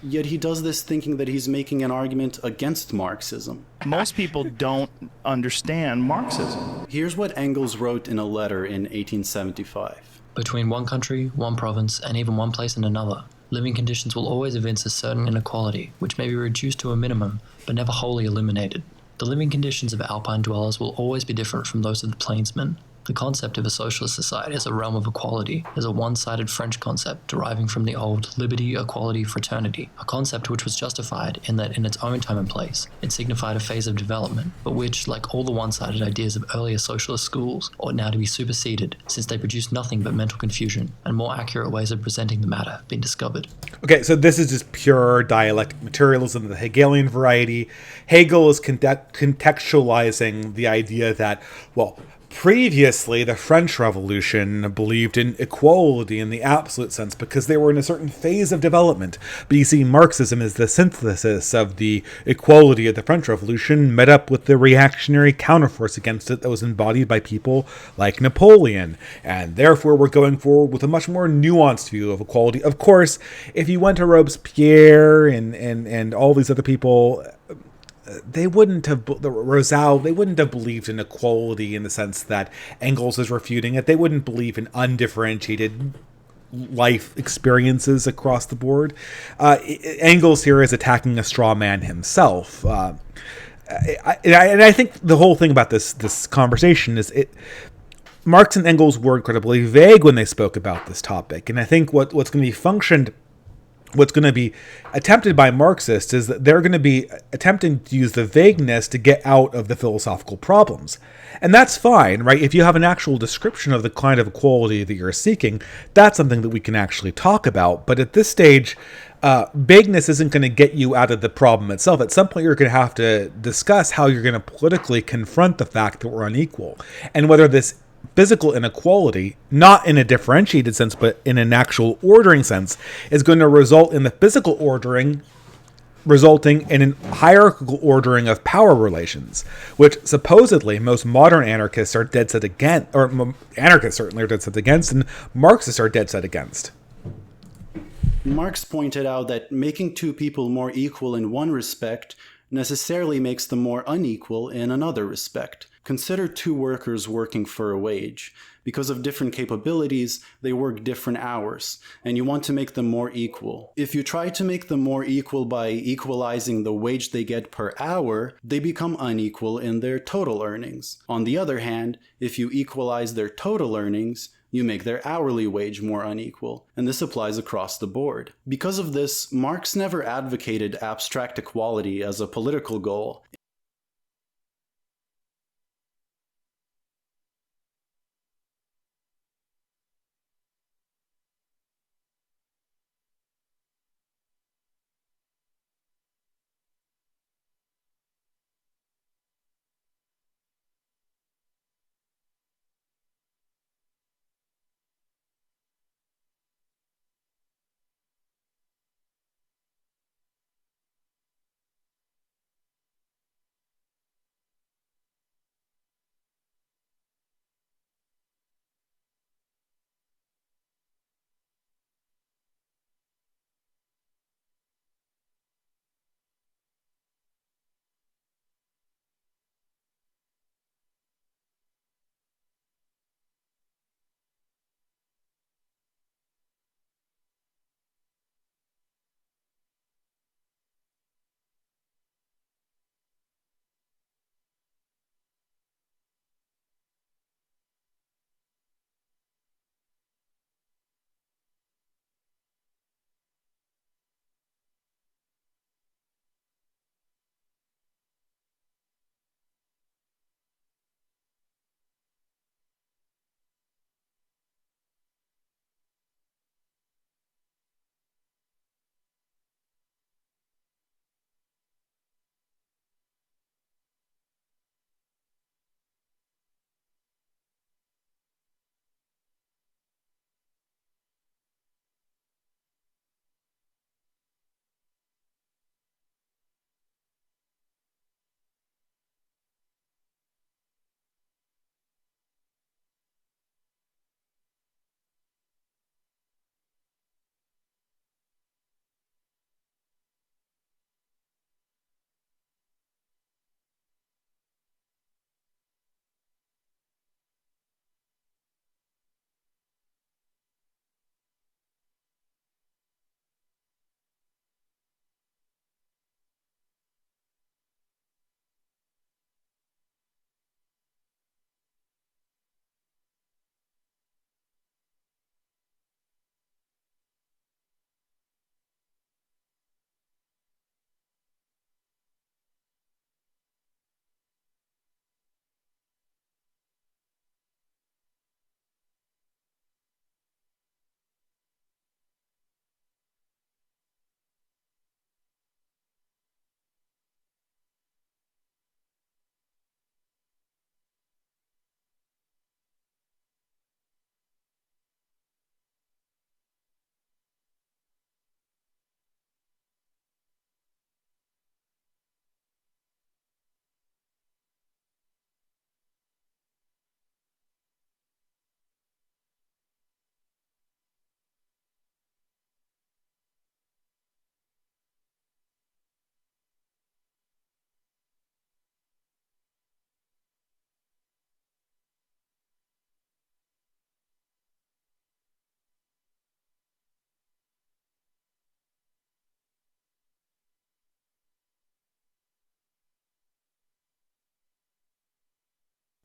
Yet he does this thinking that he's making an argument against Marxism. Most people don't understand Marxism. Here's what Engels wrote in a letter in 1875. Between one country, one province, and even one place and another, living conditions will always evince a certain inequality, which may be reduced to a minimum, but never wholly eliminated. The living conditions of alpine dwellers will always be different from those of the plainsmen. The concept of a socialist society as a realm of equality is a one-sided French concept deriving from the old liberty, equality, fraternity, a concept which was justified in that in its own time and place it signified a phase of development, but which, like all the one-sided ideas of earlier socialist schools, ought now to be superseded, since they produce nothing but mental confusion, and more accurate ways of presenting the matter have been discovered. Okay, so this is just pure dialectic materialism, the Hegelian variety. Hegel is contextualizing the idea that, well, previously, the French Revolution believed in equality in the absolute sense because they were in a certain phase of development. But you see, Marxism is the synthesis of the equality of the French Revolution met up with the reactionary counterforce against it that was embodied by people like Napoleon. And therefore, we're going forward with a much more nuanced view of equality. Of course, if you went to Robespierre and all these other people, they wouldn't have believed in equality in the sense that Engels is refuting it. They wouldn't believe in undifferentiated life experiences across the board. Engels here is attacking a straw man himself. And I think the whole thing about this conversation is Marx and Engels were incredibly vague when they spoke about this topic. And I think what's going to be attempted by Marxists is that they're going to be attempting to use the vagueness to get out of the philosophical problems. And that's fine, right? If you have an actual description of the kind of equality that you're seeking, that's something that we can actually talk about. But at this stage, vagueness isn't going to get you out of the problem itself. At some point, you're going to have to discuss how you're going to politically confront the fact that we're unequal, and whether this physical inequality, not in a differentiated sense, but in an actual ordering sense, is going to result in the physical ordering resulting in a hierarchical ordering of power relations, which supposedly most modern anarchists are dead set against, or anarchists certainly are dead set against, and Marxists are dead set against. Marx pointed out that making two people more equal in one respect necessarily makes them more unequal in another respect. Consider two workers working for a wage. Because of different capabilities, they work different hours, and you want to make them more equal. If you try to make them more equal by equalizing the wage they get per hour, they become unequal in their total earnings. On the other hand, if you equalize their total earnings, you make their hourly wage more unequal, and this applies across the board. Because of this, Marx never advocated abstract equality as a political goal.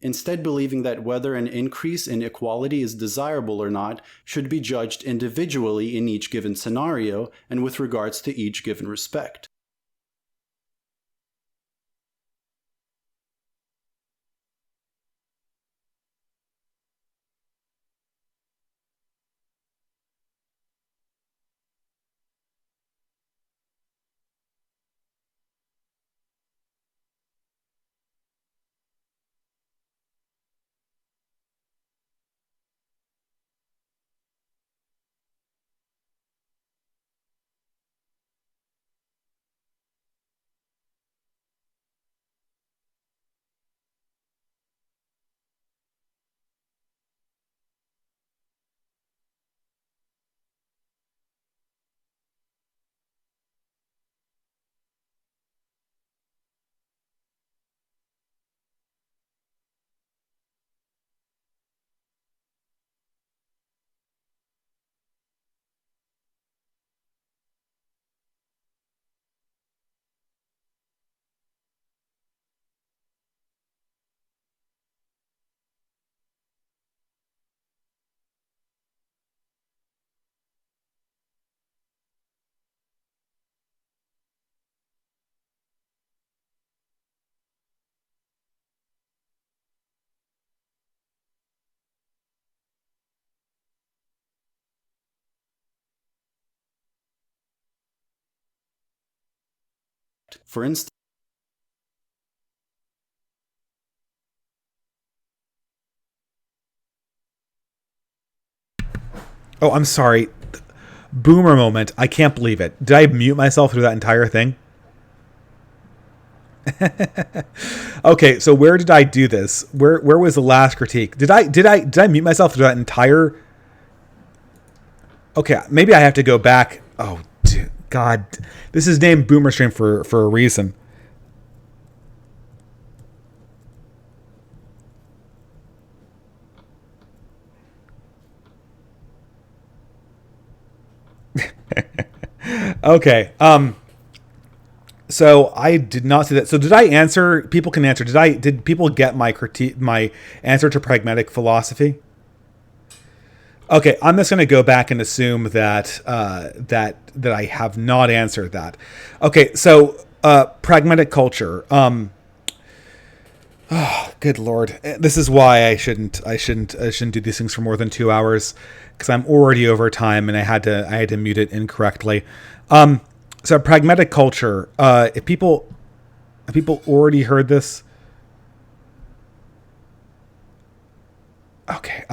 instead believing that whether an increase in equality is desirable or not should be judged individually in each given scenario and with regards to each given respect. For instance, Oh, I'm sorry. Boomer moment. I can't believe it. Did I mute myself through that entire thing? Okay, so where did I do this? Where was the last critique? Did I mute myself through that entire? Okay, maybe I have to go back. Oh, dude, God, this is named Boomer Stream for a reason. Okay. So I did not see that. So did I answer? People can answer. Did people get my critique, my answer to pragmatic philosophy? Okay, I'm just going to go back and assume that that I have not answered that. Okay, so pragmatic culture. Oh, good Lord, this is why I shouldn't do these things for more than 2 hours, because I'm already over time and I had to mute it incorrectly. So pragmatic culture. If people already heard this. Okay.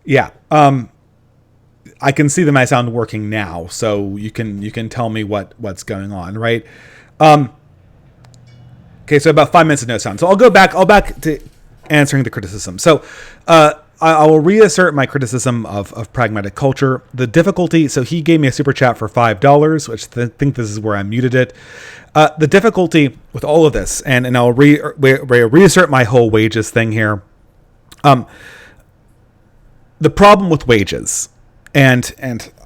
Yeah. I can see that my sound working now, so you can tell me what's going on, right? Okay, so about 5 minutes of no sound. So I'll back to answering the criticism. So I will reassert my criticism of pragmatic culture. The difficulty, so he gave me a super chat for $5, which I think this is where I muted it. The difficulty with all of this, and I'll reassert my whole wages thing here. The problem with wages, and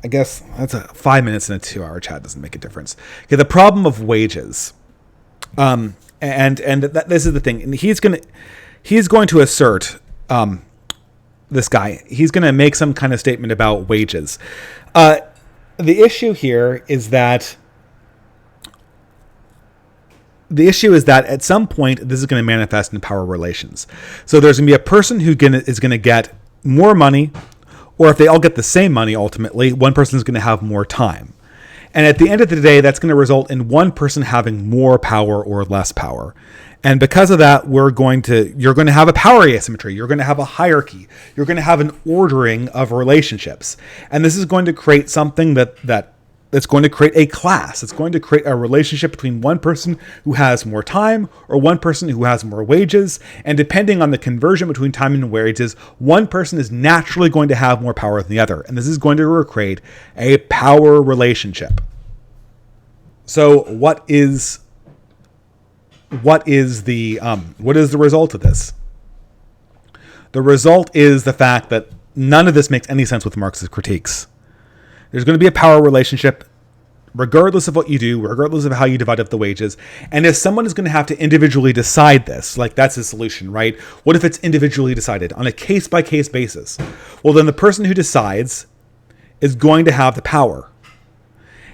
I guess that's 5 minutes in a 2 hour chat doesn't make a difference. Okay, the problem of wages, and this is the thing, and he's going to assert, this guy, he's going to make some kind of statement about wages. The issue here is that at some point this is going to manifest in power relations. So there's going to be a person who is going to get more money, or if they all get the same money, ultimately, one person is going to have more time. And at the end of the day, that's going to result in one person having more power or less power. And because of that, you're going to have a power asymmetry. You're going to have a hierarchy. You're going to have an ordering of relationships. And this is going to create something that's going to create a class. It's going to create a relationship between one person who has more time or one person who has more wages. And depending on the conversion between time and wages, one person is naturally going to have more power than the other. And this is going to create a power relationship. So what is the result of this? The result is the fact that none of this makes any sense with Marx's critiques. There's going to be a power relationship. regardless of what you do, regardless of how you divide up the wages. And if someone is going to have to individually decide this, like that's the solution, right? What if it's individually decided on a case-by-case basis? Well, then the person who decides is going to have the power.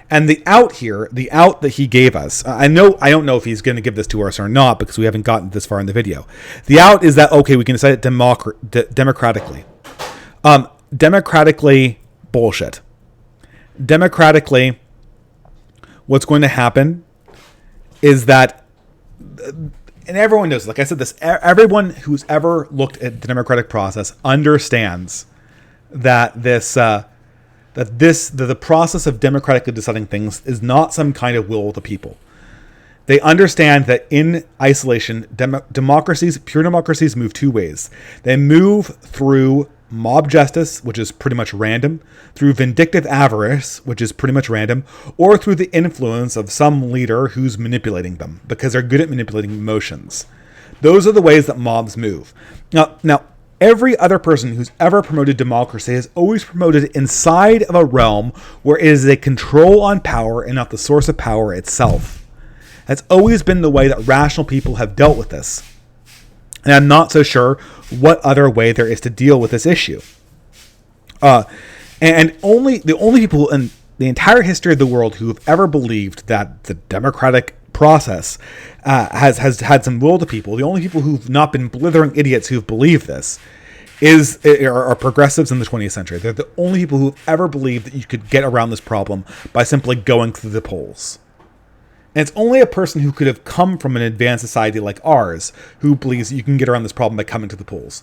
And the out here, the out that he gave us, I don't know if he's going to give this to us or not because we haven't gotten this far in the video. The out is that, okay, we can decide it democratically. Democratically, bullshit. Democratically, what's going to happen is that, and everyone knows, like I said this, everyone who's ever looked at the democratic process understands that the process of democratically deciding things is not some kind of will of the people. They understand that in isolation, pure democracies move two ways. They move through mob justice, which is pretty much random, through vindictive avarice, which is pretty much random, or through the influence of some leader who's manipulating them, because they're good at manipulating emotions. Those are the ways that mobs move. Now, every other person who's ever promoted democracy has always promoted it inside of a realm where it is a control on power and not the source of power itself. That's always been the way that rational people have dealt with this. And I'm not so sure what other way there is to deal with this issue. And the only people in the entire history of the world who have ever believed that the democratic process has had some will to people, the only people who've not been blithering idiots who've believed this are progressives in the 20th century. They're the only people who've ever believed that you could get around this problem by simply going through the polls. And it's only a person who could have come from an advanced society like ours who believes that you can get around this problem by coming to the polls.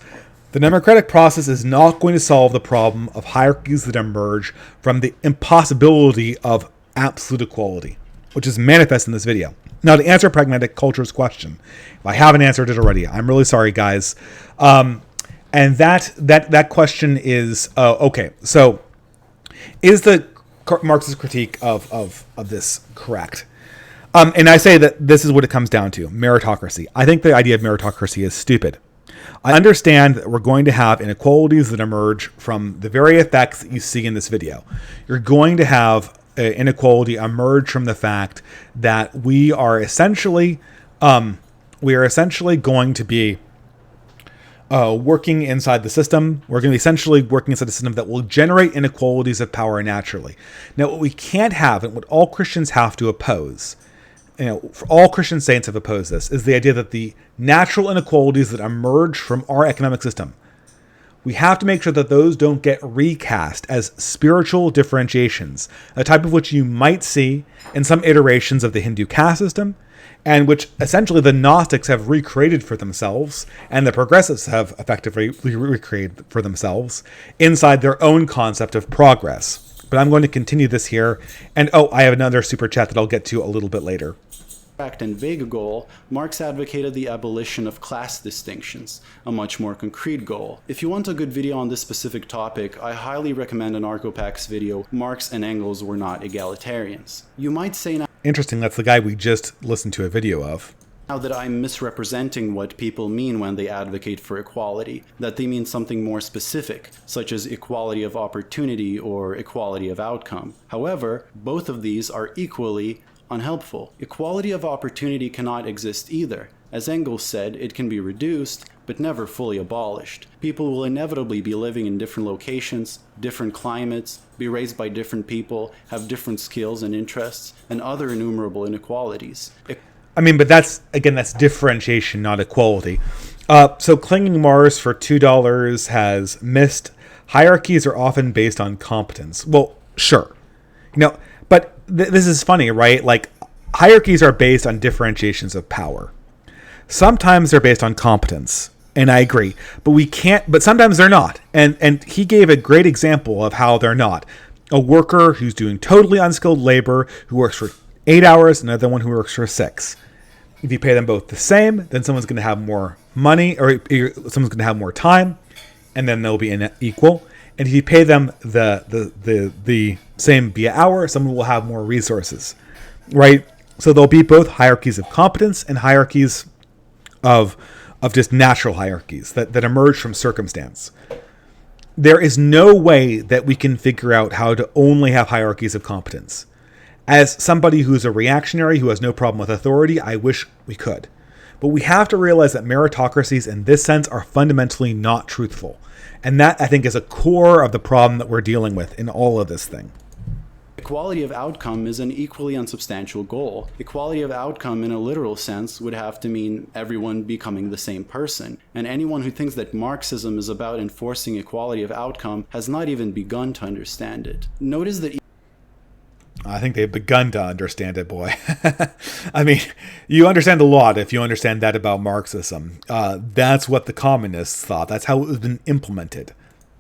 The democratic process is not going to solve the problem of hierarchies that emerge from the impossibility of absolute equality, which is manifest in this video. Now, to answer Pragmatic Culture's question, if I haven't answered it already, I'm really sorry, guys. And that question is, okay, so is the Marxist critique of this correct? And I say that this is what it comes down to, meritocracy. I think the idea of meritocracy is stupid. I understand that we're going to have inequalities that emerge from the very effects that you see in this video. You're going to have inequality emerge from the fact that we are essentially going to be working inside the system. We're going to be essentially working inside a system that will generate inequalities of power naturally. Now, what we can't have, and what all Christians have to oppose, for all Christian saints have opposed this, is the idea that the natural inequalities that emerge from our economic system, we have to make sure that those don't get recast as spiritual differentiations, a type of which you might see in some iterations of the Hindu caste system, and which essentially the Gnostics have recreated for themselves, and the progressives have effectively recreated for themselves inside their own concept of progress. But I'm going to continue this here, and I have another super chat that I'll get to a little bit later. And vague goal, Marx advocated the abolition of class distinctions, a much more concrete goal. If you want a good video on this specific topic, I highly recommend Anarcho-Pax video, Marx and Engels Were Not Egalitarians. You might say now... Interesting, that's the guy we just listened to a video of. Now that I'm misrepresenting what people mean when they advocate for equality, that they mean something more specific, such as equality of opportunity or equality of outcome. However, both of these are equally unhelpful. Equality of opportunity cannot exist either. As Engels said, it can be reduced, but never fully abolished. People will inevitably be living in different locations, different climates, be raised by different people, have different skills and interests, and other innumerable inequalities. But that's differentiation, not equality. So Clinging Mars for $2 has missed. Hierarchies are often based on competence. Well, sure. But this is funny, right? Like, hierarchies are based on differentiations of power. Sometimes they're based on competence, and I agree. But sometimes they're not. And he gave a great example of how they're not. A worker who's doing totally unskilled labor, who works for 8 hours, another one who works for 6. If you pay them both the same, then someone's going to have more money, or someone's going to have more time, and then they'll be equal. And if you pay them the same via hour, someone will have more resources, right? So there'll be both hierarchies of competence and hierarchies of just natural hierarchies that emerge from circumstance. There is no way that we can figure out how to only have hierarchies of competence. As somebody who's a reactionary who has no problem with authority, I wish we could. But we have to realize that meritocracies in this sense are fundamentally not truthful. And that, I think, is a core of the problem that we're dealing with in all of this thing. Equality of outcome is an equally unsubstantial goal. Equality of outcome in a literal sense would have to mean everyone becoming the same person. And anyone who thinks that Marxism is about enforcing equality of outcome has not even begun to understand it. Notice that I think they've begun to understand it, boy. I mean, you understand a lot if you understand that about Marxism. That's what the communists thought. That's how it was been implemented.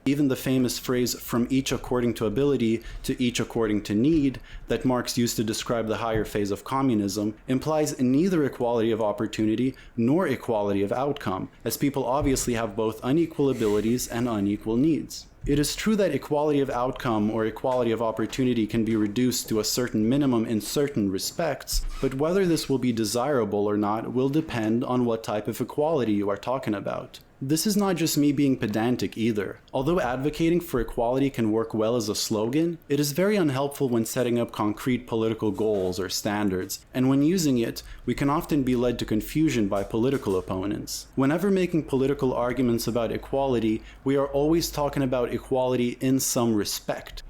even the famous phrase, from each according to ability to each according to need, that Marx used to describe the higher phase of communism, implies neither equality of opportunity nor equality of outcome, as people obviously have both unequal abilities and unequal needs. It is true that equality of outcome or equality of opportunity can be reduced to a certain minimum in certain respects, but whether this will be desirable or not will depend on what type of equality you are talking about. This is not just me being pedantic either. Although advocating for equality can work well as a slogan, it is very unhelpful when setting up concrete political goals or standards, and when using it, we can often be led to confusion by political opponents. Whenever making political arguments about equality, we are always talking about equality in some respect.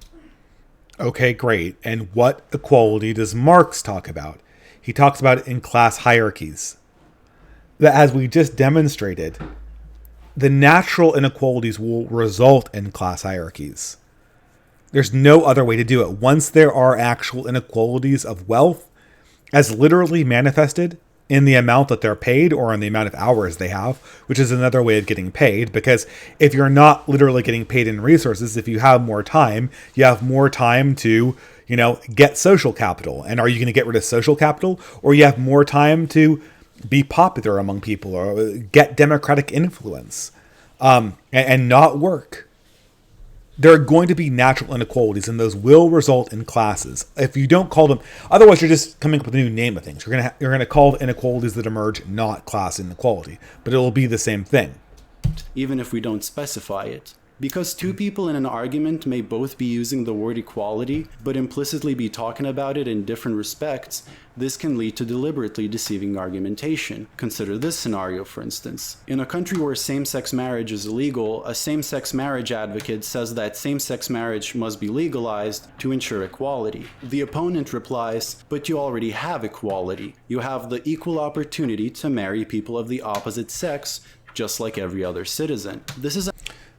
Okay, great. And what equality does Marx talk about? He talks about it in class hierarchies. That, as we just demonstrated, the natural inequalities will result in class hierarchies. There's no other way to do it. Once there are actual inequalities of wealth, as literally manifested in the amount that they're paid or in the amount of hours they have, which is another way of getting paid, because if you're not literally getting paid in resources, if you have more time, you have more time to, get social capital. And are you going to get rid of social capital? Or you have more time to be popular among people or get democratic influence and not work. There are going to be natural inequalities, and those will result in classes. If you don't call them, otherwise you're just coming up with a new name of things. You're gonna call the inequalities that emerge not class inequality, but it will be the same thing. Even if we don't specify it. Because two people in an argument may both be using the word equality, but implicitly be talking about it in different respects, this can lead to deliberately deceiving argumentation. Consider this scenario, for instance. In a country where same-sex marriage is illegal, a same-sex marriage advocate says that same-sex marriage must be legalized to ensure equality. The opponent replies, but you already have equality. You have the equal opportunity to marry people of the opposite sex, just like every other citizen.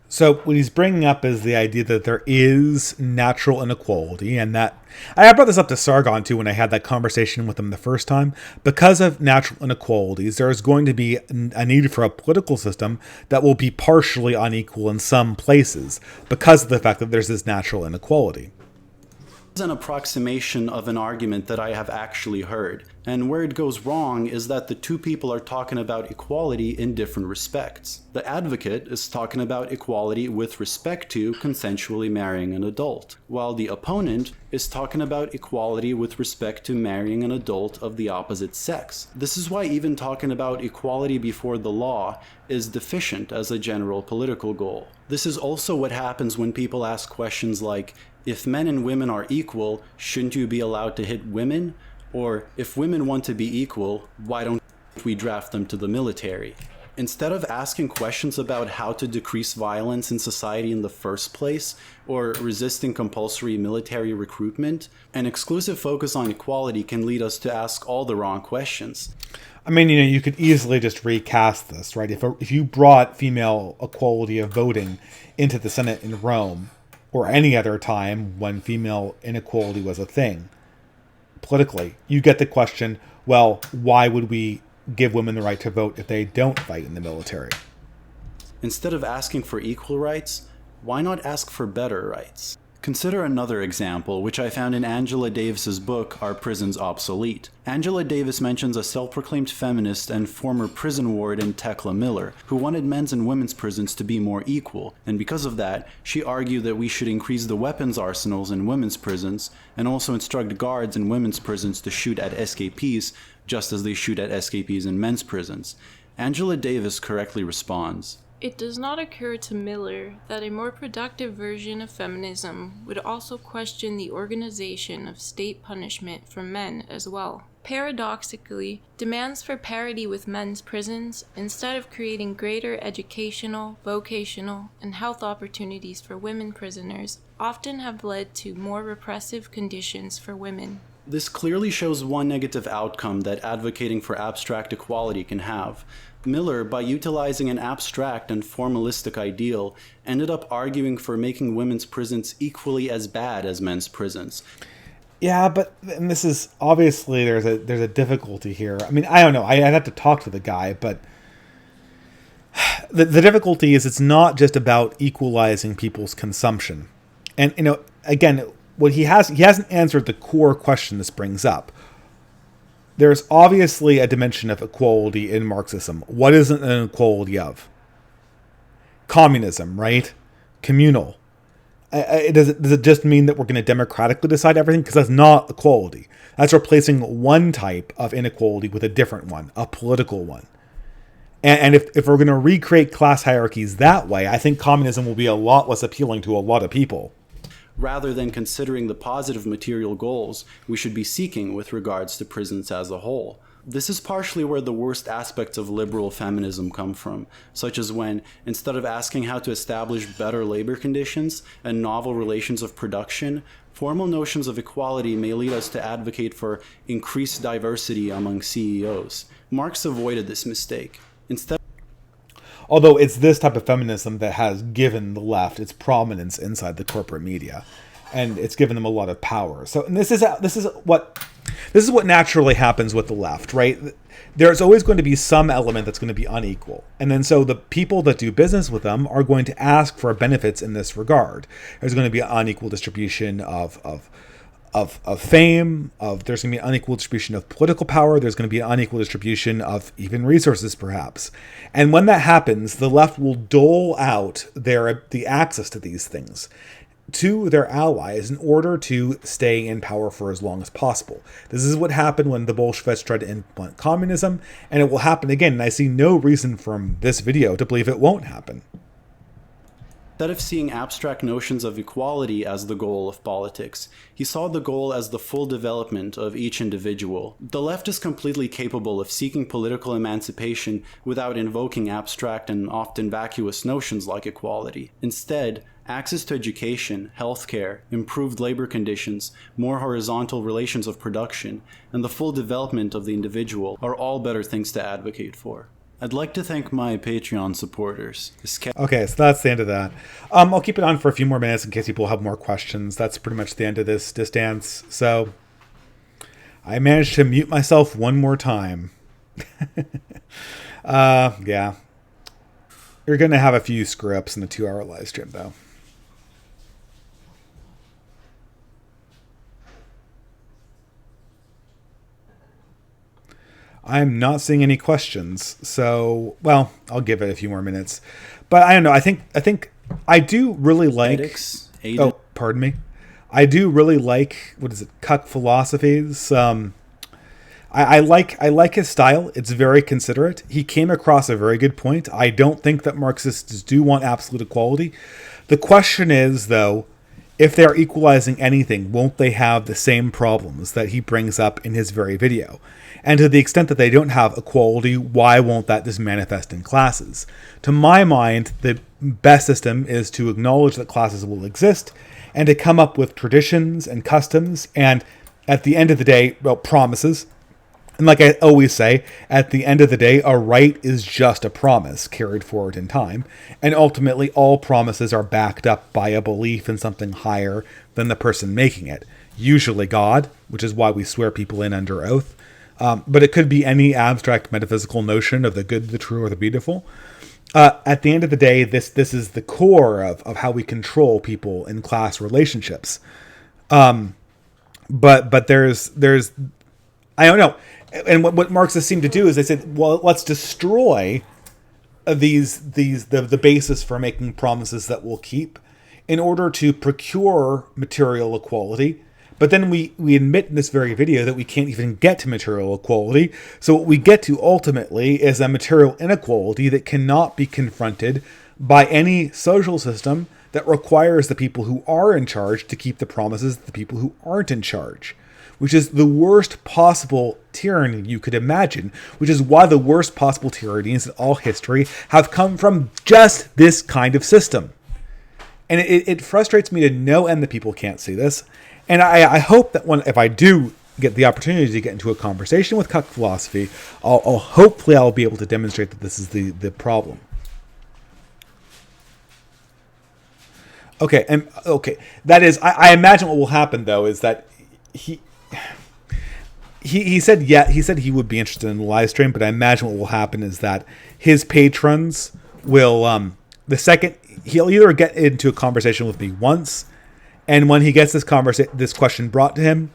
So what he's bringing up is the idea that there is natural inequality, and that I brought this up to Sargon too when I had that conversation with him the first time. Because of natural inequalities, there is going to be a need for a political system that will be partially unequal in some places because of the fact that there's this natural inequality. This is an approximation of an argument that I have actually heard, and where it goes wrong is that the two people are talking about equality in different respects. The advocate is talking about equality with respect to consensually marrying an adult, while the opponent is talking about equality with respect to marrying an adult of the opposite sex. This is why even talking about equality before the law is deficient as a general political goal. This is also what happens when people ask questions like, if men and women are equal, shouldn't you be allowed to hit women? Or, if women want to be equal, why don't we draft them to the military? Instead of asking questions about how to decrease violence in society in the first place, or resisting compulsory military recruitment, an exclusive focus on equality can lead us to ask all the wrong questions. I mean, you could easily just recast this, right? If you brought female equality of voting into the Senate in Rome, or any other time when female inequality was a thing, politically, you get the question, well, why would we give women the right to vote if they don't fight in the military? Instead of asking for equal rights, why not ask for better rights? Consider another example, which I found in Angela Davis's book, Are Prisons Obsolete? Angela Davis mentions a self-proclaimed feminist and former prison warden, Tekla Miller, who wanted men's and women's prisons to be more equal, and because of that, she argued that we should increase the weapons arsenals in women's prisons, and also instruct guards in women's prisons to shoot at escapees, just as they shoot at escapees in men's prisons. Angela Davis correctly responds, It does not occur to Miller that a more productive version of feminism would also question the organization of state punishment for men as well. Paradoxically, demands for parity with men's prisons, instead of creating greater educational, vocational, and health opportunities for women prisoners, often have led to more repressive conditions for women. This clearly shows one negative outcome that advocating for abstract equality can have. Miller, by utilizing an abstract and formalistic ideal, ended up arguing for making women's prisons equally as bad as men's prisons. Yeah, but and this is obviously there's a difficulty here. I mean, I don't know. I'd have to talk to the guy, but the difficulty is it's not just about equalizing people's consumption. And again, what he hasn't answered the core question this brings up. There's obviously a dimension of equality in Marxism. What isn't an equality of? Communism, right? Communal. Does it just mean that we're going to democratically decide everything? Because that's not equality. That's replacing one type of inequality with a different one, a political one. And if we're going to recreate class hierarchies that way, I think communism will be a lot less appealing to a lot of people. Rather than considering the positive material goals we should be seeking with regards to prisons as a whole. This is partially where the worst aspects of liberal feminism come from, such as when, instead of asking how to establish better labor conditions and novel relations of production, formal notions of equality may lead us to advocate for increased diversity among CEOs. Marx avoided this mistake. Instead, although it's this type of feminism that has given the left its prominence inside the corporate media, and it's given them a lot of power. So, and this is what naturally happens with the left, right? There's always going to be some element that's going to be unequal. And then so the people that do business with them are going to ask for benefits in this regard. There's going to be an unequal distribution of fame, there's going to be an unequal distribution of political power, there's going to be an unequal distribution of even resources, perhaps. And when that happens, the left will dole out the access to these things to their allies in order to stay in power for as long as possible. This is what happened when the Bolsheviks tried to implement communism, and it will happen again, and I see no reason from this video to believe it won't happen. Instead of seeing abstract notions of equality as the goal of politics, he saw the goal as the full development of each individual. The left is completely capable of seeking political emancipation without invoking abstract and often vacuous notions like equality. Instead, access to education, healthcare, improved labor conditions, more horizontal relations of production, and the full development of the individual are all better things to advocate for. I'd like to thank my Patreon supporters. Okay, so that's the end of that. I'll keep it on for a few more minutes in case people have more questions. That's pretty much the end of this DistAns. So I managed to mute myself one more time. Yeah. You're going to have a few screw-ups in the 2-hour live stream, though. I'm not seeing any questions, so, well, I'll give it a few more minutes. But I don't know, I think I do really like... Oh, pardon me. I do really like, what is it, Cuck Philosophies. I like his style. It's very considerate. He came across a very good point. I don't think that Marxists do want absolute equality. The question is, though, if they're equalizing anything, won't they have the same problems that he brings up in his very video? And to the extent that they don't have equality, why won't that just manifest in classes? To my mind, the best system is to acknowledge that classes will exist and to come up with traditions and customs and, at the end of the day, well, promises. And like I always say, at the end of the day, a right is just a promise carried forward in time. And ultimately, all promises are backed up by a belief in something higher than the person making it. Usually God, which is why we swear people in under oath. But it could be any abstract metaphysical notion of the good, the true, or the beautiful. At the end of the day, this is the core of how we control people in class relationships. But there's I don't know. And what Marxists seem to do is they said, well, let's destroy the basis for making promises that we'll keep in order to procure material equality But then we admit in this very video that we can't even get to material equality. So what we get to ultimately is a material inequality that cannot be confronted by any social system that requires the people who are in charge to keep the promises of the people who aren't in charge, which is the worst possible tyranny you could imagine, which is why the worst possible tyrannies in all history have come from just this kind of system. And it frustrates me to no end that people can't see this. And I hope that if I do get the opportunity to get into a conversation with cuck philosophy, hopefully I'll be able to demonstrate that this is the problem. Okay, that is, I imagine what will happen though is that he said he would be interested in the live stream, but I imagine what will happen is that his patrons will he'll either get into a conversation with me once, and when he gets this question brought to him,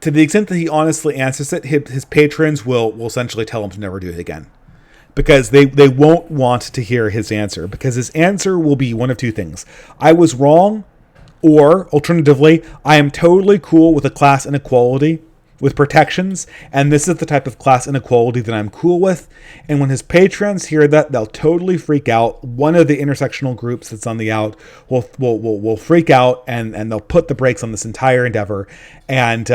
to the extent that he honestly answers it, his patrons will essentially tell him to never do it again. Because they won't want to hear his answer. Because his answer will be one of two things. I was wrong, or alternatively, I am totally cool with a class inequality with protections, and this is the type of class inequality that I'm cool with. And when his patrons hear that, they'll totally freak out. One of the intersectional groups that's on the out will freak out, and they'll put the brakes on this entire endeavor, and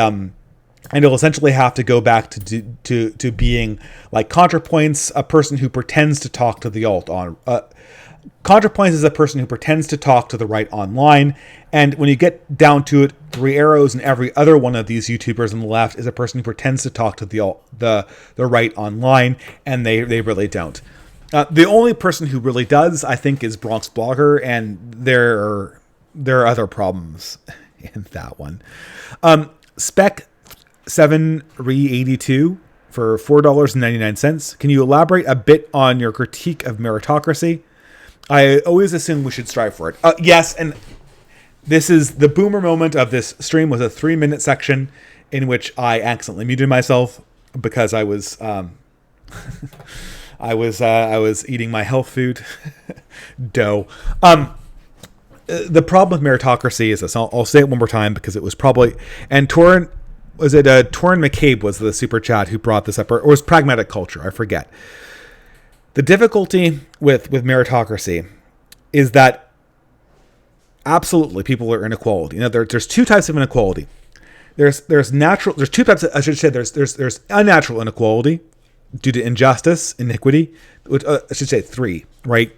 it'll essentially have to go back to being like ContraPoints, a person who pretends to talk to the alt on. ContraPoints is a person who pretends to talk to the right online, and when you get down to it, Three Arrows and every other one of these YouTubers on the left is a person who pretends to talk to the right online, and they really don't. The only person who really does, I think, is Bronx Blogger, and there are other problems in that one. Spec 7re82 for $4.99. Can you elaborate a bit on your critique of meritocracy? I always assume we should strive for it. Yes, and this is the boomer moment of this stream was a 3-minute section in which I accidentally muted myself because I was I was eating my health food dough. The problem with meritocracy is this. I'll say it one more time because it was probably Torrin McCabe was the super chat who brought this up, or was Pragmatic Culture, I forget. The difficulty with meritocracy is that absolutely people are inequality. You know, there's two types of inequality. There's two types of, I should say there's unnatural inequality due to injustice, iniquity, which, I should say three, right?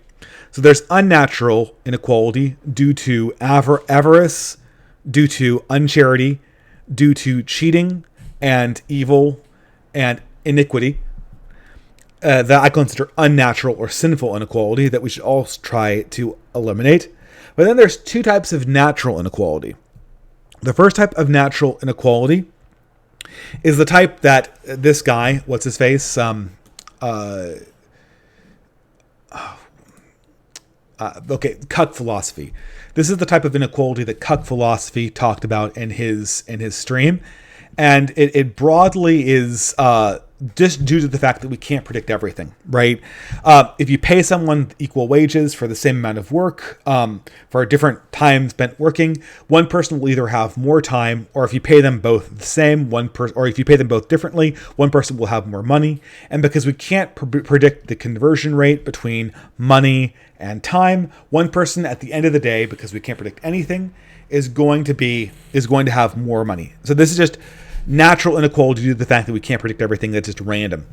So there's unnatural inequality due to avarice, due to uncharity, due to cheating and evil and iniquity. That I consider unnatural or sinful inequality that we should all try to eliminate. But then there's two types of natural inequality. The first type of natural inequality is the type that this guy, what's his face, cuck philosophy. This is the type of inequality that cuck philosophy talked about in his stream, and it broadly is just due to the fact that we can't predict everything, right? If you pay someone equal wages for the same amount of work, for a different time spent working, one person will either have more time, or if you pay them both the same, or if you pay them both differently, one person will have more money. And because we can't predict the conversion rate between money and time, one person at the end of the day, because we can't predict anything, is going to have more money. So this is just natural inequality due to the fact that we can't predict everything. That's just random.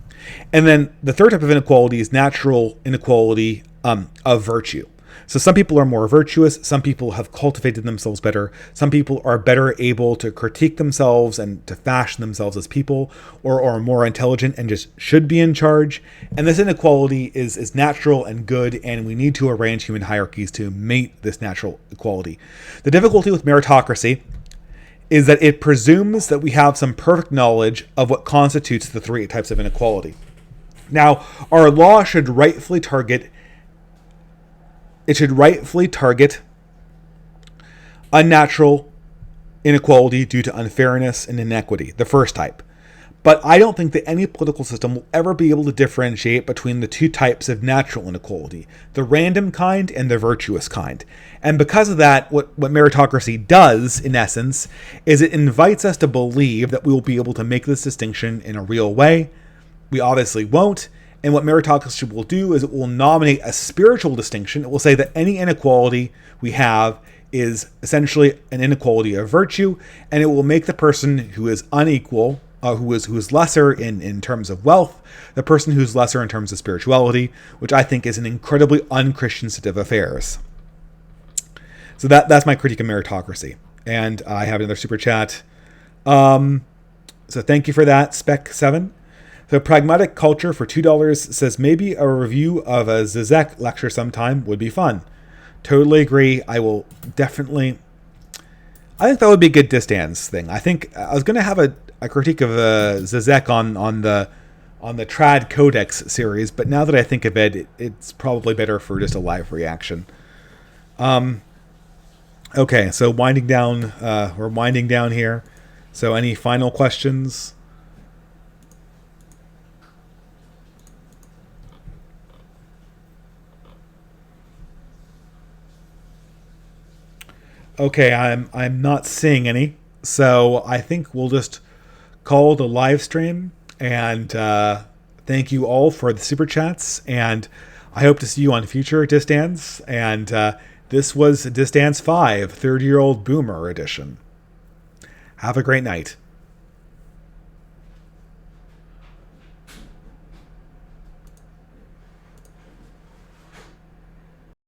And then the third type of inequality is natural inequality of virtue. So some people are more virtuous, some people have cultivated themselves better, some people are better able to critique themselves and to fashion themselves as people, or are more intelligent and just should be in charge. And this inequality is natural and good, and we need to arrange human hierarchies to mate this natural equality. The difficulty with meritocracy is that it presumes that we have some perfect knowledge of what constitutes the three types of inequality. Now, our law should rightfully target unnatural inequality due to unfairness and inequity, the first type. But I don't think that any political system will ever be able to differentiate between the two types of natural inequality, the random kind and the virtuous kind. And because of that, what meritocracy does, in essence, is it invites us to believe that we will be able to make this distinction in a real way. We obviously won't. And what meritocracy will do is it will nominate a spiritual distinction. It will say that any inequality we have is essentially an inequality of virtue, and it will make the person who is unequal, who is lesser in terms of wealth, the person who's lesser in terms of spirituality, which I think is an incredibly un-Christian state of affairs. So that's my critique of meritocracy. And I have another super chat. So thank you for that, Spec7. So Pragmatic Culture for $2 says maybe a review of a Zizek lecture sometime would be fun. Totally agree. I will definitely... I think that would be a good DistAns thing. I think I was going to have a critique of Zizek on the Trad Codex series, but now that I think of it, it's probably better for just a live reaction. Okay, so winding down. We're winding down here. So any final questions? Okay, I'm not seeing any, so I think we'll just call the live stream. And thank you all for the super chats, and I hope to see you on future DistAns. And this was DistAns 5, 30-year-old Boomer edition. Have a great night.